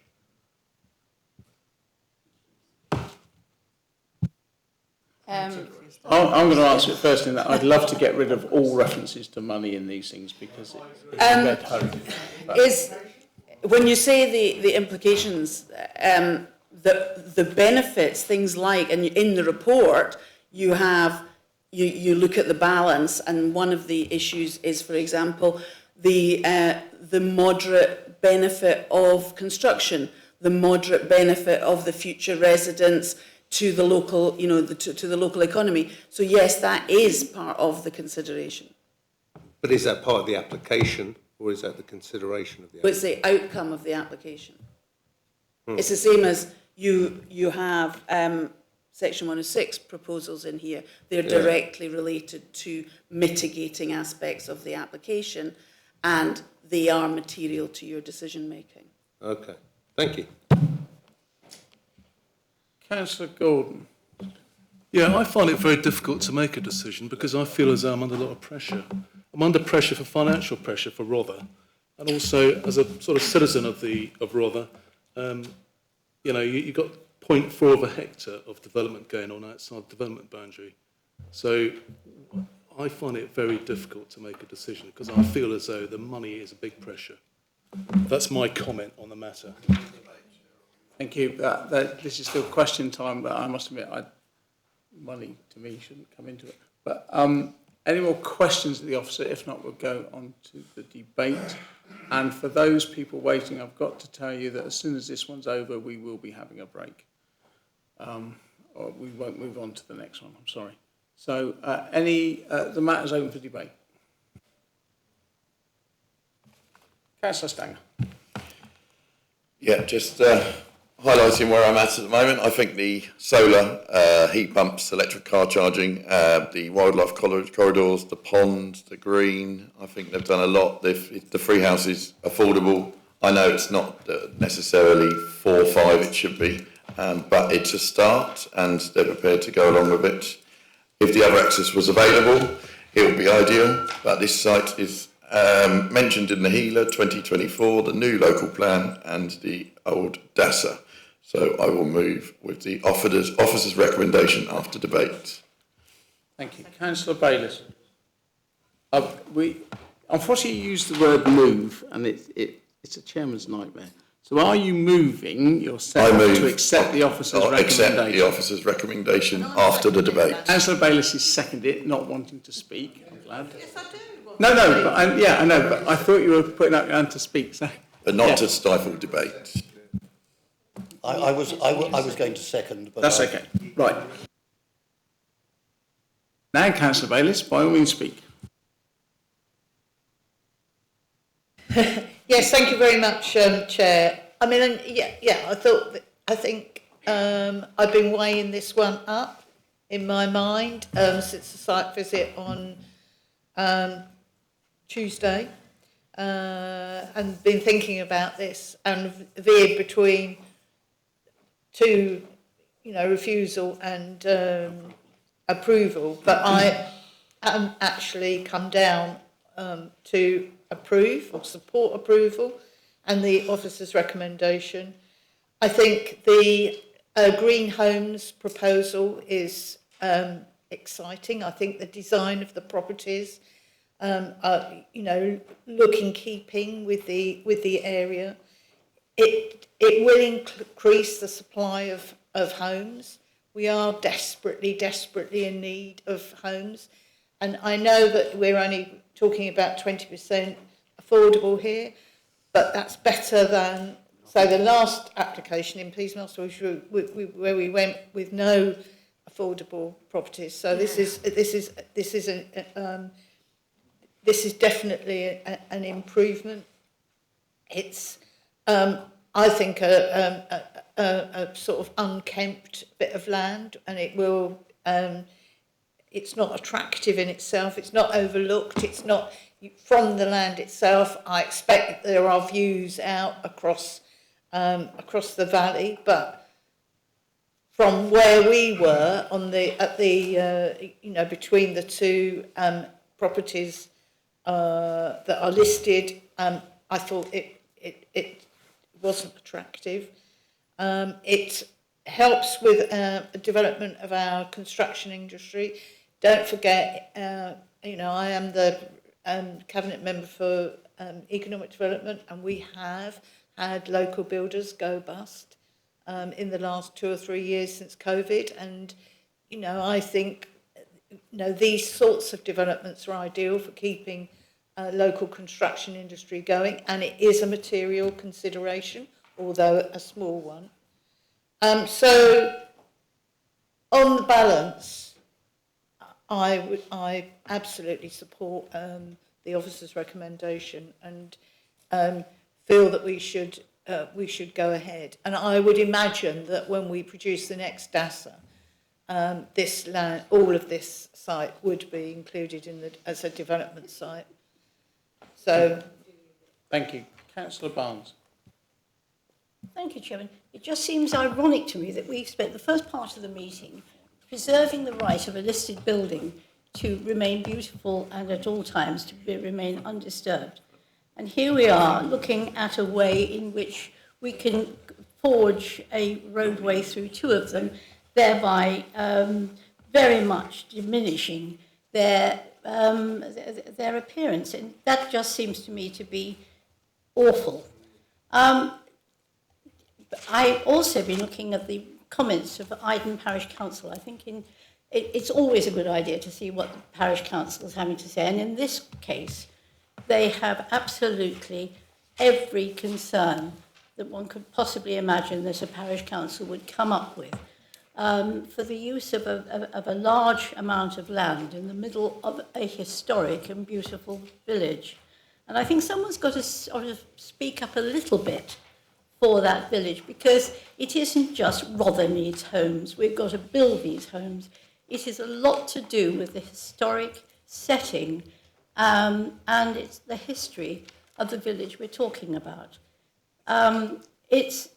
I'm going to answer it first in that I'd love to get rid of all references to money in these things because it's a red herring. When you say the implications, the benefits, things like, and in the report, you look at the balance, and one of the issues is, for example, the moderate benefit of construction, the moderate benefit of the future residents to the local, to the local economy. So yes, that is part of the consideration. But is that part of the application, or is that the consideration of the application? It's the outcome of the application. It's the same as you have Section 106 proposals in here. They're directly related to mitigating aspects of the application, and they are material to your decision making. Okay, thank you. Councillor Gordon. Yeah, I find it very difficult to make a decision because I feel as though I'm under a lot of pressure. I'm under pressure for financial pressure for Rother, and also as a sort of citizen of Rother, you know, you've got 0.4 of a hectare of development going on outside the development boundary. So I find it very difficult to make a decision because I feel as though the money is a big pressure. That's my comment on the matter. Thank you. This is still question time, but I must admit, money to me shouldn't come into it. But any more questions of the officer? If not, we'll go on to the debate. And for those people waiting, I've got to tell you that as soon as this one's over, we will be having a break. Or we won't move on to the next one, I'm sorry. So the matter is open for debate. Councillor Stanger. Yeah, just highlighting where I'm at the moment. I think the solar, heat pumps, electric car charging, the wildlife corridors, the pond, the green, I think they've done a lot. The free house is affordable. I know it's not necessarily 4 or 5, it should be, but it's a start and they're prepared to go along with it. If the other access was available, it would be ideal, but this site is mentioned in the HELA 2024, the new local plan and the old DASA. So I will move with the officer's recommendation after debate. Thank you. Councillor Bayliss. We unfortunately used the word move, and it's a chairman's nightmare. So are you moving yourself to accept the officer's recommendation? Accept the officer's recommendation after the debate. Councillor Bayliss is seconded it, not wanting to speak. I'm glad. Yes, I do. No, but I know, but I thought you were putting up your hand to speak. So. But not to stifle debate. I was going to second, but that's okay. Right. Now, Councillor Bayliss, by all means, speak. Yes, thank you very much, Chair. I mean, I think I've been weighing this one up in my mind since the site visit on Tuesday, and been thinking about this and veered between two, refusal and approval. But I actually come down to approve or support approval and the officer's recommendation. I think the Green Homes proposal is exciting. I think the design of the properties are, look in keeping with the area. It will increase the supply of homes. We are desperately in need of homes. And I know that we're only talking about 20% affordable here, but that's better than, so the last application in Peasmaster, where we went with no affordable properties. So this is definitely an improvement. It's, I think, a sort of unkempt bit of land, and it will. It's not attractive in itself. It's not overlooked. It's not from the land itself. I expect there are views out across the valley, but from where we were on between the two properties that are listed, I thought it wasn't attractive. It helps with the development of our construction industry. Don't forget, I am the cabinet member for economic development, and we have had local builders go bust in the last 2 or 3 years since COVID. And, I think, these sorts of developments are ideal for keeping local construction industry going, and it is a material consideration, although a small one. So, on the balance, I absolutely support the officer's recommendation and feel that we should go ahead. And I would imagine that when we produce the next DASA, this land, all of this site would be included as a development site. So, thank you, Councillor Barnes. Thank you, Chairman. It just seems ironic to me that we've spent the first part of the meeting preserving the right of a listed building to remain beautiful and at all times to remain undisturbed. And here we are looking at a way in which we can forge a roadway through two of them, thereby very much diminishing their appearance. And that just seems to me to be awful. I've also been looking at the comments of Iden Parish Council. I think it's always a good idea to see what the Parish Council is having to say. And in this case, they have absolutely every concern that one could possibly imagine that a Parish Council would come up with for the use of a large amount of land in the middle of a historic and beautiful village. And I think someone's got to sort of speak up a little bit for that village, because it isn't just Rother needs homes. We've got to build these homes. It is a lot to do with the historic setting and it's the history of the village we're talking about. It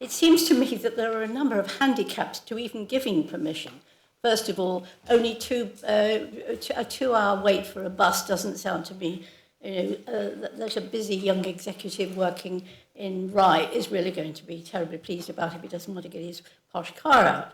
seems to me that there are a number of handicaps to even giving permission. First of all, only a 2-hour wait for a bus doesn't sound to me, that a busy young executive working in Rye is really going to be terribly pleased about if he doesn't want to get his posh car out.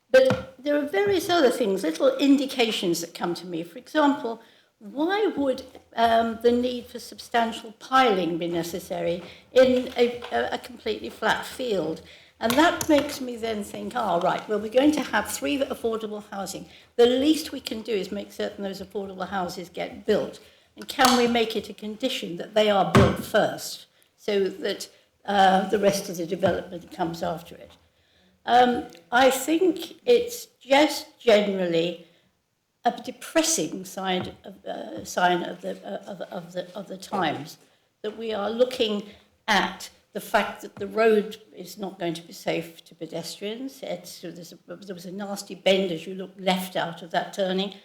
But there are various other things, little indications that come to me. For example, why would the need for substantial piling be necessary in a completely flat field? And that makes me then think, right, well, we're going to have 3 affordable housing. The least we can do is make certain those affordable houses get built. And can we make it a condition that they are built first so that the rest of the development comes after it? I think it's just generally a depressing sign of the times that we are looking at the fact that the road is not going to be safe to pedestrians. There was a nasty bend as you look left out of that turning.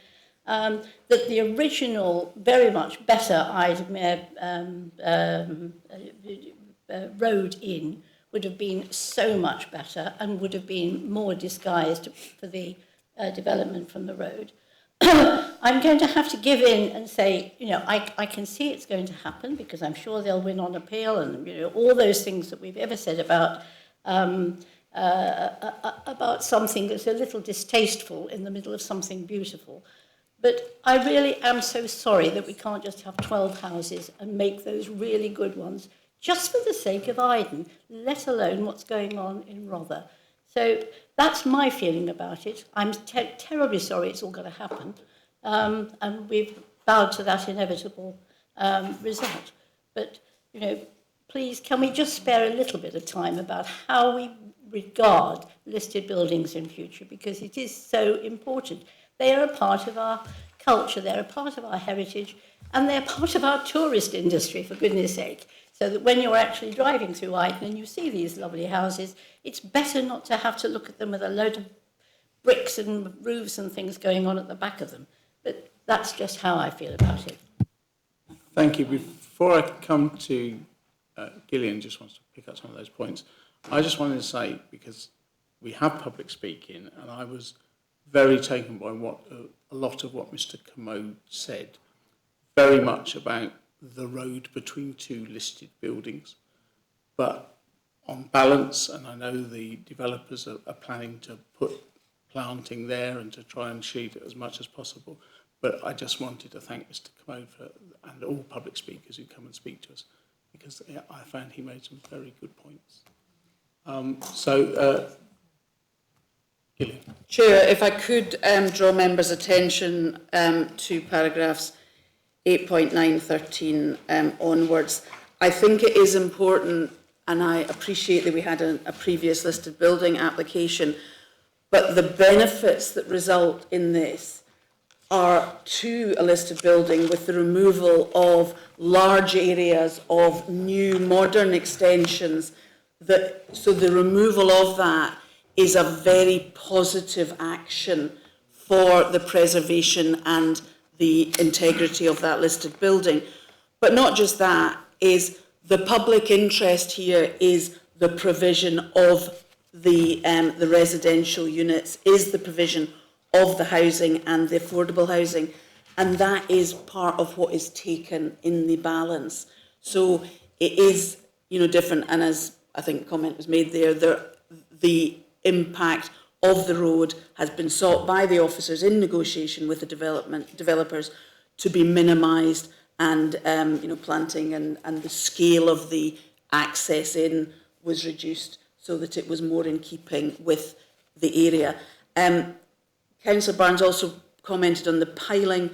That the original, very much better Idemere road in would have been so much better and would have been more disguised for the development from the road. I'm going to have to give in and say, I can see it's going to happen because I'm sure they'll win on appeal and, all those things that we've ever said about something that's a little distasteful in the middle of something beautiful. But I really am so sorry that we can't just have 12 houses and make those really good ones just for the sake of Iden, let alone what's going on in Rother. So that's my feeling about it. I'm terribly sorry it's all going to happen. And we've bowed to that inevitable result. But, please, can we just spare a little bit of time about how we regard listed buildings in future? Because it is so important. They are a part of our culture, they're a part of our heritage, and they're part of our tourist industry, for goodness sake. So that when you're actually driving through Iden and you see these lovely houses, it's better not to have to look at them with a load of bricks and roofs and things going on at the back of them. But that's just how I feel about it. Thank you. Before I come to Gillian, just wants to pick up some of those points, I just wanted to say, because we have public speaking, and I was very taken by a lot of what Mr. Commode said, very much about the road between 2 listed buildings. But on balance, and I know the developers are planning to put planting there and to try and shield it as much as possible, but I just wanted to thank Mr. Commode and all public speakers who come and speak to us, because I found he made some very good points. Gillian. Chair, if I could draw members' attention to paragraphs 8.9, 13 onwards. I think it is important, and I appreciate that we had a previous listed building application, but the benefits that result in this are to a listed building with the removal of large areas of new modern extensions. So the removal of that is a very positive action for the preservation and the integrity of that listed building. But not just that, is the public interest here is the provision of the residential units, is the provision of the housing and the affordable housing, and that is part of what is taken in the balance. So it is different. And as I think a comment was made there, the impact of the road has been sought by the officers in negotiation with the developers to be minimised, and planting and the scale of the access in was reduced so that it was more in keeping with the area. Councillor Barnes also commented on the piling.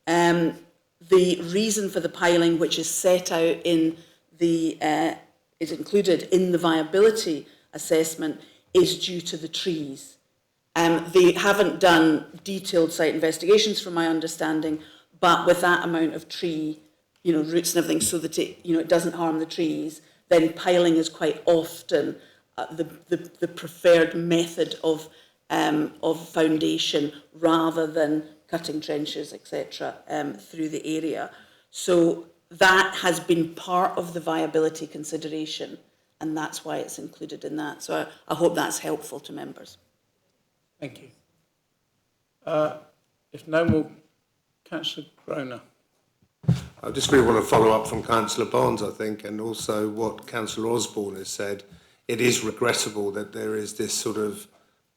The reason for the piling, which is set out in is included in the viability assessment, is due to the trees. They haven't done detailed site investigations, from my understanding, but with that amount of tree, roots and everything, so that it doesn't harm the trees, then piling is quite often the preferred method of foundation, rather than cutting trenches, etc., through the area. So that has been part of the viability consideration, and that's why it's included in that. So I hope that's helpful to members. Thank you. If no more, Councillor Groner. I just really want to follow up from Councillor Barnes, I think, and also what Councillor Osborne has said. It is regrettable that there is this sort of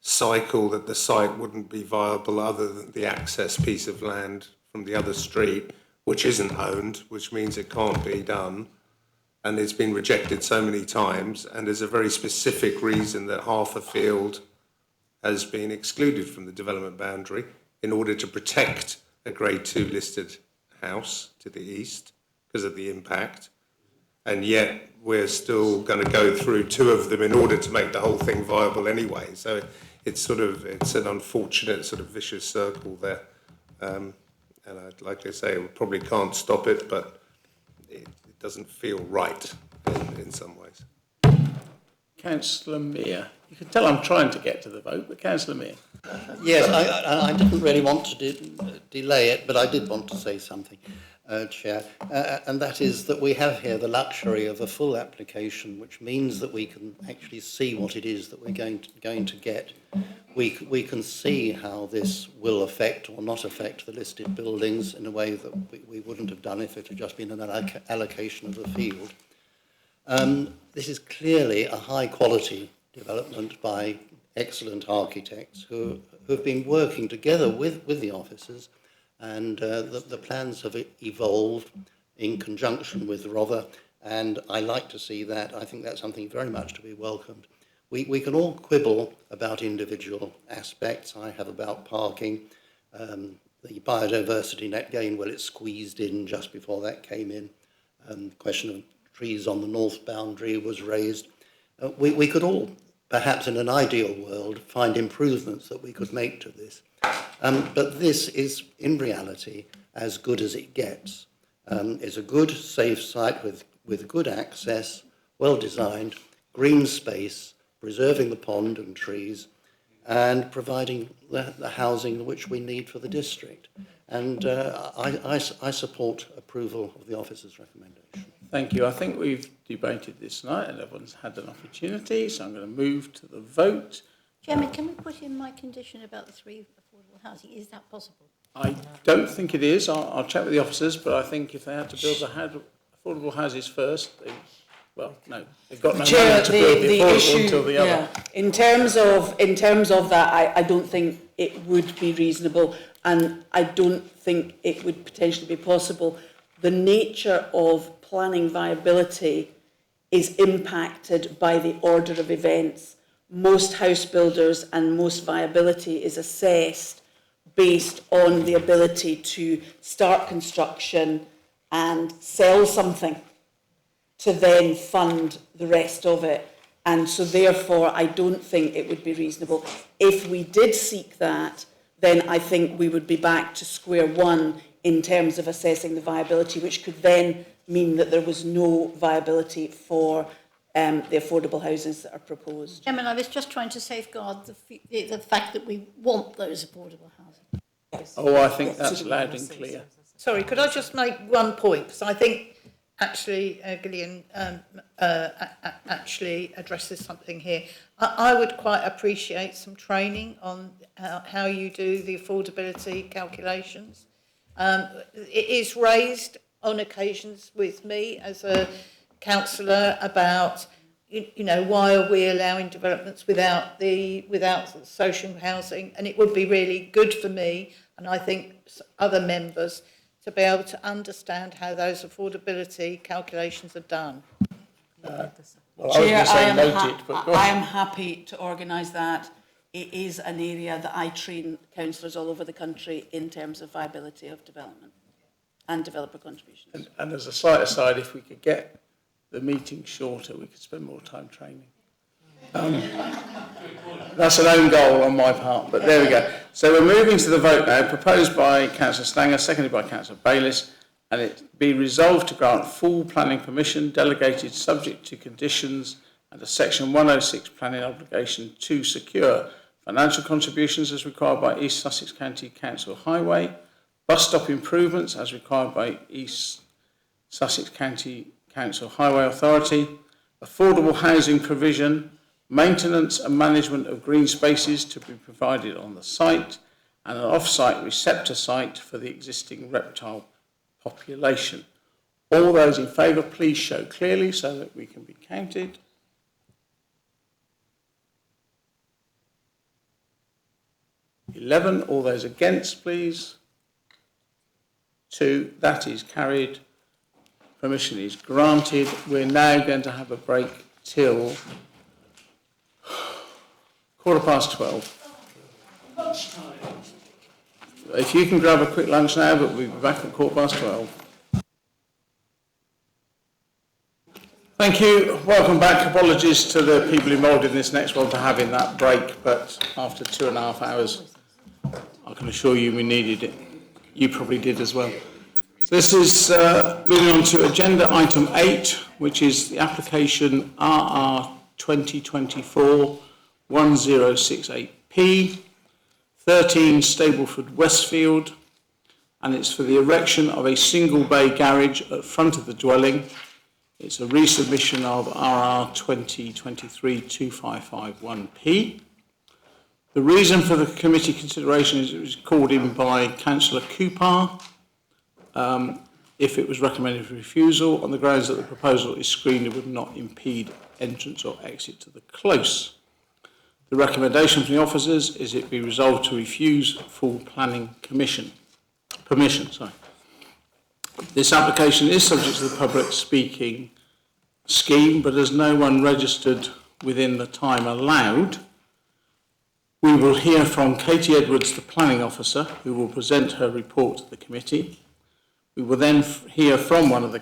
cycle that the site wouldn't be viable other than the access piece of land from the other street, which isn't owned, which means it can't be done. And it's been rejected so many times, and there's a very specific reason that half a field has been excluded from the development boundary in order to protect a Grade 2 listed house to the east because of the impact. And yet we're still going to go through two of them in order to make the whole thing viable anyway. So it's an unfortunate sort of vicious circle there. And I'd like to say we probably can't stop it, but it doesn't feel right in some ways. Councillor Mear. You can tell I'm trying to get to the vote, but Councillor Mear. Yes, I didn't really want to delay it, but I did want to say something, Chair, and that is that we have here the luxury of a full application, which means that we can actually see what it is that we're going to get. We can see how this will affect or not affect the listed buildings in a way that we wouldn't have done if it had just been an allocation of the field. This is clearly a high-quality development by excellent architects who have been working together with the officers, and the plans have evolved in conjunction with Rother, and I like to see that. I think that's something very much to be welcomed. We can all quibble about individual aspects. I have about parking, the biodiversity net gain, well, it's squeezed in just before that came in. The question of trees on the north boundary was raised. We could all, perhaps in an ideal world, find improvements that we could make to this. But this is, in reality, as good as it gets. It's a good, safe site with good access, well designed, green space, preserving the pond and trees, and providing the housing which we need for the district. And I support approval of the officer's recommendation. Thank you. I think we've debated this tonight and everyone's had an opportunity, so I'm going to move to the vote. Chairman, can we put in my condition about the 3 affordable housing? Is that possible? I don't think it is. I'll check with the officers, but I think if they had to build the affordable houses first, they've got no money to build the affordable until the other. In terms of that, I don't think it would be reasonable, and I don't think it would potentially be possible. The nature of planning viability is impacted by the order of events. Most house builders and most viability is assessed based on the ability to start construction and sell something to then fund the rest of it. And so therefore, I don't think it would be reasonable. If we did seek that, then I think we would be back to square one in terms of assessing the viability, which could then mean that there was no viability for the affordable houses that are proposed. Chairman, I was just trying to safeguard the fact that we want those affordable housing. Yes. Oh, I think that's loud and clear. Sorry, could I just make one point? Because I think actually Gillian actually addresses something here. I would quite appreciate some training on how you do the affordability calculations. It is raised on occasions with me as a councillor about, you know, why are we allowing developments without social housing? And it would be really good for me, and I think other members, to be able to understand how those affordability calculations are done. Chair, I am happy to organise that. It is an area that I train councillors all over the country in terms of viability of development and developer contributions. And as a slight aside, if we could get the meeting shorter, we could spend more time training. That's an own goal on my part, but there we go. So we're moving to the vote now, proposed by Councillor Stanger, seconded by Councillor Bayliss, and it be resolved to grant full planning permission, delegated subject to conditions and a Section 106 planning obligation to secure financial contributions as required by East Sussex County Council Highway, bus stop improvements as required by East Sussex County Council Highway Authority, affordable housing provision, maintenance and management of green spaces to be provided on the site, and an off-site receptor site for the existing reptile population. All those in favour, please show clearly so that we can be counted. (11). All those against, please. 2. That is carried. Permission is granted. We're now going to have a break till 12:15. If you can grab a quick lunch now, but we'll be back at 12:15. Thank you. Welcome back. Apologies to the people involved in this next one for having that break, but after 2.5 hours, I can assure you we needed it. You probably did as well. So this is moving on to agenda item 8, which is the application RR 2024-1068P, 13 Stableford Westfield, and it's for the erection of a single bay garage at front of the dwelling. It's a resubmission of RR 2023-2551P. The reason for the committee consideration is it was called in by Councillor Cooper. If it was recommended for refusal on the grounds that the proposal is screened and would not impede entrance or exit to the close. The recommendation from the officers is it be resolved to refuse full planning permission. This application is subject to the public speaking scheme, but as no one registered within the time allowed, we will hear from Katie Edwards, the planning officer, who will present her report to the committee. We will then hear from one of the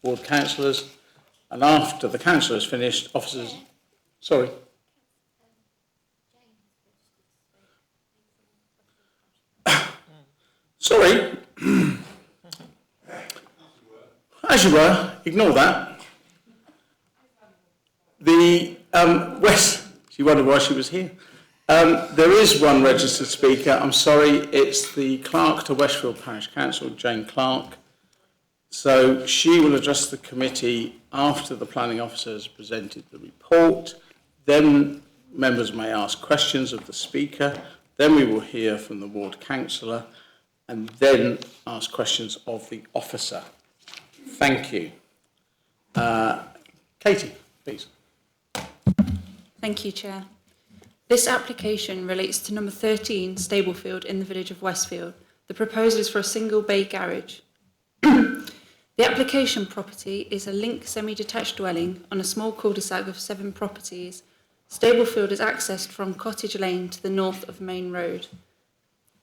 ward councillors, and after the councillor is finished, officers... Sorry. Sorry. As you were, ignore that. She wondered why she was here. There is one registered speaker. I'm sorry, it's the clerk to Westfield Parish Council, Jane Clark. So she will address the committee after the planning officer has presented the report. Then members may ask questions of the speaker. Then we will hear from the ward councillor and then ask questions of the officer. Thank you. Katie, please. Thank you, Chair. This application relates to number 13 Stablefield in the village of Westfield. The proposal is for a single bay garage. The application property is a linked semi-detached dwelling on a small cul-de-sac of 7 properties. Stablefield is accessed from Cottage Lane to the north of Main Road.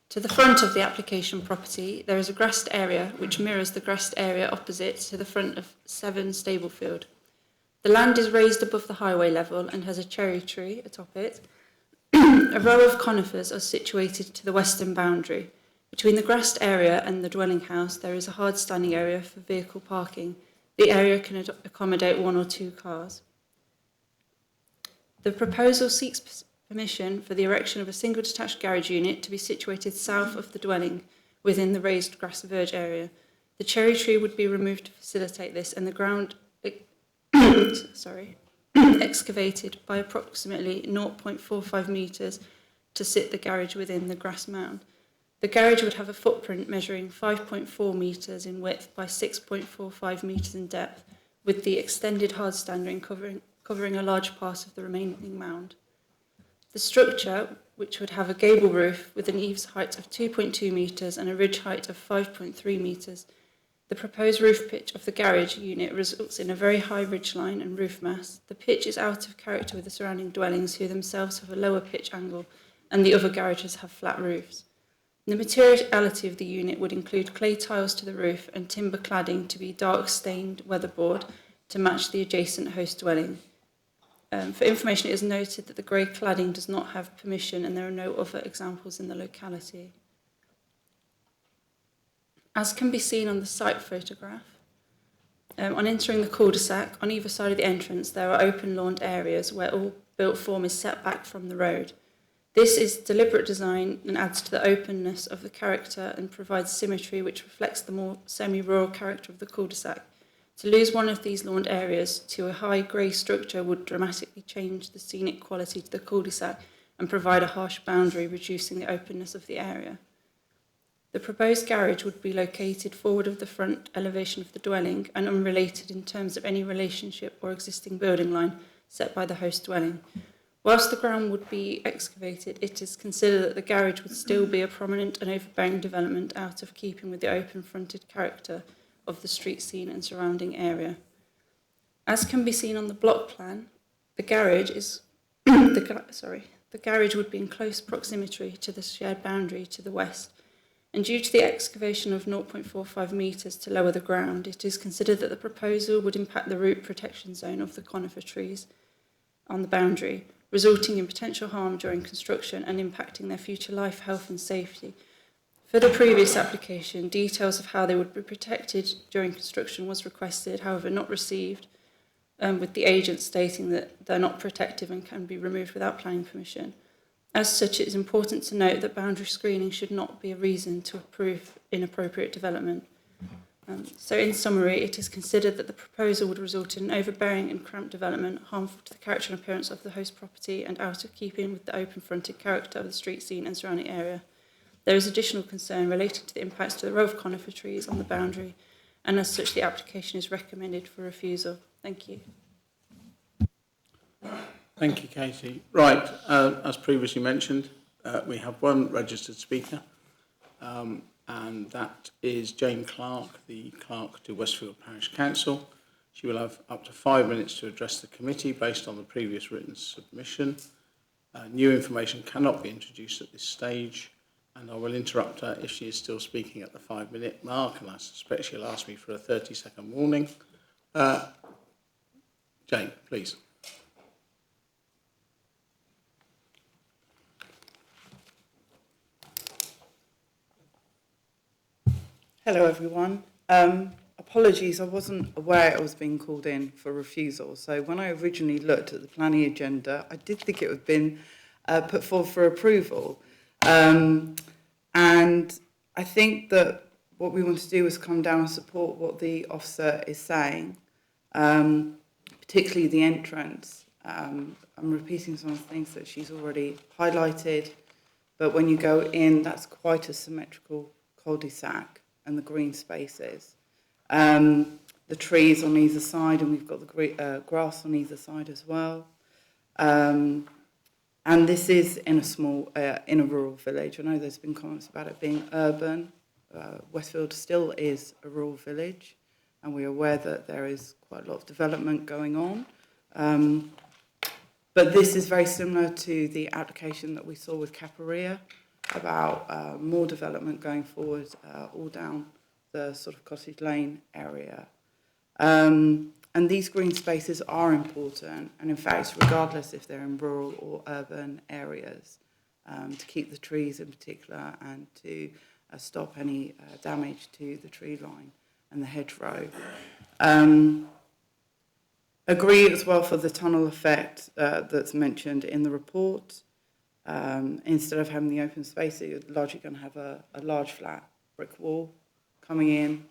To the front of the application property, there is a grassed area which mirrors the grassed area opposite to the front of 7 Stablefield. The land is raised above the highway level and has a cherry tree atop it. A row of conifers are situated to the western boundary. Between the grassed area and the dwelling house, there is a hard standing area for vehicle parking. The area can accommodate 1 or 2 cars. The proposal seeks permission for the erection of a single detached garage unit to be situated south of the dwelling within the raised grass verge area. The cherry tree would be removed to facilitate this and the ground excavated by approximately 0.45 metres to sit the garage within the grass mound. The garage would have a footprint measuring 5.4 metres in width by 6.45 metres in depth, with the extended hard standing covering a large part of the remaining mound. The structure, which would have a gable roof with an eaves height of 2.2 metres and a ridge height of 5.3 metres, the proposed roof pitch of the garage unit results in a very high ridge line and roof mass. The pitch is out of character with the surrounding dwellings, who themselves have a lower pitch angle, and the other garages have flat roofs. The materiality of the unit would include clay tiles to the roof and timber cladding to be dark stained weatherboard to match the adjacent host dwelling. For information, it is noted that the grey cladding does not have permission and there are no other examples in the locality. As can be seen on the site photograph, on entering the cul-de-sac, on either side of the entrance, there are open lawned areas where all built form is set back from the road. This is deliberate design and adds to the openness of the character and provides symmetry which reflects the more semi-rural character of the cul-de-sac. To lose one of these lawned areas to a high grey structure would dramatically change the scenic quality to the cul-de-sac and provide a harsh boundary, reducing the openness of the area. The proposed garage would be located forward of the front elevation of the dwelling and unrelated in terms of any relationship or existing building line set by the host dwelling. Whilst the ground would be excavated, it is considered that the garage would still be a prominent and overbearing development out of keeping with the open-fronted character of the street scene and surrounding area. As can be seen on the block plan, the garage is the garage would be in close proximity to the shared boundary to the west, and due to the excavation of 0.45 metres to lower the ground, it is considered that the proposal would impact the root protection zone of the conifer trees on the boundary, resulting in potential harm during construction and impacting their future life, health and safety. For the previous application, details of how they would be protected during construction was requested, however not received, with the agent stating that they're not protective and can be removed without planning permission. As such, it is important to note that boundary screening should not be a reason to approve inappropriate development. So in summary, it is considered that the proposal would result in an overbearing and cramped development, harmful to the character and appearance of the host property and out of keeping with the open-fronted character of the street scene and surrounding area. There is additional concern relating to the impacts to the row of conifer trees on the boundary, and as such the application is recommended for refusal. Thank you. Thank you, Katie. Right, as previously mentioned, we have one registered speaker, and that is Jane Clark, the clerk to Westfield Parish Council. She will have up to 5 minutes to address the committee based on the previous written submission. New information cannot be introduced at this stage, and I will interrupt her if she is still speaking at the 5-minute mark, and I suspect she'll ask me for a 30-second warning. Jane, please. Hello everyone. Apologies, I wasn't aware I was being called in for refusal. So when I originally looked at the planning agenda, I did think it had been put forward for approval. And I think that what we want to do is come down and support what the officer is saying, particularly the entrance. I'm repeating some of the things that she's already highlighted, but when you go in, that's quite a symmetrical cul-de-sac. And the green spaces, the trees on either side, and we've got the grass on either side as well. And this is in a small, in a rural village. I know there's been comments about it being urban. Westfield still is a rural village, and we're aware that there is quite a lot of development going on. But this is very similar to the application that we saw with Caparia, about more development going forward all down the sort of Cottage Lane area. And these green spaces are important, and in fact, regardless if they're in rural or urban areas, to keep the trees in particular and to stop any damage to the tree line and the hedgerow. Agree as well for the tunnel effect that's mentioned in the report. Instead of having the open space, you're largely going to have a large flat brick wall coming in.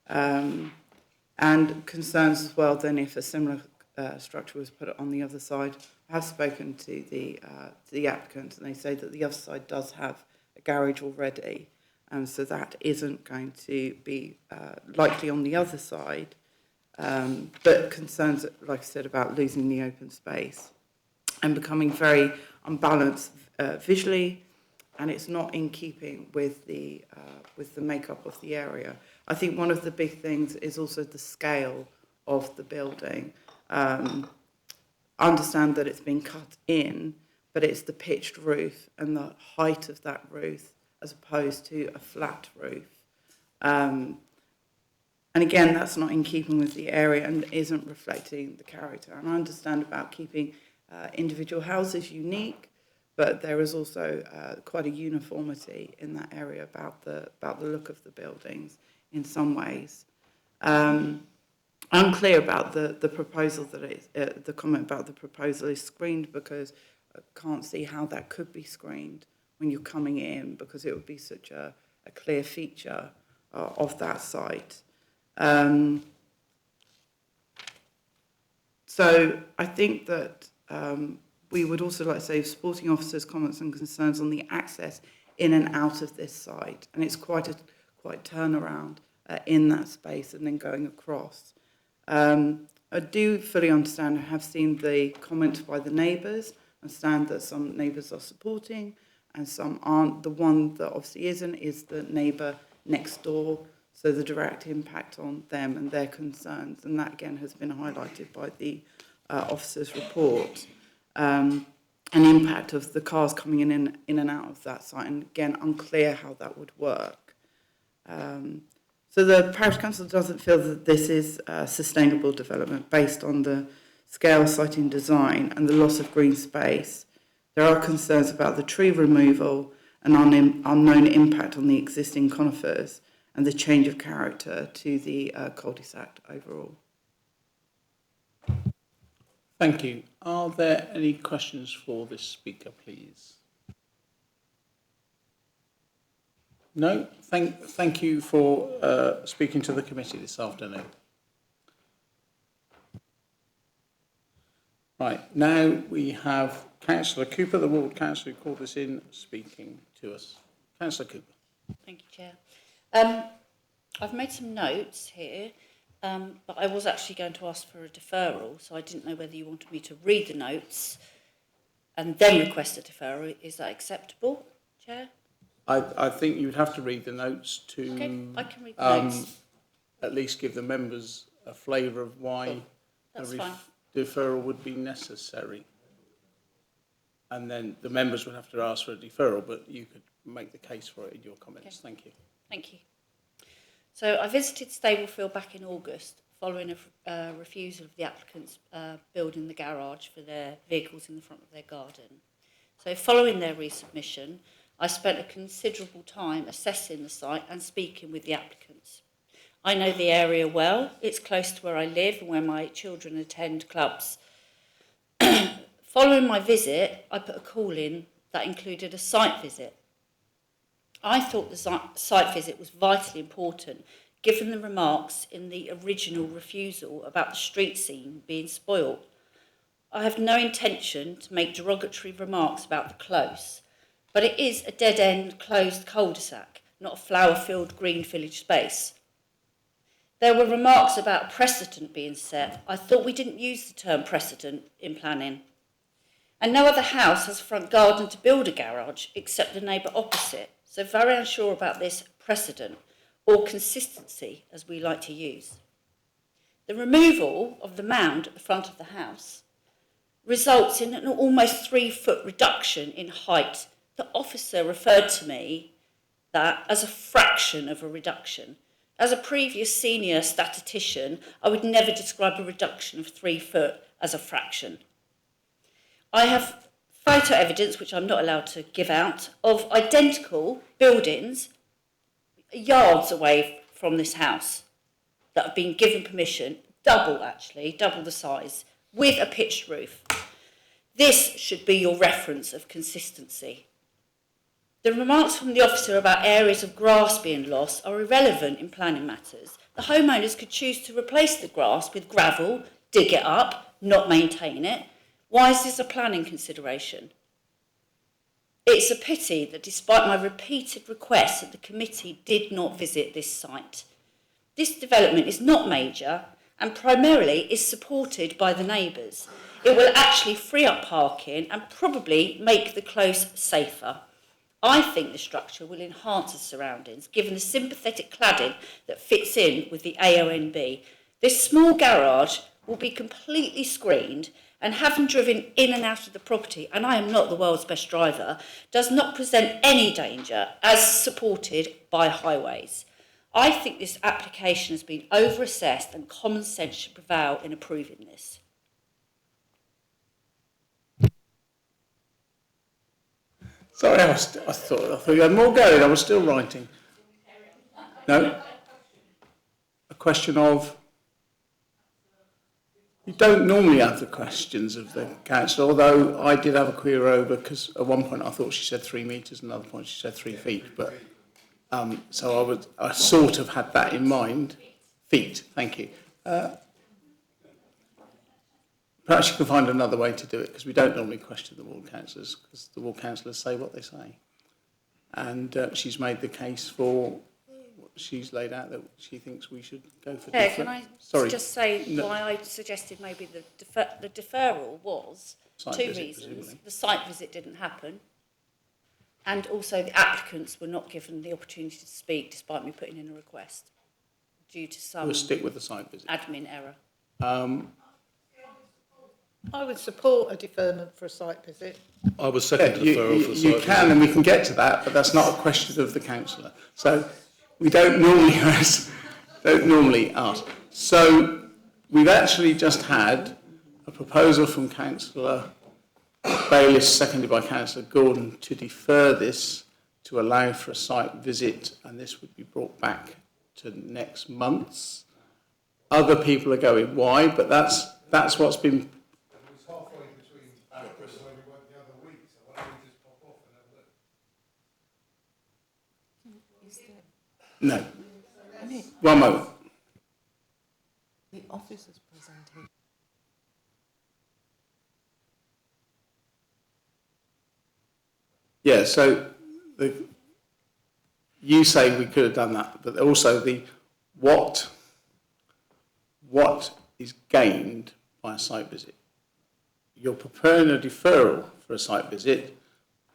And concerns as well then if a similar structure was put on the other side. I have spoken to the applicant, and they say that the other side does have a garage already, so that isn't going to be likely on the other side. but concerns, like I said, about losing the open space and becoming very unbalanced visually, and it's not in keeping with the makeup of the area. I think one of the big things is also the scale of the building. I understand that it's been cut in, but it's the pitched roof and the height of that roof as opposed to a flat roof. And again, that's not in keeping with the area and isn't reflecting the character. And I understand about keeping individual houses unique, but there is also quite a uniformity in that area about the look of the buildings in some ways. I'm clear about the proposal that the comment about the proposal is screened, because I can't see how that could be screened when you're coming in, because it would be such a clear feature of that site. So I think that we would also like to say supporting officers' comments and concerns on the access in and out of this site, and it's quite turnaround in that space and then going across. I do fully understand and have seen the comment by the neighbours. I understand that some neighbours are supporting and some aren't. The one that obviously isn't is the neighbour next door, so the direct impact on them and their concerns, and that again has been highlighted by the officer's report. An impact of the cars coming in and out of that site, and again unclear how that would work. So the Parish Council doesn't feel that this is sustainable development based on the scale, siting design and the loss of green space. There are concerns about the tree removal and unknown impact on the existing conifers and the change of character to the cul-de-sac overall. Thank you. Are there any questions for this speaker, please? No? Thank you for speaking to the committee this afternoon. Right, now we have Councillor Cooper, the Ward Councillor who called this in, speaking to us. Councillor Cooper. Thank you, Chair. I've made some notes here, but I was actually going to ask for a deferral, so I didn't know whether you wanted me to read the notes and then request a deferral. Is that acceptable, Chair? I think you'd have to read the notes to I can read the notes. At least give the members a flavour of why a deferral would be necessary. And then the members would have to ask for a deferral, but you could make the case for it in your comments. Okay. Thank you. Thank you. So I visited Staplefield back in August following a refusal of the applicants building the garage for their vehicles in the front of their garden. So following their resubmission, I spent a considerable time assessing the site and speaking with the applicants. I know the area well. It's close to where I live and where my children attend clubs. Following my visit, I put a call in that included a site visit. I thought the site visit was vitally important, given the remarks in the original refusal about the street scene being spoilt. I have no intention to make derogatory remarks about the close, but it is a dead-end closed cul-de-sac, not a flower-filled green village space. There were remarks about a precedent being set. I thought we didn't use the term precedent in planning. And no other house has a front garden to build a garage except the neighbour opposite, so very unsure about this precedent or consistency, as we like to use. The removal of the mound at the front of the house results in an almost 3-foot reduction in height. The officer referred to me that as a fraction of a reduction. As a previous senior statistician, I would never describe a reduction of 3 foot as a fraction. I have photo evidence, which I'm not allowed to give out, of identical buildings yards away from this house that have been given permission, double the size, with a pitched roof. This should be your reference of consistency. The remarks from the officer about areas of grass being lost are irrelevant in planning matters. The homeowners could choose to replace the grass with gravel, dig it up, not maintain it. Why is this a planning consideration? It's a pity that despite my repeated requests that the committee did not visit this site. This development is not major and primarily is supported by the neighbours. It will actually free up parking and probably make the close safer. I think the structure will enhance the surroundings, given the sympathetic cladding that fits in with the AONB. This small garage will be completely screened, and having driven in and out of the property, and I am not the world's best driver, does not present any danger as supported by highways. I think this application has been over-assessed and common sense should prevail in approving this. Sorry, I thought you had more going. I was still writing. No? A question of... You don't normally have the questions of the council, although I did have a query over, because at one point I thought she said 3 metres, another point she said 3 feet, but so I sort of had that in mind. Feet, thank you. Perhaps you can find another way to do it, because we don't normally question the ward councillors, because the ward councillors say what they say. And she's made the case for what she's laid out, that she thinks we should go for different... Can I just say why I suggested maybe the deferral was two reasons. Presumably. The site visit didn't happen, and also the applicants were not given the opportunity to speak despite me putting in a request due to some we'll stick with the site visit. Admin error. I would support a deferment for a site visit. I would second deferral for a site visit. You can, and we can get to that, but that's not a question of the councillor. So we don't normally ask. So we've actually just had a proposal from Councillor Bayliss, seconded by Councillor Gordon, to defer this to allow for a site visit, and this would be brought back to next month. Other people are going, why? But that's what's been... No. One moment. The officer's presentation. Yeah, so you say we could have done that, but also what is gained by a site visit? You're preparing a deferral for a site visit,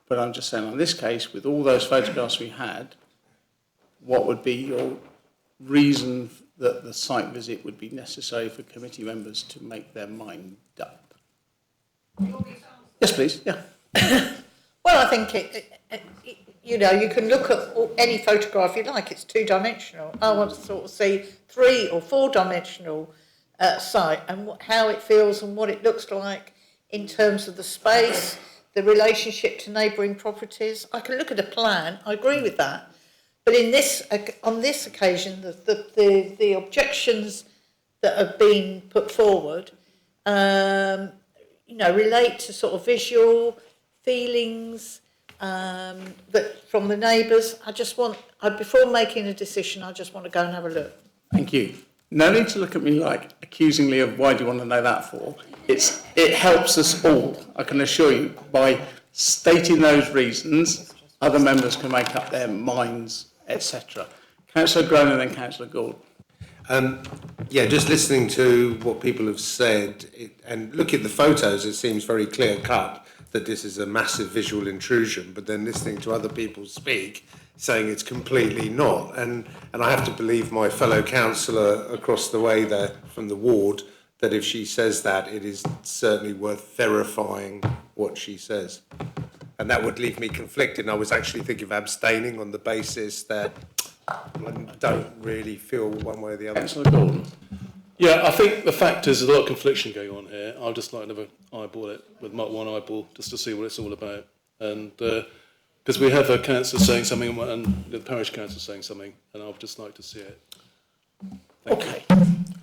but I'm just saying on this case, with all those photographs we had, what would be your reason that the site visit would be necessary for committee members to make their mind up? Yes, please. Yeah. Well, I think you can look at any photograph you like. It's two-dimensional. I want to sort of see 3 or 4-dimensional site and how it feels and what it looks like in terms of the space, the relationship to neighbouring properties. I can look at a plan. I agree with that. But on this occasion, the objections that have been put forward, relate to sort of visual feelings that from the neighbours. Before making a decision, I just want to go and have a look. Thank you. No need to look at me like accusingly of why do you want to know that for. It helps us all, I can assure you, by stating those reasons, other members can make up their minds, etc. Councillor Groan and then Councillor Gordon. Just listening to what people have said and look at the photos, it seems very clear cut that this is a massive visual intrusion, but then listening to other people speak, saying it's completely not. And I have to believe my fellow councillor across the way there from the ward, that if she says that, it is certainly worth verifying what she says. And that would leave me conflicted. I was actually thinking of abstaining on the basis that I don't really feel one way or the other. Councillor Gordon. Yeah, I think the fact is there's a lot of confliction going on here. I'd just like to have an eyeball it with one eyeball just to see what it's all about. And because we have a councillor saying something and the parish councillor saying something, and I'd just like to see it. Okay.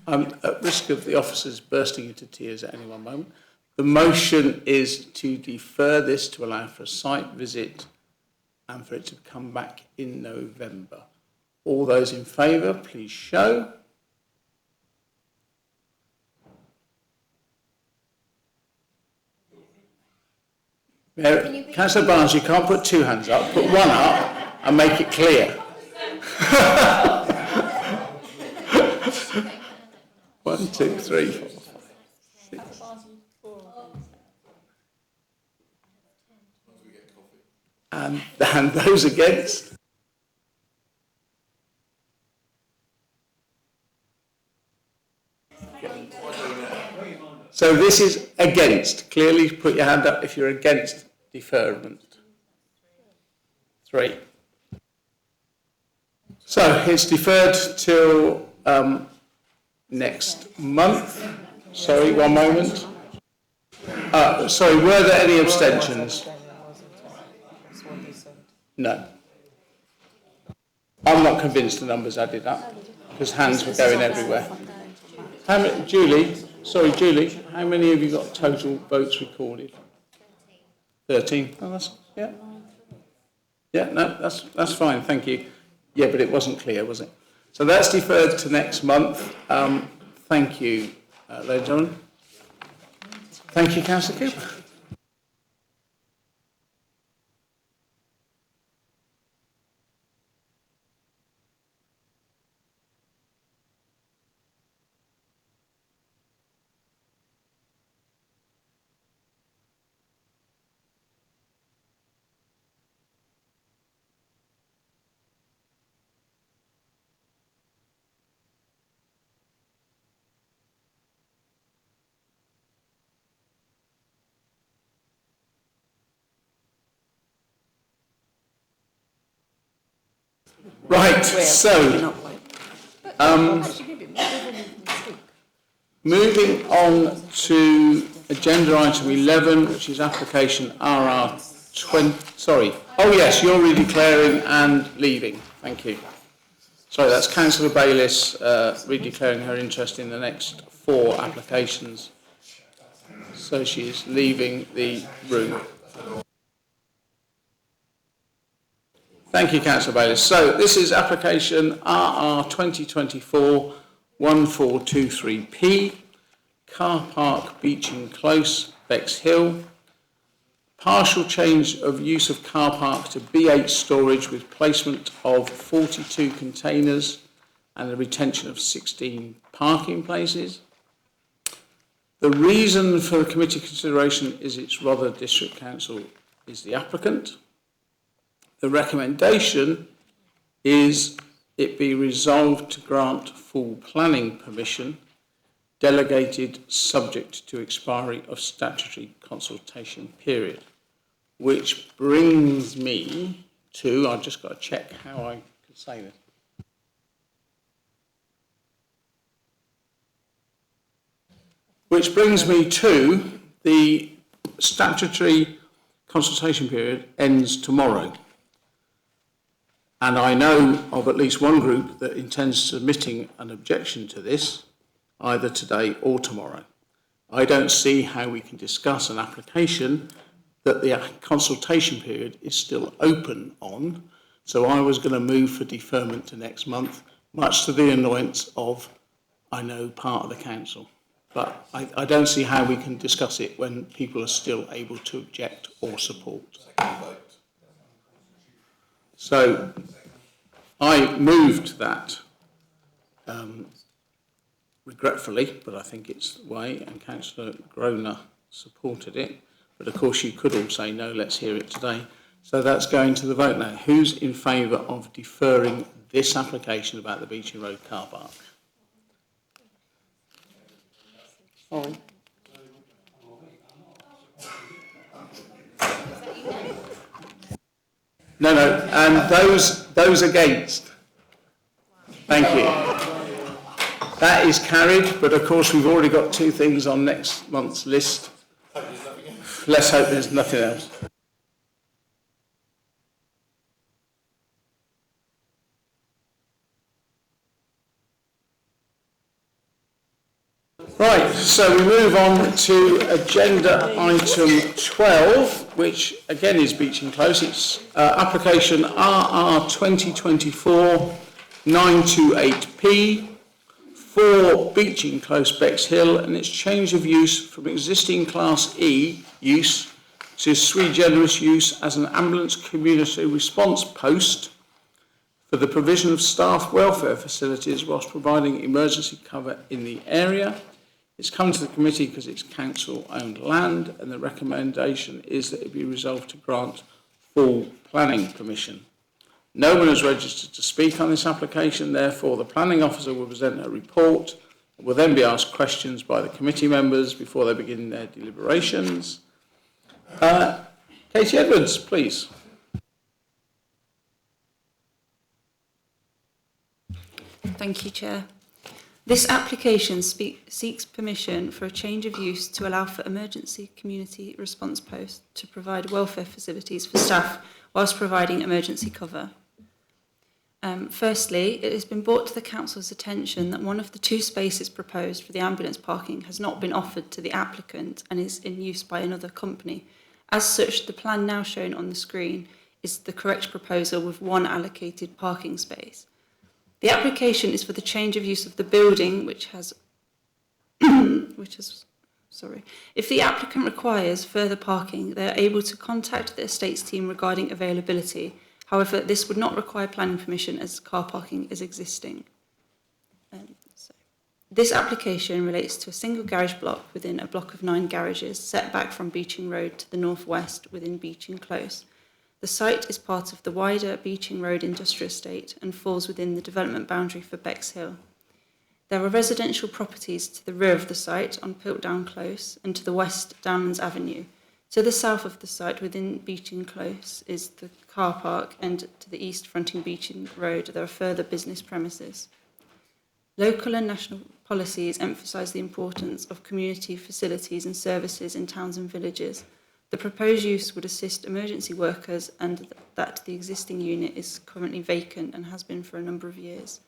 At risk of the officers bursting into tears at any one moment, the motion is to defer this to allow for a site visit and for it to come back in November. All those in favour, please show. Councillor Barnes, you can't put 2 hands up, put 1 up and make it clear. 1, 2, 3, 4, 5, 6. And those against? So this is against. Clearly put your hand up if you're against deferment. 3. So it's deferred till next month. Sorry, one moment. Sorry, were there any abstentions? No. I'm not convinced the numbers added up because hands were going everywhere. How many, Julie, how many have you got total votes recorded? 13. Oh, that's, yeah. Yeah, no, that's fine, thank you. Yeah, but it wasn't clear, was it? So that's deferred to next month. Thank you, ladies and gentlemen. Thank you, Councillor Cooper. Right, so moving on to agenda item 11, which is application RR20. Sorry. Oh yes, you're redeclaring and leaving. Thank you. Sorry, that's Councillor Bayliss redeclaring her interest in the next 4 applications. So she is leaving the room. Thank you, Councillor Bayliss. So this is application RR 2024-1423P, Car Park Beeching Close, Bexhill. Partial change of use of car park to B8 storage with placement of 42 containers and a retention of 16 parking places. The reason for the committee consideration is its Rother District Council is the applicant. The recommendation is it be resolved to grant full planning permission, delegated subject to expiry of statutory consultation period. Which brings me to, I've just got to check how I can say this. Which brings me to the statutory consultation period ends tomorrow. And I know of at least one group that intends submitting an objection to this, either today or tomorrow. I don't see how we can discuss an application that the consultation period is still open on. So I was going to move for deferment to next month, much to the annoyance of, I know, part of the council. But I don't see how we can discuss it when people are still able to object or support. So I moved that regretfully, but I think it's the way, and Councillor Groner supported it. But of course you could all say no, let's hear it today. So that's going to the vote now. Who's in favour of deferring this application about the Beeching Road car park? Sorry. No, and those against. Thank you. That is carried, but of course we've already got 2 things on next month's list. Let's hope there's nothing else. Right, so we move on to agenda item 12, which again is Beeching Close. It's application RR 2024-928P for Beeching Close, Bexhill, and its change of use from existing Class E use to sui generis use as an ambulance community response post for the provision of staff welfare facilities whilst providing emergency cover in the area. It's come to the committee because it's council-owned land, and the recommendation is that it be resolved to grant full planning permission. No one has registered to speak on this application, therefore the planning officer will present a report and will then be asked questions by the committee members before they begin their deliberations. Katie Edwards, please. Thank you, Chair. This application seeks permission for a change of use to allow for emergency community response posts to provide welfare facilities for staff whilst providing emergency cover. Firstly, it has been brought to the Council's attention that one of the 2 spaces proposed for the ambulance parking has not been offered to the applicant and is in use by another company. As such, the plan now shown on the screen is the correct proposal with 1 allocated parking space. The application is for the change of use of the building, if the applicant requires further parking, they are able to contact the estates team regarding availability. However, this would not require planning permission as car parking is existing. This application relates to a single garage block within a block of 9 garages set back from Beeching Road to the northwest within Beeching Close. The site is part of the wider Beeching Road Industrial Estate and falls within the development boundary for Bexhill. There are residential properties to the rear of the site on Piltdown Close and to the west Downlands Avenue. To the south of the site within Beeching Close is the car park, and to the east fronting Beeching Road there are further business premises. Local and national policies emphasise the importance of community facilities and services in towns and villages. The proposed use would assist emergency workers, and that the existing unit is currently vacant and has been for a number of years.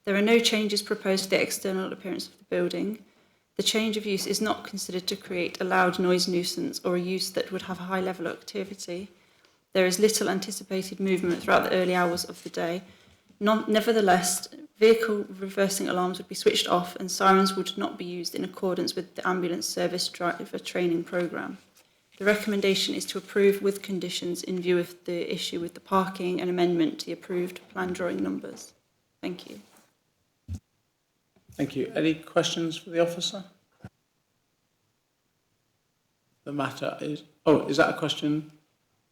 There are no changes proposed to the external appearance of the building. The change of use is not considered to create a loud noise nuisance or a use that would have a high level of activity. There is little anticipated movement throughout the early hours of the day. Nevertheless, vehicle reversing alarms would be switched off and sirens would not be used in accordance with the ambulance service driver training programme. The recommendation is to approve with conditions in view of the issue with the parking and amendment to the approved plan drawing numbers. Thank you. Thank you. Any questions for the officer? The matter is... Oh, is that a question?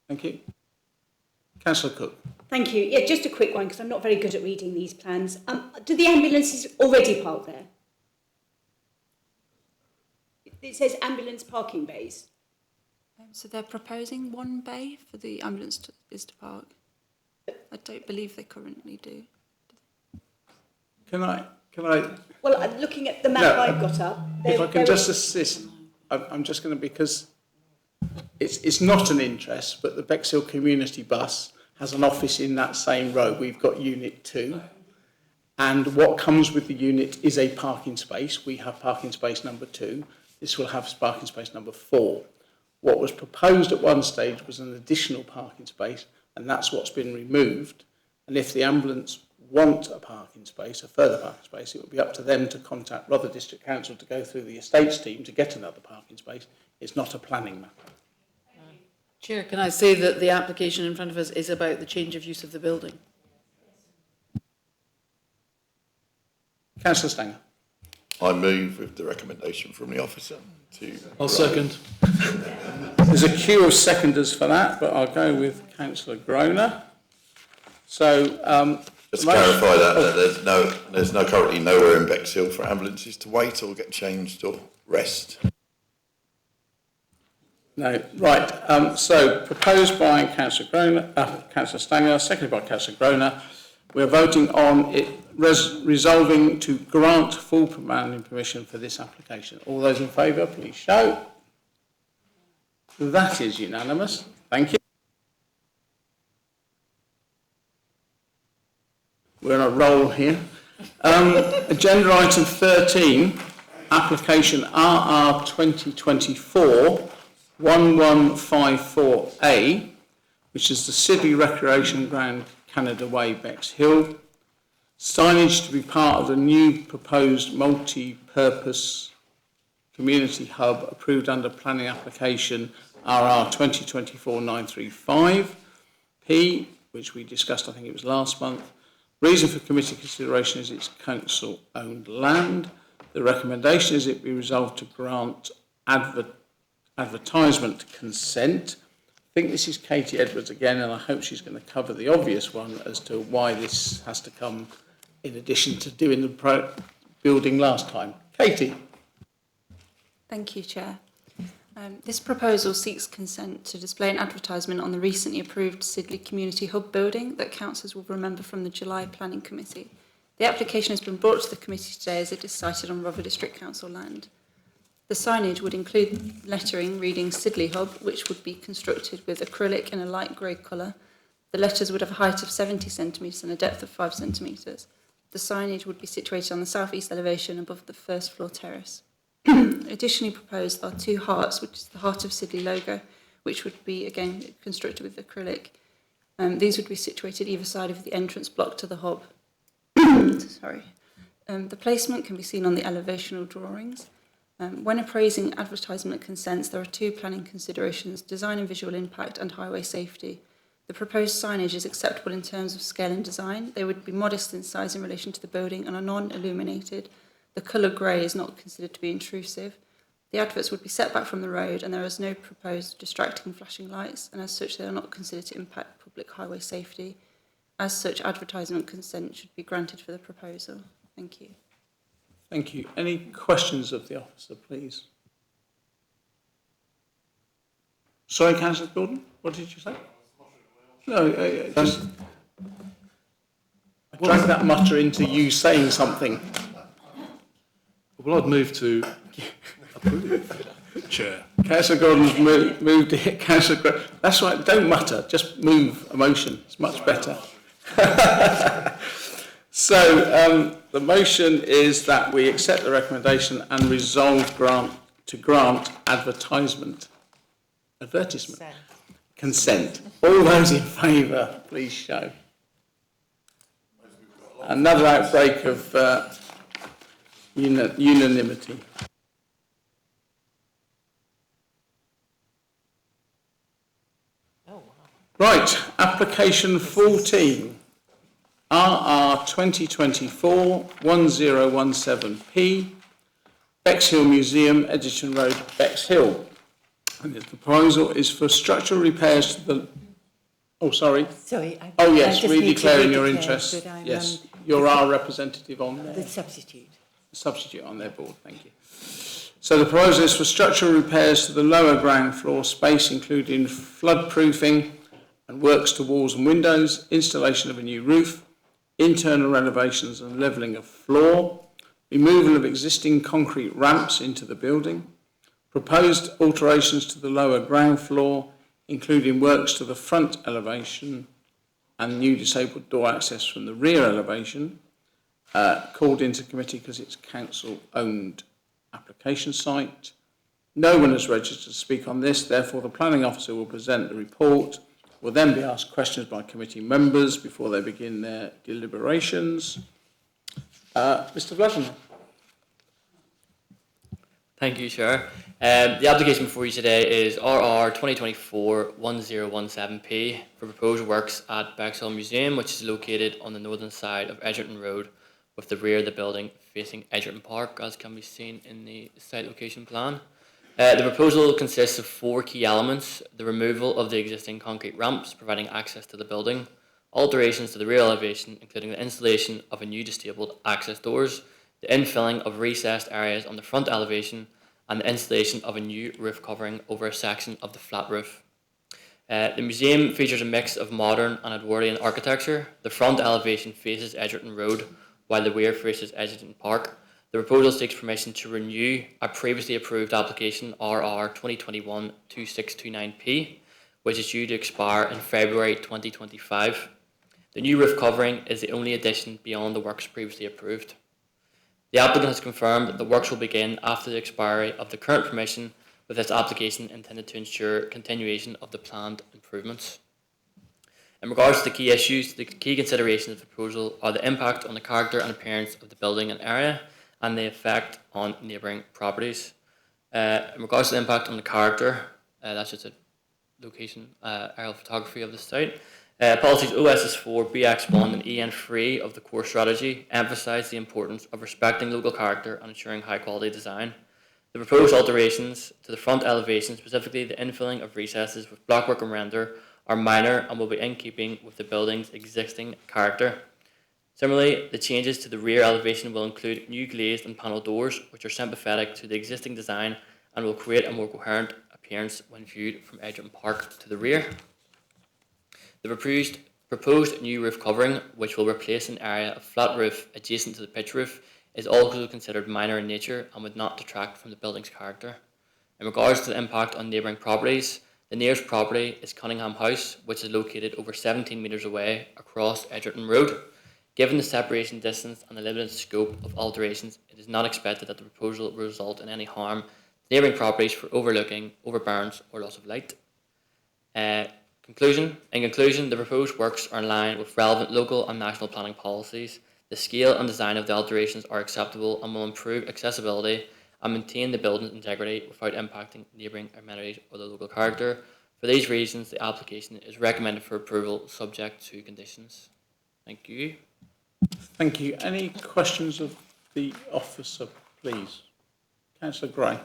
Thank you. Councillor Cook. Thank you. Yeah, just a quick one because I'm not very good at reading these plans. Do the ambulances already park there? It says ambulance parking bays. So they're proposing 1 bay for the ambulance to park. I don't believe they currently do. Can I? Well, I'm looking at the map I've got up. If I can just assist, I'm just going to, because it's not an interest, but the Bexhill Community Bus has an office in that same road. We've got Unit 2. And what comes with the unit is a parking space. We have parking space number 2. This will have parking space number 4. What was proposed at one stage was an additional parking space, and that's what's been removed. And if the ambulance want a parking space, a further parking space, it would be up to them to contact Rother District Council to go through the estates team to get another parking space. It's not a planning matter. Chair, can I say that the application in front of us is about the change of use of the building? Councillor Stanger. I move with the recommendation from the officer to... I'll second. There's a queue of seconders for that, but I'll go with Councillor Groner. So... just to clarify that there's currently nowhere in Bexhill for ambulances to wait or get changed or rest. No, right. So proposed by Councillor Groner, Councillor Stanger, seconded by Councillor Groner. We're voting on it resolving to grant full planning permission for this application. All those in favour, please show. That is unanimous. Thank you. We're on a roll here. Agenda item 13, application RR 2024-1154A, which is the Sidley Recreation Ground, Canada Way, Bexhill. Signage to be part of the new proposed multi-purpose community hub approved under planning application RR 2024-935P, which we discussed, I think it was last month. Reason for committee consideration is it's council-owned land. The recommendation is it be resolved to grant advertisement consent. I think this is Katie Edwards again, and I hope she's going to cover the obvious one as to why this has to come in addition to doing the building last time. Katie. Thank you, Chair. This proposal seeks consent to display an advertisement on the recently approved Sidley Community Hub building that councillors will remember from the July Planning Committee. The application has been brought to the committee today as it is sited on Rother District Council land. The signage would include lettering reading Sidley Hub, which would be constructed with acrylic in a light grey colour. The letters would have a height of 70 centimetres and a depth of 5 centimetres. The signage would be situated on the south-east elevation above the first floor terrace. Additionally proposed are 2 hearts, which is the Heart of Sidley logo, which would be, again, constructed with acrylic. These would be situated either side of the entrance block to the hub. Sorry. The placement can be seen on the elevational drawings. When appraising advertisement consents, there are 2 planning considerations: design and visual impact and highway safety. The proposed signage is acceptable in terms of scale and design. They would be modest in size in relation to the building and are non-illuminated. The colour grey is not considered to be intrusive. The adverts would be set back from the road and there is no proposed distracting flashing lights, and as such they are not considered to impact public highway safety. As such, advertisement consent should be granted for the proposal. Thank you. Thank you. Any questions of the officer, please? Sorry, Councillor Gordon, what did you say? No, just... I dragged that mutter into you saying something. Well, I'd move to approve, Chair. Councillor Gordon's moved it. Councillor Gordon, that's right, don't mutter, just move a motion. It's much better. So the motion is that we accept the recommendation and resolve to grant advertisement. Consent. All those in favour, please show. Another outbreak of unanimity. Right, application 14, RR 2024-1017P, Bexhill Museum, Edgerton Road, Bexhill. And the proposal is for structural repairs to the... Oh, sorry. Sorry. Yes, redeclaring your interest. Yes, you're our representative on there. The substitute. The substitute on their board, thank you. So the proposal is for structural repairs to the lower ground floor space, including floodproofing and works to walls and windows, installation of a new roof, internal renovations and levelling of floor, removal of existing concrete ramps into the building, proposed alterations to the lower ground floor, including works to the front elevation and new disabled door access from the rear elevation, called into committee because it's council-owned application site. No one has registered to speak on this, therefore the planning officer will present the report, will then be asked questions by committee members before they begin their deliberations. Mr. Vladimir. Thank you, Chair. The application before you today is RR 2024-1017P for proposed works at Bexhill Museum, which is located on the northern side of Edgerton Road, with the rear of the building facing Edgerton Park, as can be seen in the site location plan. The proposal consists of 4 key elements: the removal of the existing concrete ramps providing access to the building, alterations to the rear elevation, including the installation of a new disabled access doors, the infilling of recessed areas on the front elevation, and the installation of a new roof covering over a section of the flat roof. The museum features a mix of modern and Edwardian architecture. The front elevation faces Edgerton Road, while the rear faces Edgerton Park. The proposal seeks permission to renew a previously approved application, RR 2021-2629P, which is due to expire in February 2025. The new roof covering is the only addition beyond the works previously approved. The applicant has confirmed that the works will begin after the expiry of the current permission, with this application intended to ensure continuation of the planned improvements. In regards to the key issues, the key considerations of the proposal are the impact on the character and appearance of the building and area, and the effect on neighbouring properties. In regards to the impact on the character, that's just a location, aerial photography of the site. Policies OSS4, BX1 and EN3 of the core strategy emphasise the importance of respecting local character and ensuring high quality design. The proposed alterations to the front elevation, specifically the infilling of recesses with blockwork and render, are minor and will be in keeping with the building's existing character. Similarly, the changes to the rear elevation will include new glazed and panel doors, which are sympathetic to the existing design and will create a more coherent appearance when viewed from Edgerton Park to the rear. The proposed new roof covering, which will replace an area of flat roof adjacent to the pitch roof, is also considered minor in nature and would not detract from the building's character. In regards to the impact on neighbouring properties, the nearest property is Cunningham House, which is located over 17 metres away across Edgerton Road. Given the separation distance and the limited scope of alterations, it is not expected that the proposal will result in any harm to neighbouring properties for overlooking, overburns or loss of light. In conclusion, the proposed works are in line with relevant local and national planning policies. The scale and design of the alterations are acceptable and will improve accessibility and maintain the building's integrity without impacting neighbouring amenities or the local character. For these reasons, the application is recommended for approval subject to conditions. Thank you. Thank you. Any questions of the officer, please? Councillor Gray.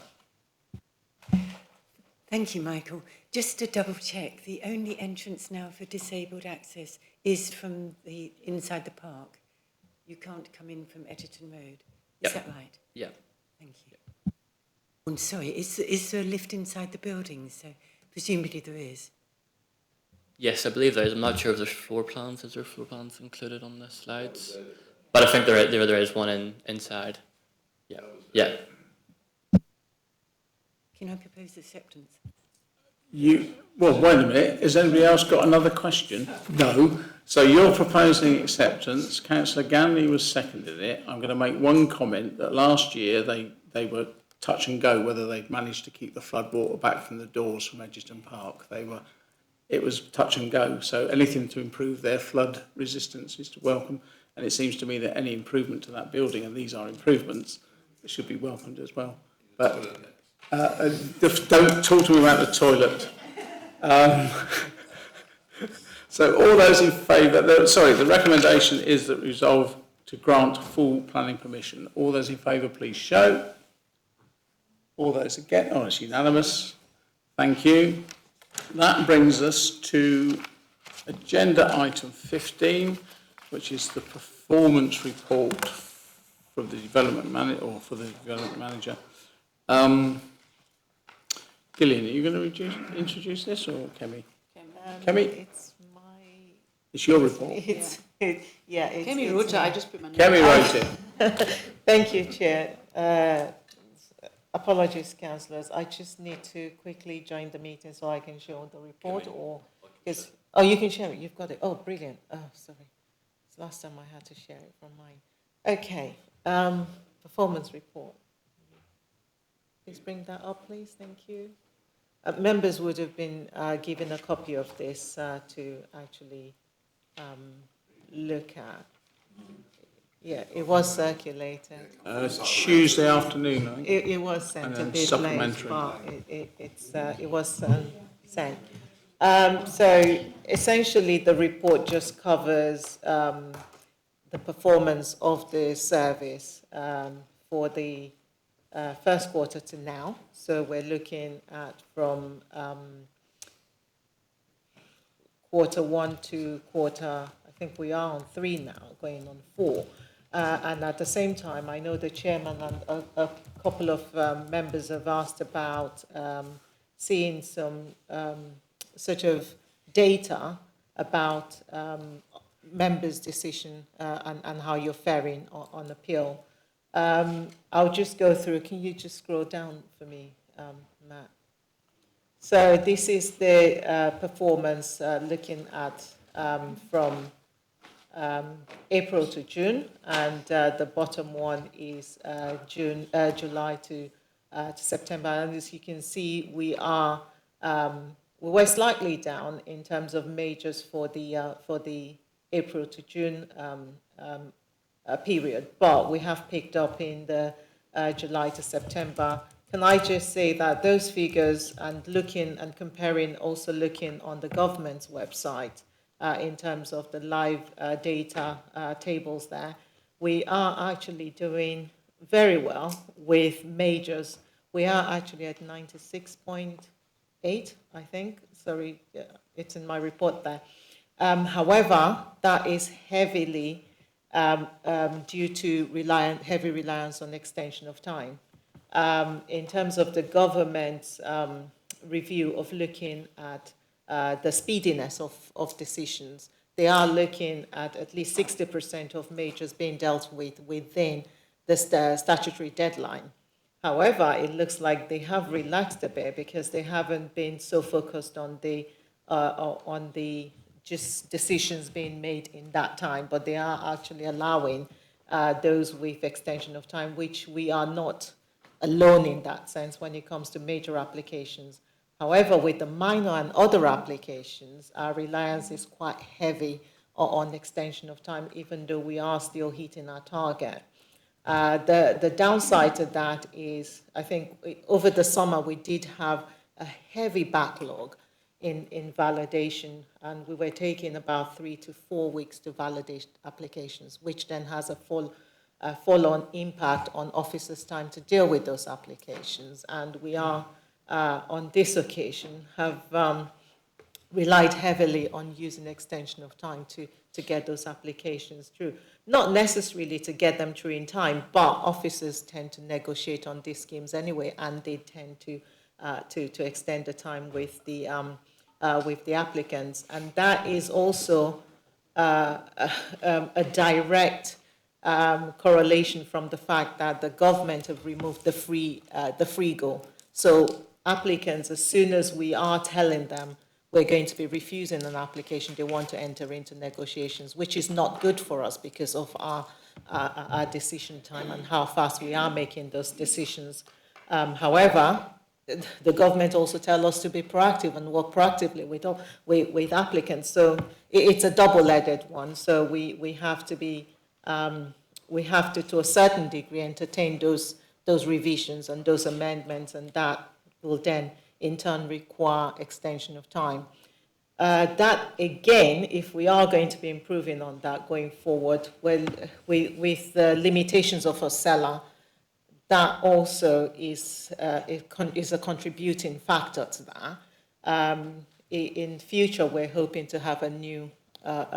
Thank you, Michael. Just to double check, the only entrance now for disabled access is from the inside the park. You can't come in from Edgerton Road. Is that right? Yeah. Thank you. I'm sorry, is there a lift inside the building? So presumably there is. Yes, I believe there is. I'm not sure if there's floor plans. Is there floor plans included on the slides? But I think there is one inside. Yeah. Yeah. Can I propose acceptance? Well, wait a minute. Has anybody else got another question? No. So you're proposing acceptance. Councillor Ganley was seconded it. I'm going to make one comment that last year they were touch and go whether they'd managed to keep the floodwater back from the doors from Edgerton Park. It was touch and go. So anything to improve their flood resistance is welcome. And it seems to me that any improvement to that building, and these are improvements, should be welcomed as well. But don't talk to me about the toilet. So all those in favour, the recommendation is that resolve to grant full planning permission. All those in favour, please show. All those against, it's unanimous. Thank you. That brings us to agenda item 15, which is the performance report from the development manager, Gillian, are you going to introduce this or Kemi? Kemi? It's your report. Kemi wrote it, I just put my name. Kemi wrote it. Thank you, Chair. Apologies, councillors. I just need to quickly join the meeting so I can show the report, or because you can share it. You've got it. Oh, brilliant. Oh, sorry. It's last time I had to share it from mine. Okay. Performance report. Please bring that up, please. Thank you. Members would have been given a copy of this to actually look at. Yeah, it was circulated. Tuesday afternoon, I think. It was sent a bit late, but it was sent. So essentially, the report just covers the performance of the service for the first quarter to now. So we're looking at from quarter 1 to quarter, I think we are on 3 now, going on 4. And at the same time, I know the chairman and a couple of members have asked about seeing some sort of data about members' decision and how you're faring on appeal. I'll just go through. Can you just scroll down for me, Matt? So this is the performance looking at from April to June, and the bottom one is July to September. And as you can see, we were slightly down in terms of majors for the April to June period, but we have picked up in the July to September. Can I just say that those figures, and looking and comparing, also looking on the government's website, in terms of the live data tables there. We are actually doing very well with majors. We are actually at 96.8, I think. Sorry, it's in my report there. However, that is heavily due to heavy reliance on extension of time. In terms of the government's review of looking at the speediness of decisions, they are looking at least 60% of majors being dealt with within the statutory deadline. However, it looks like they have relaxed a bit because they haven't been so focused on the just decisions being made in that time, but they are actually allowing those with extension of time, which we are not alone in that sense when it comes to major applications. However, with the minor and other applications, our reliance is quite heavy on extension of time, even though we are still hitting our target. The downside to that is, I think over the summer we did have a heavy backlog in validation, and we were taking about 3 to 4 weeks to validate applications, which then has a full-on impact on officers' time to deal with those applications. And we are, on this occasion, have relied heavily on using extension of time to get those applications through. Not necessarily to get them through in time, but officers tend to negotiate on these schemes anyway, and they tend to extend the time with the applicants. And that is also a direct correlation from the fact that the government have removed the free go. So applicants, as soon as we are telling them we're going to be refusing an application, they want to enter into negotiations, which is not good for us because of our decision time and how fast we are making those decisions. However, the government also tell us to be proactive and work proactively with applicants. So it's a double-edged one. So we have to be, we have to a certain degree, entertain those revisions and those amendments, and that will then in turn require extension of time. That again, if we are going to be improving on that going forward, well, with the limitations of a seller, that also is a contributing factor to that. In future, we're hoping to have a new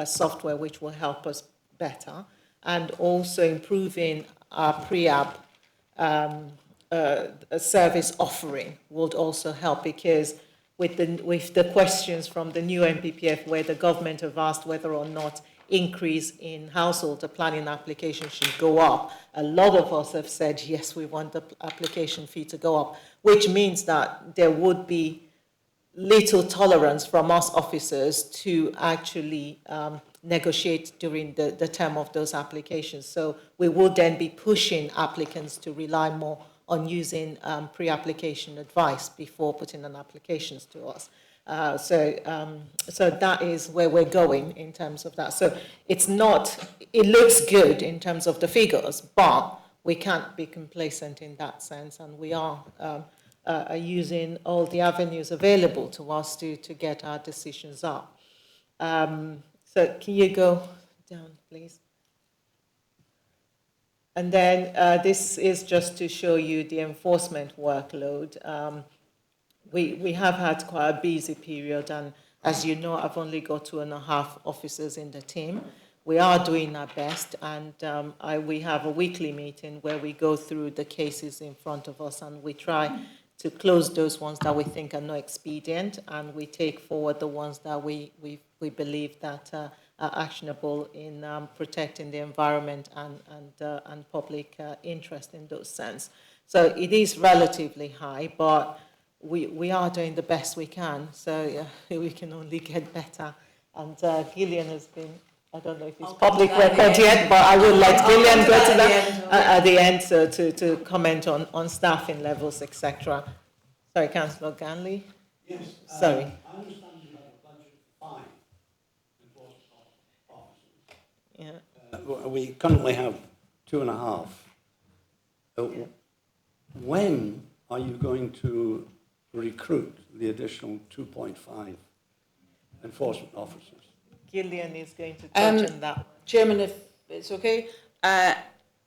software which will help us better, and also improving our pre-app service offering would also help, because with the questions from the new NPPF, where the government have asked whether or not increase in household planning application should go up, a lot of us have said, yes, we want the application fee to go up, which means that there would be little tolerance from us officers to actually negotiate during the term of those applications. So we would then be pushing applicants to rely more on using pre-application advice before putting an applications to us. So that is where we're going in terms of that. So it looks good in terms of the figures, but we can't be complacent in that sense, and we are using all the avenues available to us to get our decisions up. So can you go down, please? And then this is just to show you the enforcement workload. We have had quite a busy period, and as you know, I've only got 2.5 officers in the team. We are doing our best, and we have a weekly meeting where we go through the cases in front of us, and we try to close those ones that we think are not expedient, and we take forward the ones that we believe that are actionable in protecting the environment and public interest in those sense. So it is relatively high, but we are doing the best we can, so we can only get better. And Gillian has been, I don't know if it's public record yet, but I will let Gillian go to that at the end, so to comment on staffing levels, etc. Sorry, Councillor Ganley. Yes. Sorry. I understand you have a budget for 5 enforcement officers. Yeah. We currently have 2.5. When are you going to recruit the additional 2.5 enforcement officers? Gillian is going to touch on that. Chairman, if it's okay. At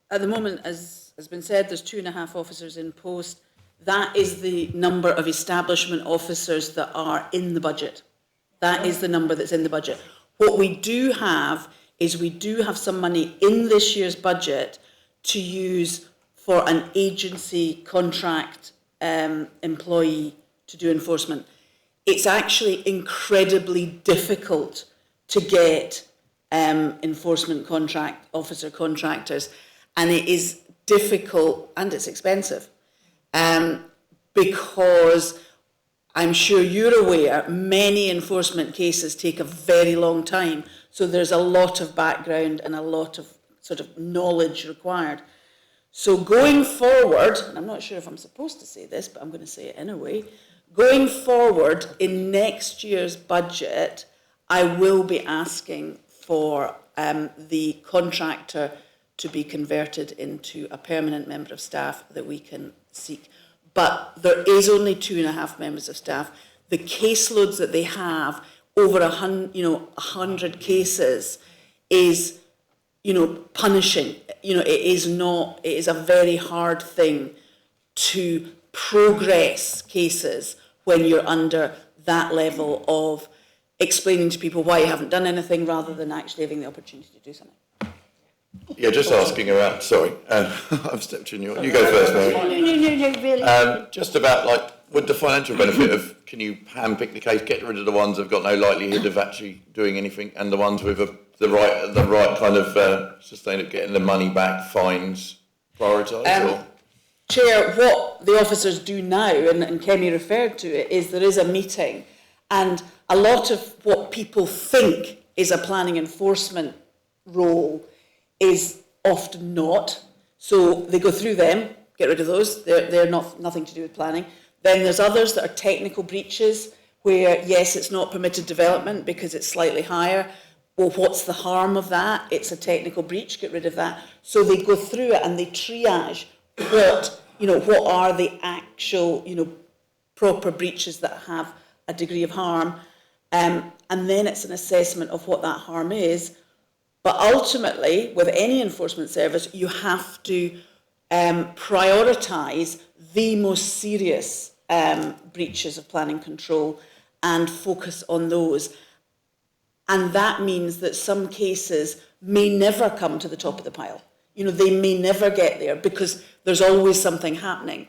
the moment, as has been said, there's 2.5 officers in post. That is the number of establishment officers that are in the budget. That is the number that's in the budget. What we do have is we do have some money in this year's budget to use for an agency contract employee to do enforcement. It's actually incredibly difficult to get enforcement officer contractors, and it is difficult and it's expensive because I'm sure you're aware many enforcement cases take a very long time, so there's a lot of background and a lot of sort of knowledge required. So going forward, and I'm not sure if I'm supposed to say this, but I'm going to say it anyway, going forward in next year's budget, I will be asking for the contractor to be converted into a permanent member of staff that we can seek. But there is only 2.5 members of staff. The caseloads that they have, over 100 cases, is, punishing. It is a very hard thing to progress cases when you're under that level of explaining to people why you haven't done anything rather than actually having the opportunity to do something. Yeah, just asking around, sorry, I've stepped in you go first, Mary. No, really. Just about, would the financial benefit of, can you handpick the case, get rid of the ones that have got no likelihood of actually doing anything, and the ones with the right kind of sustainable, getting the money back, fines, prioritised? Chair, what the officers do now, and Kemi referred to it, is there is a meeting, and a lot of what people think is a planning enforcement role is often not. So they go through them, get rid of those, they're nothing to do with planning. Then there's others that are technical breaches where, yes, it's not permitted development because it's slightly higher. Well, what's the harm of that? It's a technical breach, get rid of that. So they go through it and they triage what are the actual, proper breaches that have a degree of harm. And then it's an assessment of what that harm is. But ultimately, with any enforcement service, you have to prioritise the most serious breaches of planning control and focus on those. And that means that some cases may never come to the top of the pile. They may never get there because there's always something happening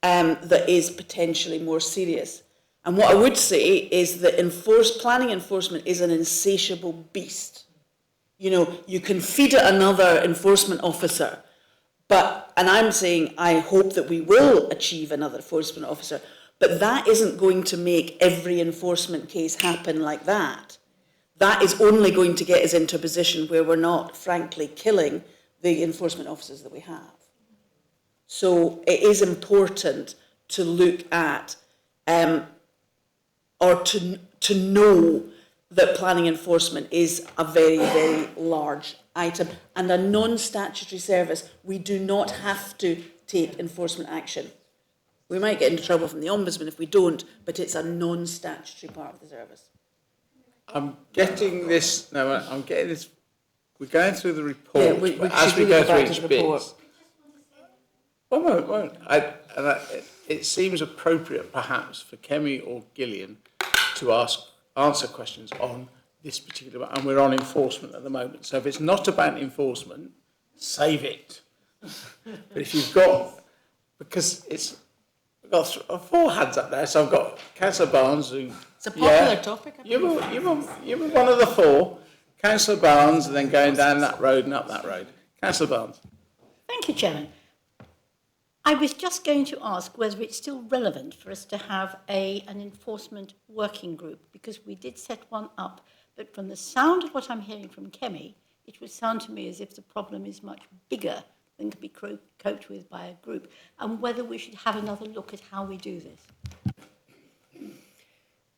that is potentially more serious. And what I would say is that planning enforcement is an insatiable beast. You can feed it another enforcement officer, and I'm saying I hope that we will achieve another enforcement officer, but that isn't going to make every enforcement case happen like that. That is only going to get us into a position where we're not, frankly, killing the enforcement officers that we have. So it is important to look at, or to know that planning enforcement is a very, very large item. And a non-statutory service, we do not have to take enforcement action. We might get into trouble from the Ombudsman if we don't, but it's a non-statutory part of the service. I'm getting this, we're going through the report, Yeah, but as we go through each bit, One moment. It seems appropriate perhaps for Kemi or Gillian to answer questions on this particular, and we're on enforcement at the moment. So if it's not about enforcement, save it. But if you've got, because I've got 4 hands up there, so I've got Councillor Barnes, who... It's a popular topic. You were one of the 4. Councillor Barnes, and then going down that road and up that road. Councillor Barnes. Thank you, Chairman. I was just going to ask whether it's still relevant for us to have an enforcement working group, because we did set one up, but from the sound of what I'm hearing from Kemi, it would sound to me as if the problem is much bigger than can be coped with by a group, and whether we should have another look at how we do this.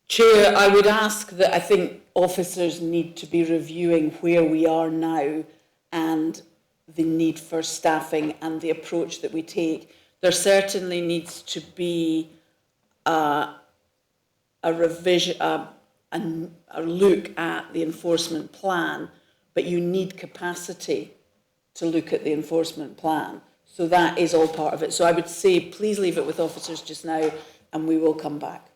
Chair, I would ask that I think officers need to be reviewing where we are now and the need for staffing and the approach that we take. There certainly needs to be a revision, a a look at the enforcement plan, but you need capacity to look at the enforcement plan. So that is all part of it. So I would say, please leave it with officers just now, and we will come back.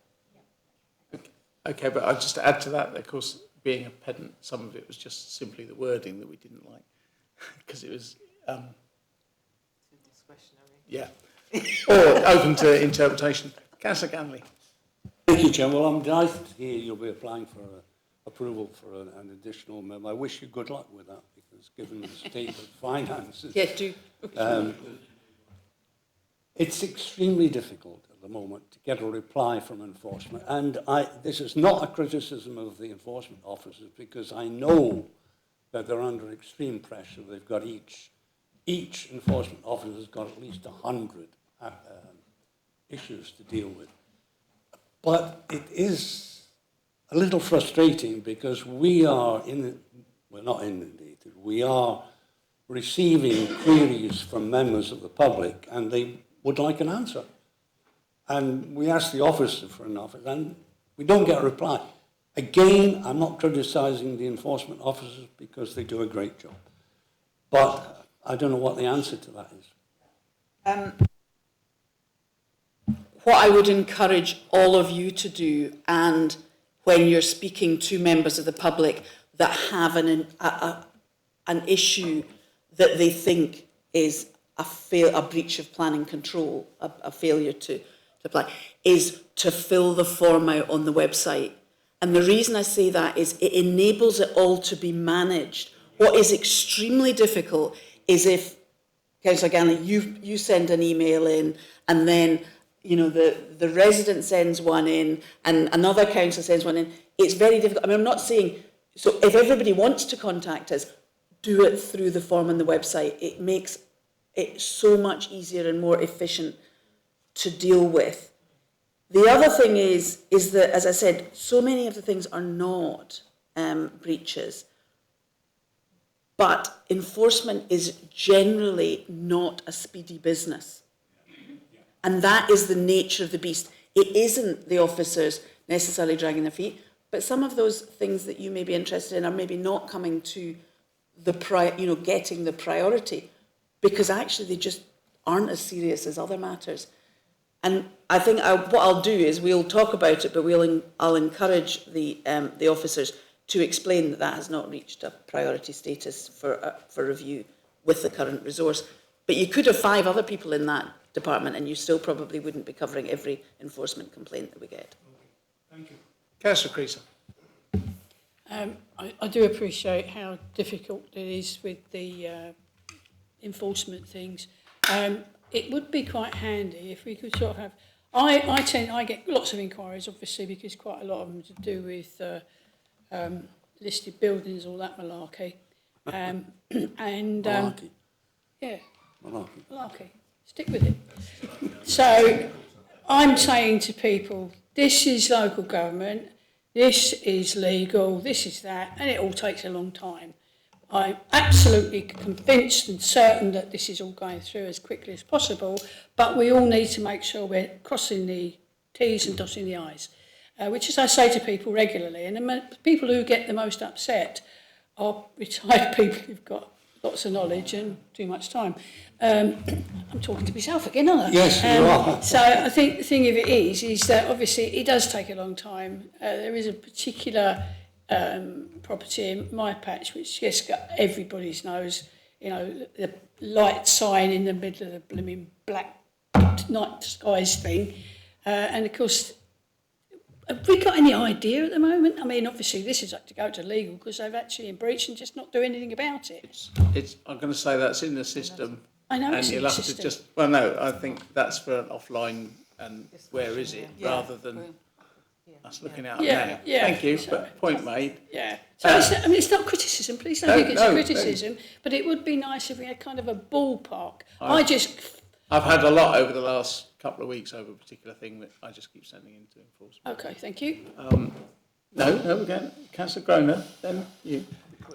Okay, but I'll just add to that, of course, being a pedant, some of it was just simply the wording that we didn't like, because it was, yeah, or open to interpretation. Councillor Ganley. Thank you, Chair. Well, I'm delighted to hear you'll be applying for approval for an additional member. I wish you good luck with that, because given the state of finances... Yeah, do. It's extremely difficult at the moment to get a reply from enforcement. And this is not a criticism of the enforcement officers, because I know that they're under extreme pressure. They've got each enforcement officer has got at least 100 issues to deal with. But it is a little frustrating, because we're not inundated, we are receiving queries from members of the public, and they would like an answer. And we ask the officer for an answer, and we don't get a reply. Again, I'm not criticising the enforcement officers, because they do a great job. But I don't know what the answer to that is. What I would encourage all of you to do, and when you're speaking to members of the public that have an issue that they think is a breach of planning control, a failure to apply, is to fill the form out on the website. And the reason I say that is it enables it all to be managed. What is extremely difficult is if, Councillor Ganley, you send an email in, and then the resident sends one in, and another councillor sends one in. It's very difficult. I mean, I'm not saying, so if everybody wants to contact us, do it through the form on the website. It makes it so much easier and more efficient to deal with. The other thing is that, as I said, so many of the things are not breaches, but enforcement is generally not a speedy business. And that is the nature of the beast. It isn't the officers necessarily dragging their feet, but some of those things that you may be interested in are maybe not coming to getting the priority, because actually they just aren't as serious as other matters. And I think what I'll do is we'll talk about it, but I'll encourage the officers to explain that has not reached a priority status for review with the current resource. But you could have 5 other people in that department, and you still probably wouldn't be covering every enforcement complaint that we get. Thank you. Councillor Creaser. I do appreciate how difficult it is with the enforcement things. It would be quite handy if we could sort of have... I get lots of inquiries, obviously, because quite a lot of them to do with listed buildings, all that malarkey. Malarkey. Yeah. Malarkey. Stick with it. So I'm saying to people, this is local government, this is legal, this is that, and it all takes a long time. I'm absolutely convinced and certain that this is all going through as quickly as possible, but we all need to make sure we're crossing the T's and dotting the I's, which, as I say to people regularly, and the people who get the most upset are retired people who've got lots of knowledge and too much time. I'm talking to myself again, aren't I? Yes, you are. So I think the thing of it is that obviously it does take a long time. There is a particular property in my patch which just got everybody's nose, the light sign in the middle of the blooming black night skies thing. And of course, have we got any idea at the moment? I mean, obviously this is up to go to legal because they've actually in breach and just not do anything about it. I'm going to say that's in the system. I know it's in the system. system. Well, no, I think that's for an offline and where is it, rather than us looking out now. Yeah. Thank you, So, but point made. Yeah. So it's not criticism, please don't think it's a criticism, but it would be nice if we had kind of a ballpark. I've had a lot over the last couple of weeks over a particular thing that I just keep sending into enforcement. Okay, thank you. No, again, Councillor Groner, then you.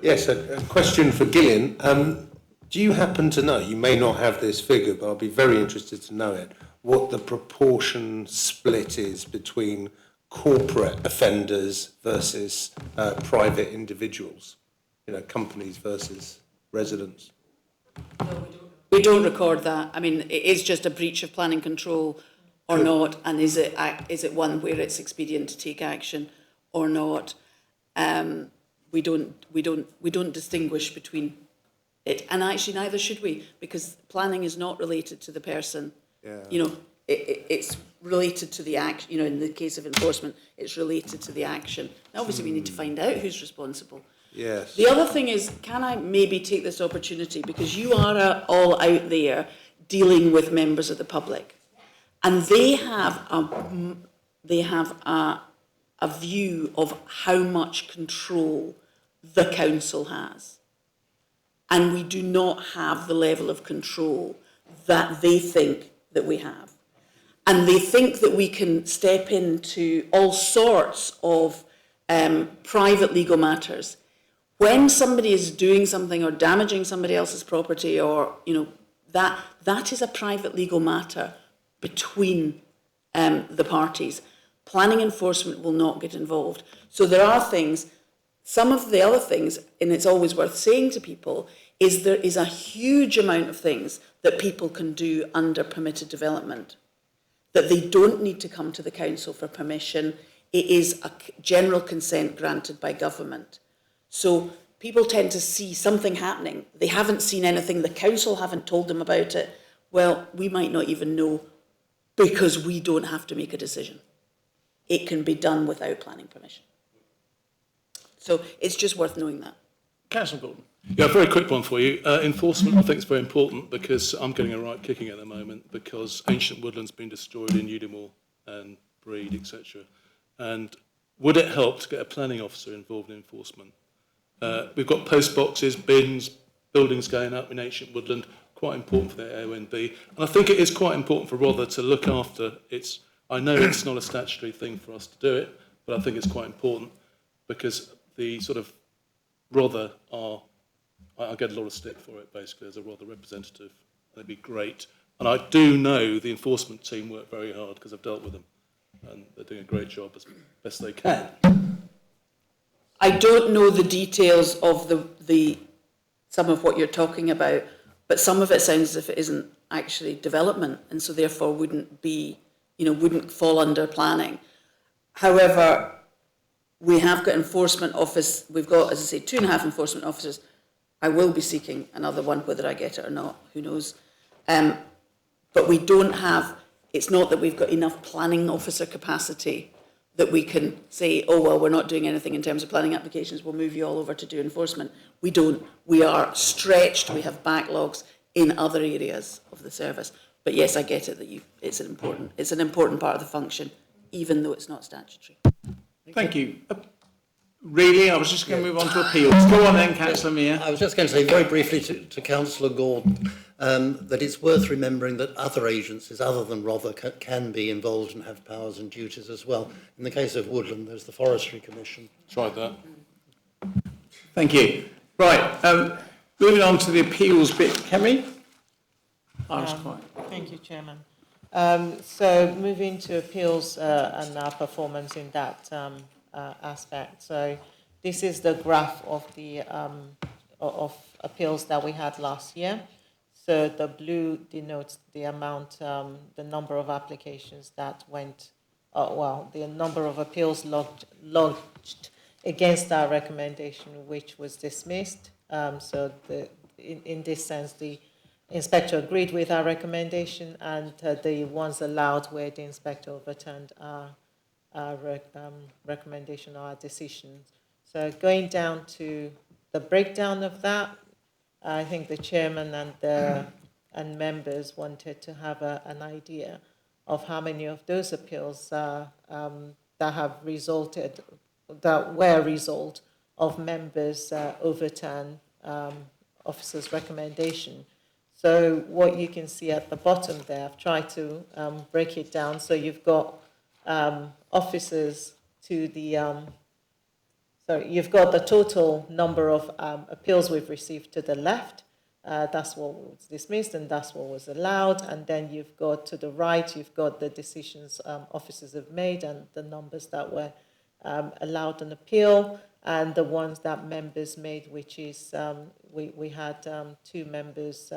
Yes, a question for Gillian. Do you happen to know, you may not have this figure, but I'll be very interested to know it, what the proportion split is between corporate offenders versus private individuals, companies versus residents? We don't record that. I mean, it is just a breach of planning control or not, and is it one where it's expedient to take action or not? We don't distinguish between it, and actually neither should we, because planning is not related to the person. Yeah. It's related to the action. In the case of enforcement, it's related to the action. Now, obviously, we need to find out who's responsible. Yes. The other thing is, can I maybe take this opportunity, because you are all out there dealing with members of the public, and they have a view of how much control the council has, and we do not have the level of control that they think that we have, and they think that we can step into all sorts of private legal matters. When somebody is doing something or damaging somebody else's property, or that is a private legal matter between the parties. Planning enforcement will not get involved. So there are things. Some of the other things, and it's always worth saying to people, is there is a huge amount of things that people can do under permitted development, that they don't need to come to the council for permission. It is a general consent granted by government. So people tend to see something happening. They haven't seen anything. The council haven't told them about it. Well, we might not even know, because we don't have to make a decision. It can be done without planning permission. So it's just worth knowing that. Councillor Gordon. Yeah, a very quick one for you. Enforcement, I think, is very important, because I'm getting a right kicking at the moment, because ancient woodland's been destroyed in Udimore and Breed, etc. And would it help to get a planning officer involved in enforcement? We've got post boxes, bins, buildings going up in ancient woodland, quite important for the AONB. And I think it is quite important for Rother to look after its. I know it's not a statutory thing for us to do it, but I think it's quite important, because the sort of Rother are, I get a lot of stick for it, basically, as a Rother representative. They'd be great. And I do know the enforcement team work very hard, because I've dealt with them, and they're doing a great job as best they can. I don't know the details of the some of what you're talking about, but some of it sounds as if it isn't actually development, and so therefore wouldn't fall under planning. However, we have got enforcement office. We've got, as I say, 2.5 enforcement officers. I will be seeking another one, whether I get it or not, who knows. But we don't have. It's not that we've got enough planning officer capacity that we can say, oh, well, we're not doing anything in terms of planning applications, we'll move you all over to do enforcement. We don't. We are stretched. We have backlogs in other areas of the service. But yes, I get it that it's an important part of the function, even though it's not statutory. Thank you. Really, I was just going to move on to appeals. Go on then, Councillor Mear. I was just going to say very briefly to Councillor Gordon that it's worth remembering that other agencies other than Rother can be involved and have powers and duties as well. In the case of Woodland, there's the Forestry Commission. Tried that. Thank you. Right, moving on to the appeals bit. Kemi? Thank you, Chairman. So moving to appeals and our performance in that aspect. So this is the graph of the of appeals that we had last year. So the blue denotes the amount, the number of applications that went, the number of appeals lodged against our recommendation, which was dismissed. So in this sense, the inspector agreed with our recommendation, and the ones allowed where the inspector overturned our recommendation or our decision. So going down to the breakdown of that, I think the chairman and members wanted to have an idea of how many of those appeals that were a result of members overturn officers' recommendation. So what you can see at the bottom there, I've tried to break it down. So you've got officers to the, you've got the total number of appeals we've received to the left. That's what was dismissed and that's what was allowed. And then you've got to the right, you've got the decisions officers have made and the numbers that were allowed on appeal, and the ones that members made, which is we had 2 members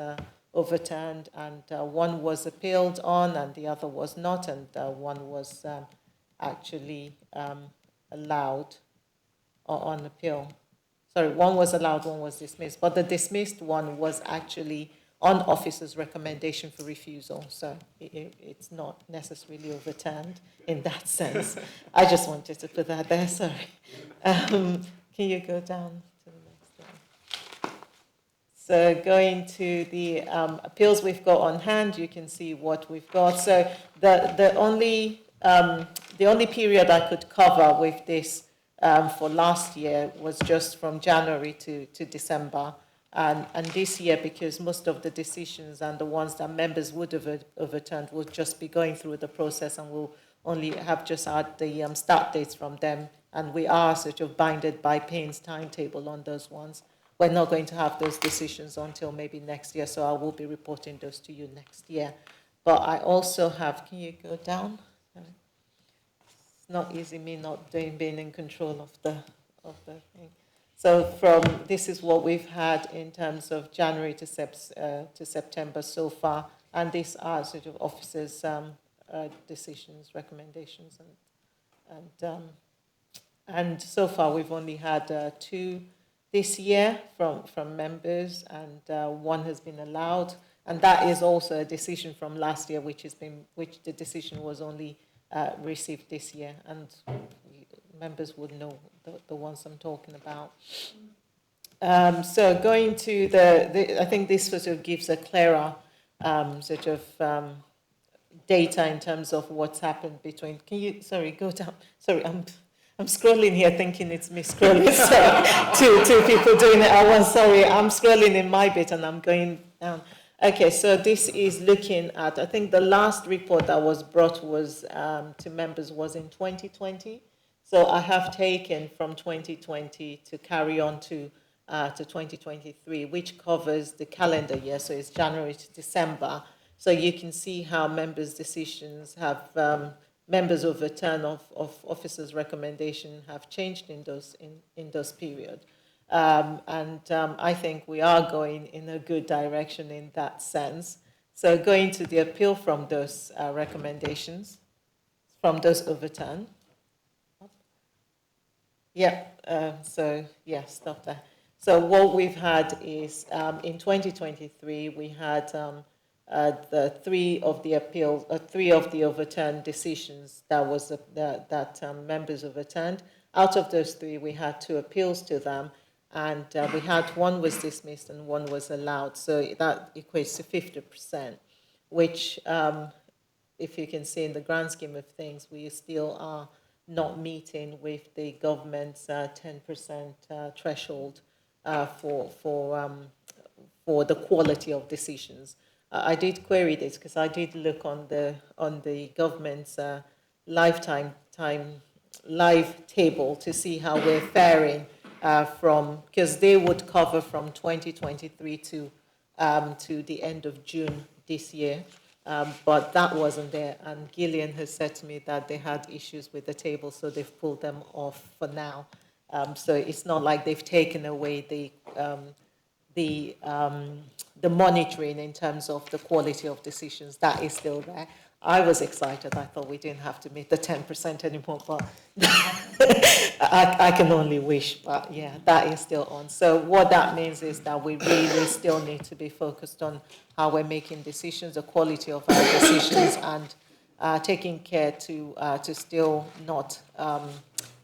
overturned, and one was appealed on and the other was not, and one was actually allowed on appeal. Sorry, one was allowed, one was dismissed, but the dismissed one was actually on officer's recommendation for refusal, so it's not necessarily overturned in that sense. I just wanted to put that there, sorry. Can you go down to the next one? So going to the appeals we've got on hand, you can see what we've got. So the only period I could cover with this for last year was just from January to December. And this year, because most of the decisions and the ones that members would have overturned will just be going through the process, and we'll only have just had the start dates from them. And we are sort of binded by Payne's timetable on those ones. We're not going to have those decisions until maybe next year, so I will be reporting those to you next year. But I also have, can you go down? It's not easy me not being in control of the thing. So this is what we've had in terms of January to September so far, and these are sort of officers' decisions, recommendations, and so far we've only had 2 this year from members, and 1 has been allowed, and that is also a decision from last year, which the decision was only received this year, and members would know the ones I'm talking about. So going to I think this sort of gives a clearer sort of data in terms of what's happened between. Can you, sorry, go down? Sorry, I'm scrolling here thinking it's me scrolling. So two people doing it at once. Sorry, I'm scrolling in my bit and I'm going down. Okay, so this is looking at, I think the last report that was brought was to members was in 2020. So I have taken from 2020 to carry on to 2023, which covers the calendar year. So it's January to December. So you can see how members' decisions have, members of return of officers' recommendation have changed in those period. I think we are going in a good direction in that sense. So going to the appeal from those recommendations, from those overturned. Yeah, stop there. So what we've had is in 2023, we had the 3 of the appeals, 3 of the overturned decisions that members overturned. Out of those 3, we had 2 appeals to them, and we had 1 was dismissed and 1 was allowed. So that equates to 50%, which, if you can see in the grand scheme of things, we still are not meeting with the government's 10% threshold for the quality of decisions. I did query this because I did look on the government's live table to see how we're faring because they would cover from 2023 to the end of June this year. But that wasn't there, and Gillian has said to me that they had issues with the table, so they've pulled them off for now. So it's not like they've taken away the monitoring in terms of the quality of decisions. That is still there. I was excited. I thought we didn't have to meet the 10% anymore, but I can only wish. But yeah, that is still on. So what that means is that we really still need to be focused on how we're making decisions, the quality of our decisions, and taking care to still not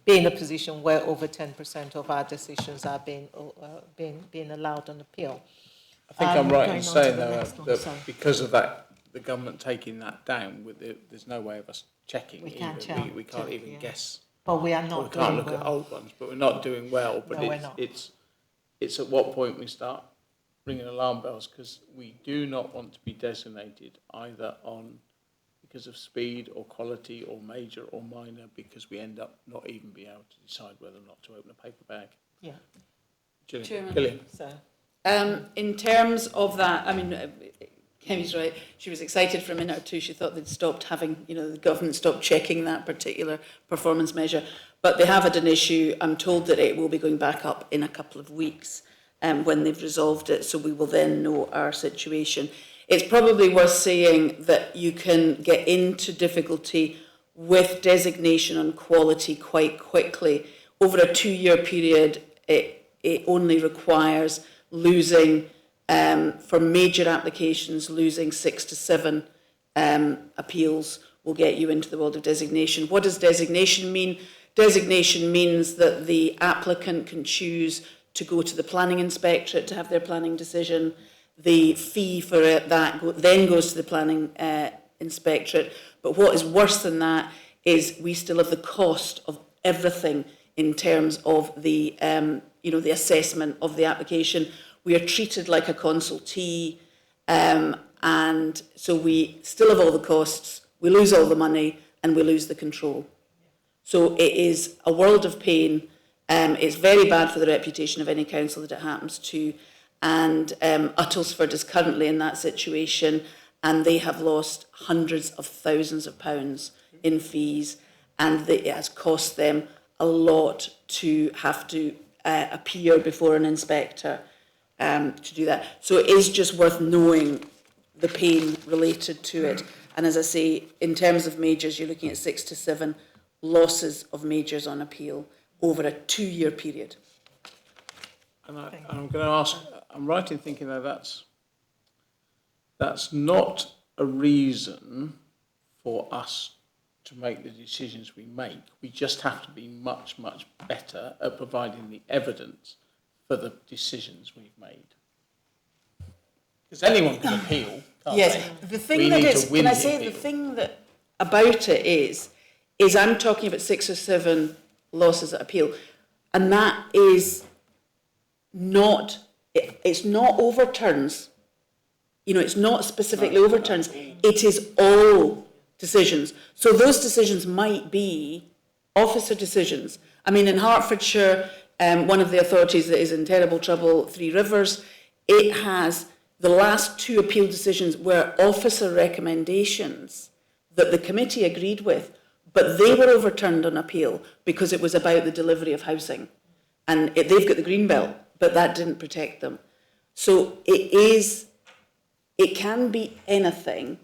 be in a position where over 10% of our decisions are being allowed on appeal. I think I'm right in saying, though, that because of that, the government taking that down, there's no way of us checking. We can't check. We can't even guess. But we are not. We can't look at old ones, but we're not doing well. But it's at what point we start ringing alarm bells, because we do not want to be designated either because of speed or quality or major or minor, because we end up not even being able to decide whether or not to open a paper bag. Yeah. Gillian. So In terms of that, I mean, Kemi's right. She was excited for a minute or two. She thought they'd stopped having, the government stopped checking that particular performance measure. But they have had an issue. I'm told that it will be going back up in a couple of weeks when they've resolved it. So we will then know our situation. It's probably worth saying that you can get into difficulty with designation on quality quite quickly. Over a 2-year period, it only requires losing, for major applications, losing 6 to 7 appeals will get you into the world of designation. What does designation mean? Designation means that the applicant can choose to go to the planning inspectorate to have their planning decision. The fee for it, then goes to the planning inspectorate. But what is worse than that is we still have the cost of everything in terms of the, the assessment of the application. We are treated like a consultee, and so we still have all the costs, we lose all the money, and we lose the control. So it is a world of pain. It's very bad for the reputation of any council that it happens to, and Uttlesford is currently in that situation, and they have lost hundreds of thousands of pounds in fees, and it has cost them a lot to have to appear before an inspector to do that. So it is just worth knowing the pain related to it. And as I say, in terms of majors, you're looking at 6 to 7 losses of majors on appeal over a 2-year period. And I'm going to ask, I'm right in thinking that that's not a reason for us to make the decisions we make. We just have to be much, much better at providing the evidence for the decisions we've made. Because anyone can appeal, can't yes, they? the thing that is, can I say, the thing that about it is I'm talking about 6 or 7 losses at appeal, and that is not, it's not overturns, it's not specifically overturns, it is all decisions. So those decisions might be officer decisions. I mean, in Hertfordshire, one of the authorities that is in terrible trouble, Three Rivers, it has the last 2 appeal decisions were officer recommendations that the committee agreed with, but they were overturned on appeal because it was about the delivery of housing. And they've got the green belt, but that didn't protect them. So it can be anything.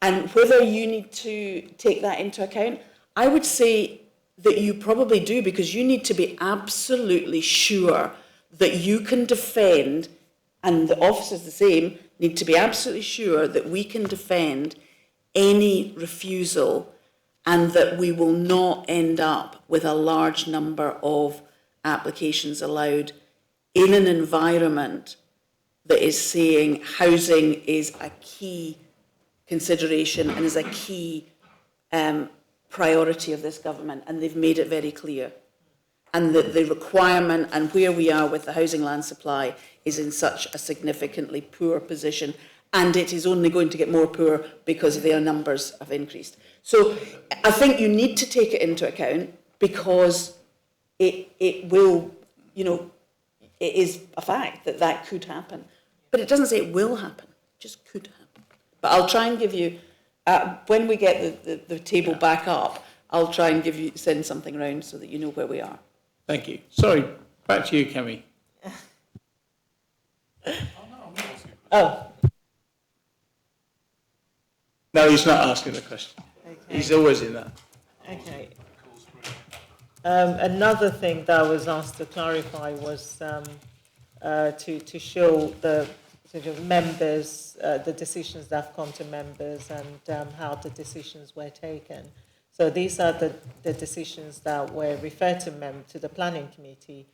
And whether you need to take that into account, I would say that you probably do, because you need to be absolutely sure that you can defend, and the officers the same, need to be absolutely sure that we can defend any refusal and that we will not end up with a large number of applications allowed in an environment that is saying housing is a key consideration and is a key priority of this government, and they've made it very clear. And that the requirement and where we are with the housing land supply is in such a significantly poor position, and it is only going to get more poor because their numbers have increased. So I think you need to take it into account, because it will, it is a fact that could happen. But it doesn't say it will happen, it just could happen. But I'll try and give you, when we get the table back up, I'll try and send something around so that you know where we are. Thank you. Sorry, back to you, Kemi. Oh. No, he's not asking the question. Okay. He's always in that. Okay. Another thing that I was asked to clarify was to show the sort of members, the decisions that have come to members, and how the decisions were taken. So these are the decisions that were referred to the planning committee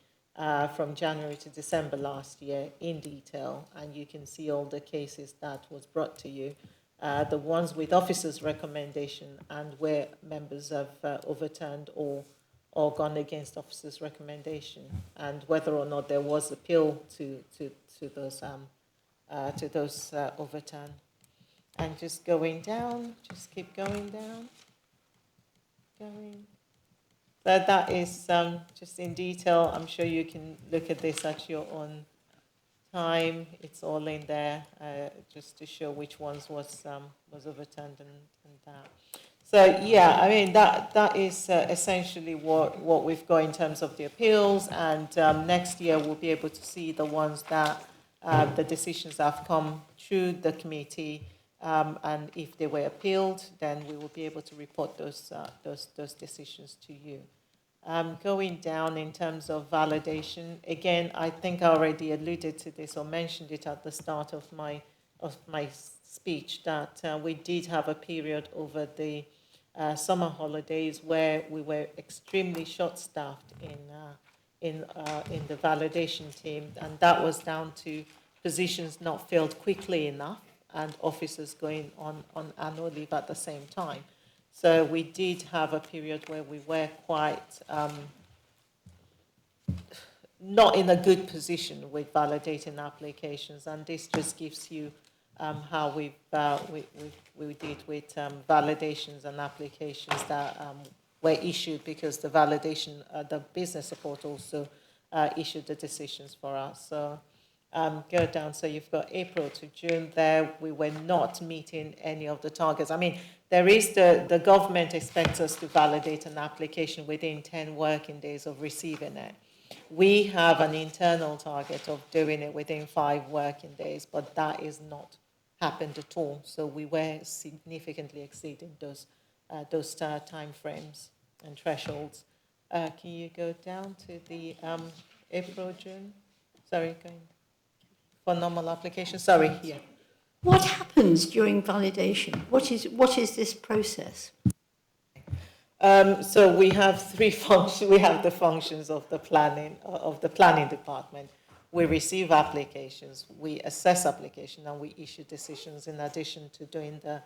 from January to December last year in detail, and you can see all the cases that was brought to you. The ones with officers' recommendation and where members have overturned or gone against officers' recommendation, and whether or not there was appeal to those overturn. And just going down, just keep going down. So that is just in detail. I'm sure you can look at this at your own time. It's all in there, just to show which ones was overturned and that. So yeah, I mean that is essentially what we've got in terms of the appeals, and next year we'll be able to see the ones that the decisions have come through the committee, and if they were appealed, then we will be able to report those decisions to you. Going down in terms of validation, again, I think I already alluded to this or mentioned it at the start of my speech, that we did have a period over the summer holidays where we were extremely short-staffed in the validation team, and that was down to positions not filled quickly enough and officers going on annual leave at the same time. So we did have a period where we were quite not in a good position with validating applications, and this just gives you how we did with validations and applications that were issued, because the validation, the business support also issued the decisions for us. So go down, so you've got April to June there, we were not meeting any of the targets. I mean, there is the government expects us to validate an application within 10 working days of receiving it. We have an internal target of doing it within 5 working days, but that is not happened at all. So we were significantly exceeding those time frames and thresholds. Can you go down to the April, June? Sorry, going for normal application. Sorry, here. What happens during validation? What is this process? So we have 3 functions. We have the functions of the planning department. We receive applications, we assess application, and we issue decisions in addition to doing the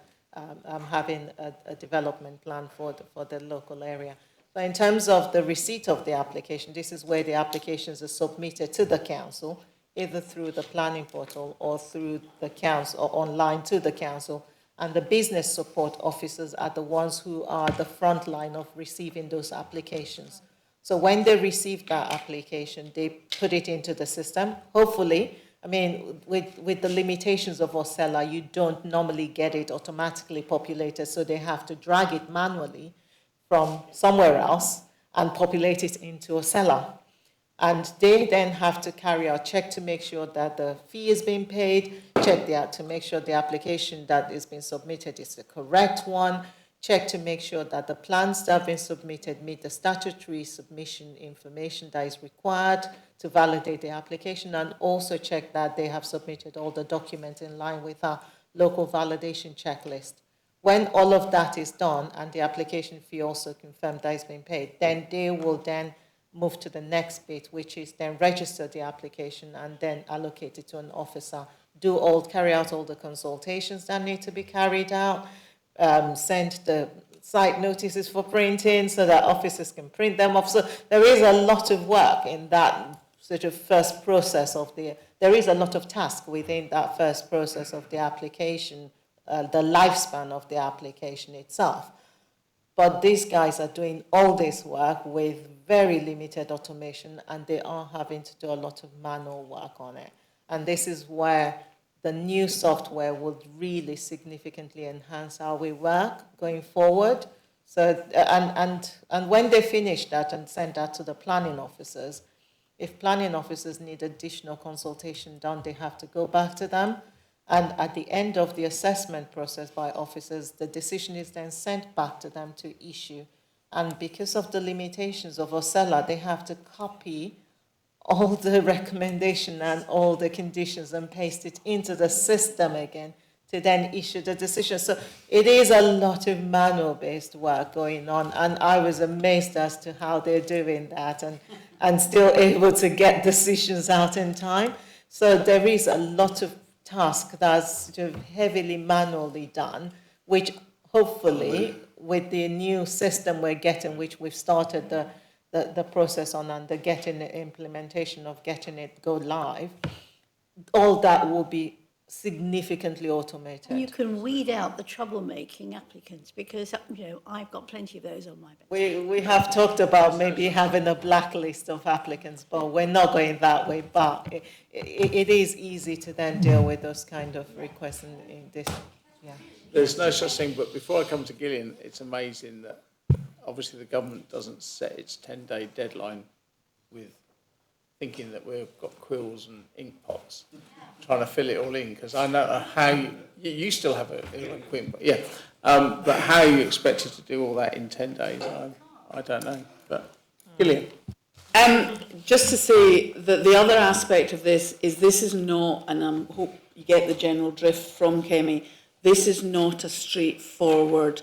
having a development plan for the local area. So in terms of the receipt of the application, this is where the applications are submitted to the council, either through the planning portal or through the council or online to the council. And the business support officers are the ones who are the front line of receiving those applications. So when they receive that application, they put it into the system. Hopefully, I mean, with the limitations of Ocella, you don't normally get it automatically populated, so they have to drag it manually from somewhere else and populate it into Ocella. And they then have to carry out check to make sure that the fee is being paid, check to make sure the application that is being submitted is the correct one, check to make sure that the plans that have been submitted meet the statutory submission information that is required to validate the application, and also check that they have submitted all the documents in line with our local validation checklist. When all of that is done and the application fee also confirmed that it's been paid, then they will then move to the next bit, which is then register the application and then allocate it to an officer, carry out all the consultations that need to be carried out, send the site notices for printing so that officers can print them off. So there is a lot of work in that sort of first process there is a lot of task within that first process of the application, the lifespan of the application itself. But these guys are doing all this work with very limited automation, and they are having to do a lot of manual work on it. And this is where the new software will really significantly enhance how we work going forward. So, and when they finish that and send that to the planning officers, if planning officers need additional consultation done, they have to go back to them. And at the end of the assessment process by officers, the decision is then sent back to them to issue. And because of the limitations of Ocella, they have to copy all the recommendation and all the conditions and paste it into the system again to then issue the decision. So it is a lot of manual-based work going on, and I was amazed as to how they're doing that and still able to get decisions out in time. So there is a lot of task that's sort of heavily manually done, which hopefully with the new system we're getting, which we've started the process on and the implementation of getting it go live, all that will be significantly automated. And you can weed out the troublemaking applicants because, I've got plenty of those on my bench. We have talked about maybe having a blacklist of applicants, but we're not going that way. But it is easy to then deal with those kind of requests in this. Yeah. There's no such thing, but before I come to Gillian, it's amazing that obviously the government doesn't set its 10-day deadline with thinking that we've got quills and ink pots trying to fill it all in, because I know how you still have a queen, but yeah, but how you expected to do all that in 10 days, I don't know. But Gillian. Just to say that the other aspect of this is not, and I hope you get the general drift from Kemi, this is not a straightforward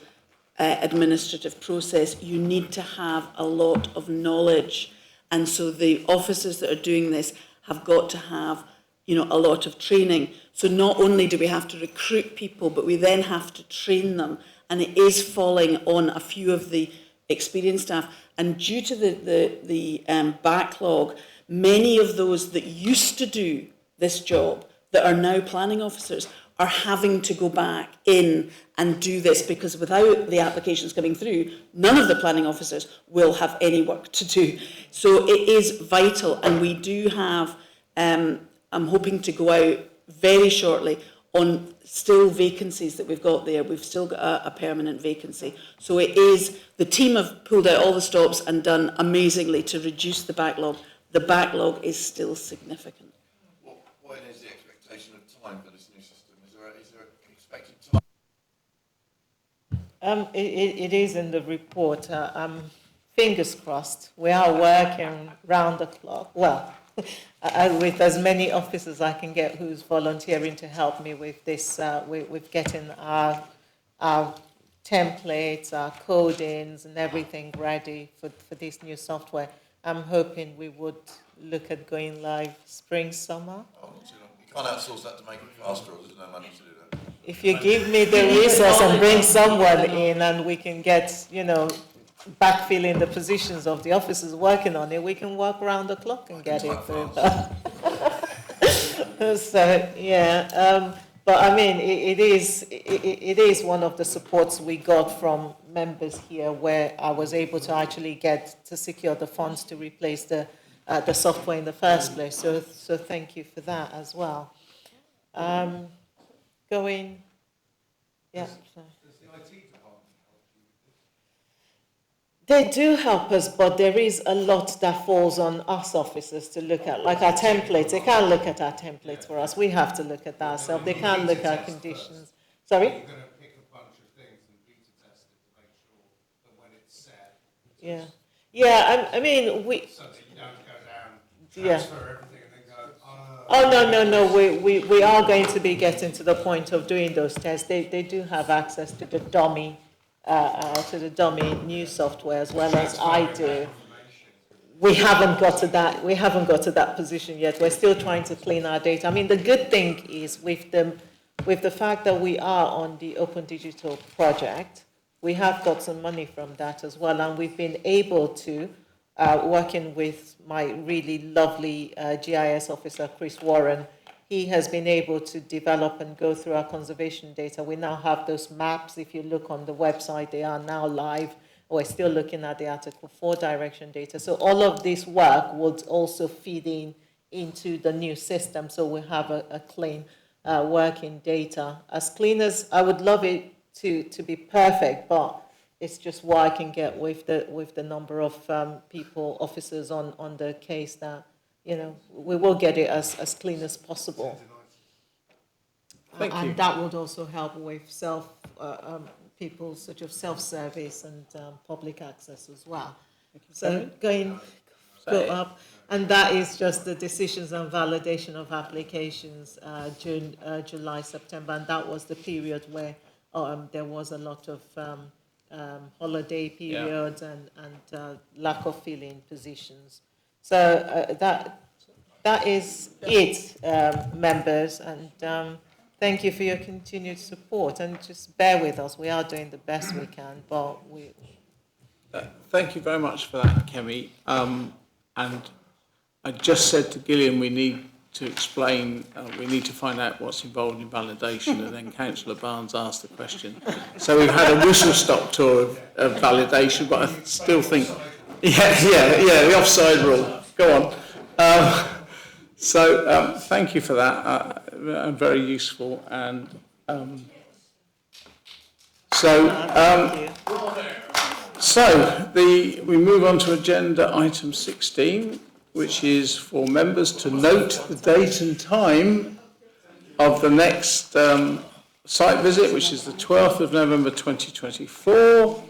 administrative process. You need to have a lot of knowledge, and so the officers that are doing this have got to have a lot of training. So not only do we have to recruit people, but we then have to train them, and it is falling on a few of the experienced staff. And due to the backlog, many of those that used to do this job that are now planning officers are having to go back in and do this, because without the applications coming through, none of the planning officers will have any work to do. So it is vital, and we do have, I'm hoping to go out very shortly on still vacancies that we've got there. We've still got a permanent vacancy. So it is, the team have pulled out all the stops and done amazingly to reduce the backlog. The backlog is still significant. What is the expectation of time for this new system? Is there an expected time? It is in the report. Fingers crossed. We are working round the clock. Well, with as many officers I can get who's volunteering to help me with this, with getting our templates, our codings and everything ready for this new software. I'm hoping we would look at going live spring, summer. You can't outsource that to make it faster, or there's no money to do that. If you give me the resource and bring someone in and we can get, backfilling the positions of the officers working on it, we can work around the clock and get it through. So, yeah. But I mean, it is one of the supports we got from members here, where I was able to actually get to secure the funds to replace the software in the first place. So thank you for that as well. Yeah. They do help us, but there is a lot that falls on us officers to look at, like our templates. They can't look at our templates for us. We have to look at that ourselves. They can't look at our conditions. Sorry? You're going to pick a bunch of things and beta test it to make sure that when it's set. Yeah. Yeah, I mean, we... So that you don't go down, Yeah. transfer everything and then go, Oh, no. We are going to be getting to the point of doing those tests. They do have access to the dummy new software as well as I do. We haven't got to that position yet. We're still trying to clean our data. I mean, the good thing is with the fact that we are on the Open Digital project, we have got some money from that as well, and we've been able to, working with my really lovely GIS officer, Chris Warren, he has been able to develop and go through our conservation data. We now have those maps. If you look on the website, they are now live. We're still looking at the Article 4 direction data. So all of this work would also feed into the new system, so we have a clean working data. As clean as, I would love it to be perfect, but it's just what I can get with the number of people, officers on the case that, we will get it as clean as possible. Thank you. And that would also help with people's sort of self-service and public access as well. So go up, and that is just the decisions and validation of applications June, July, September, and that was the period where there was a lot of holiday periods and lack of filling positions. So that is it, members, and thank you for your continued support, and just bear with us. We are doing the best we can, but we... Thank you very much for that, Kemi. And I just said to Gillian, we need to explain, we need to find out what's involved in validation, and then Councillor Barnes asked the question. So we've had a whistle-stop tour of validation, but I still think, the offside rule. Go on. So thank you for that. Very useful. And we move on to agenda item 16, which is for members to note the date and time of the next site visit, which is the 12th of November 2024,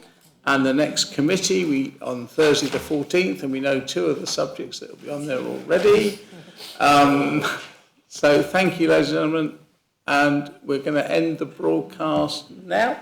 and the next committee on Thursday the 14th, and we know 2 of the subjects that will be on there already. So thank you, ladies and gentlemen, and we're going to end the broadcast now.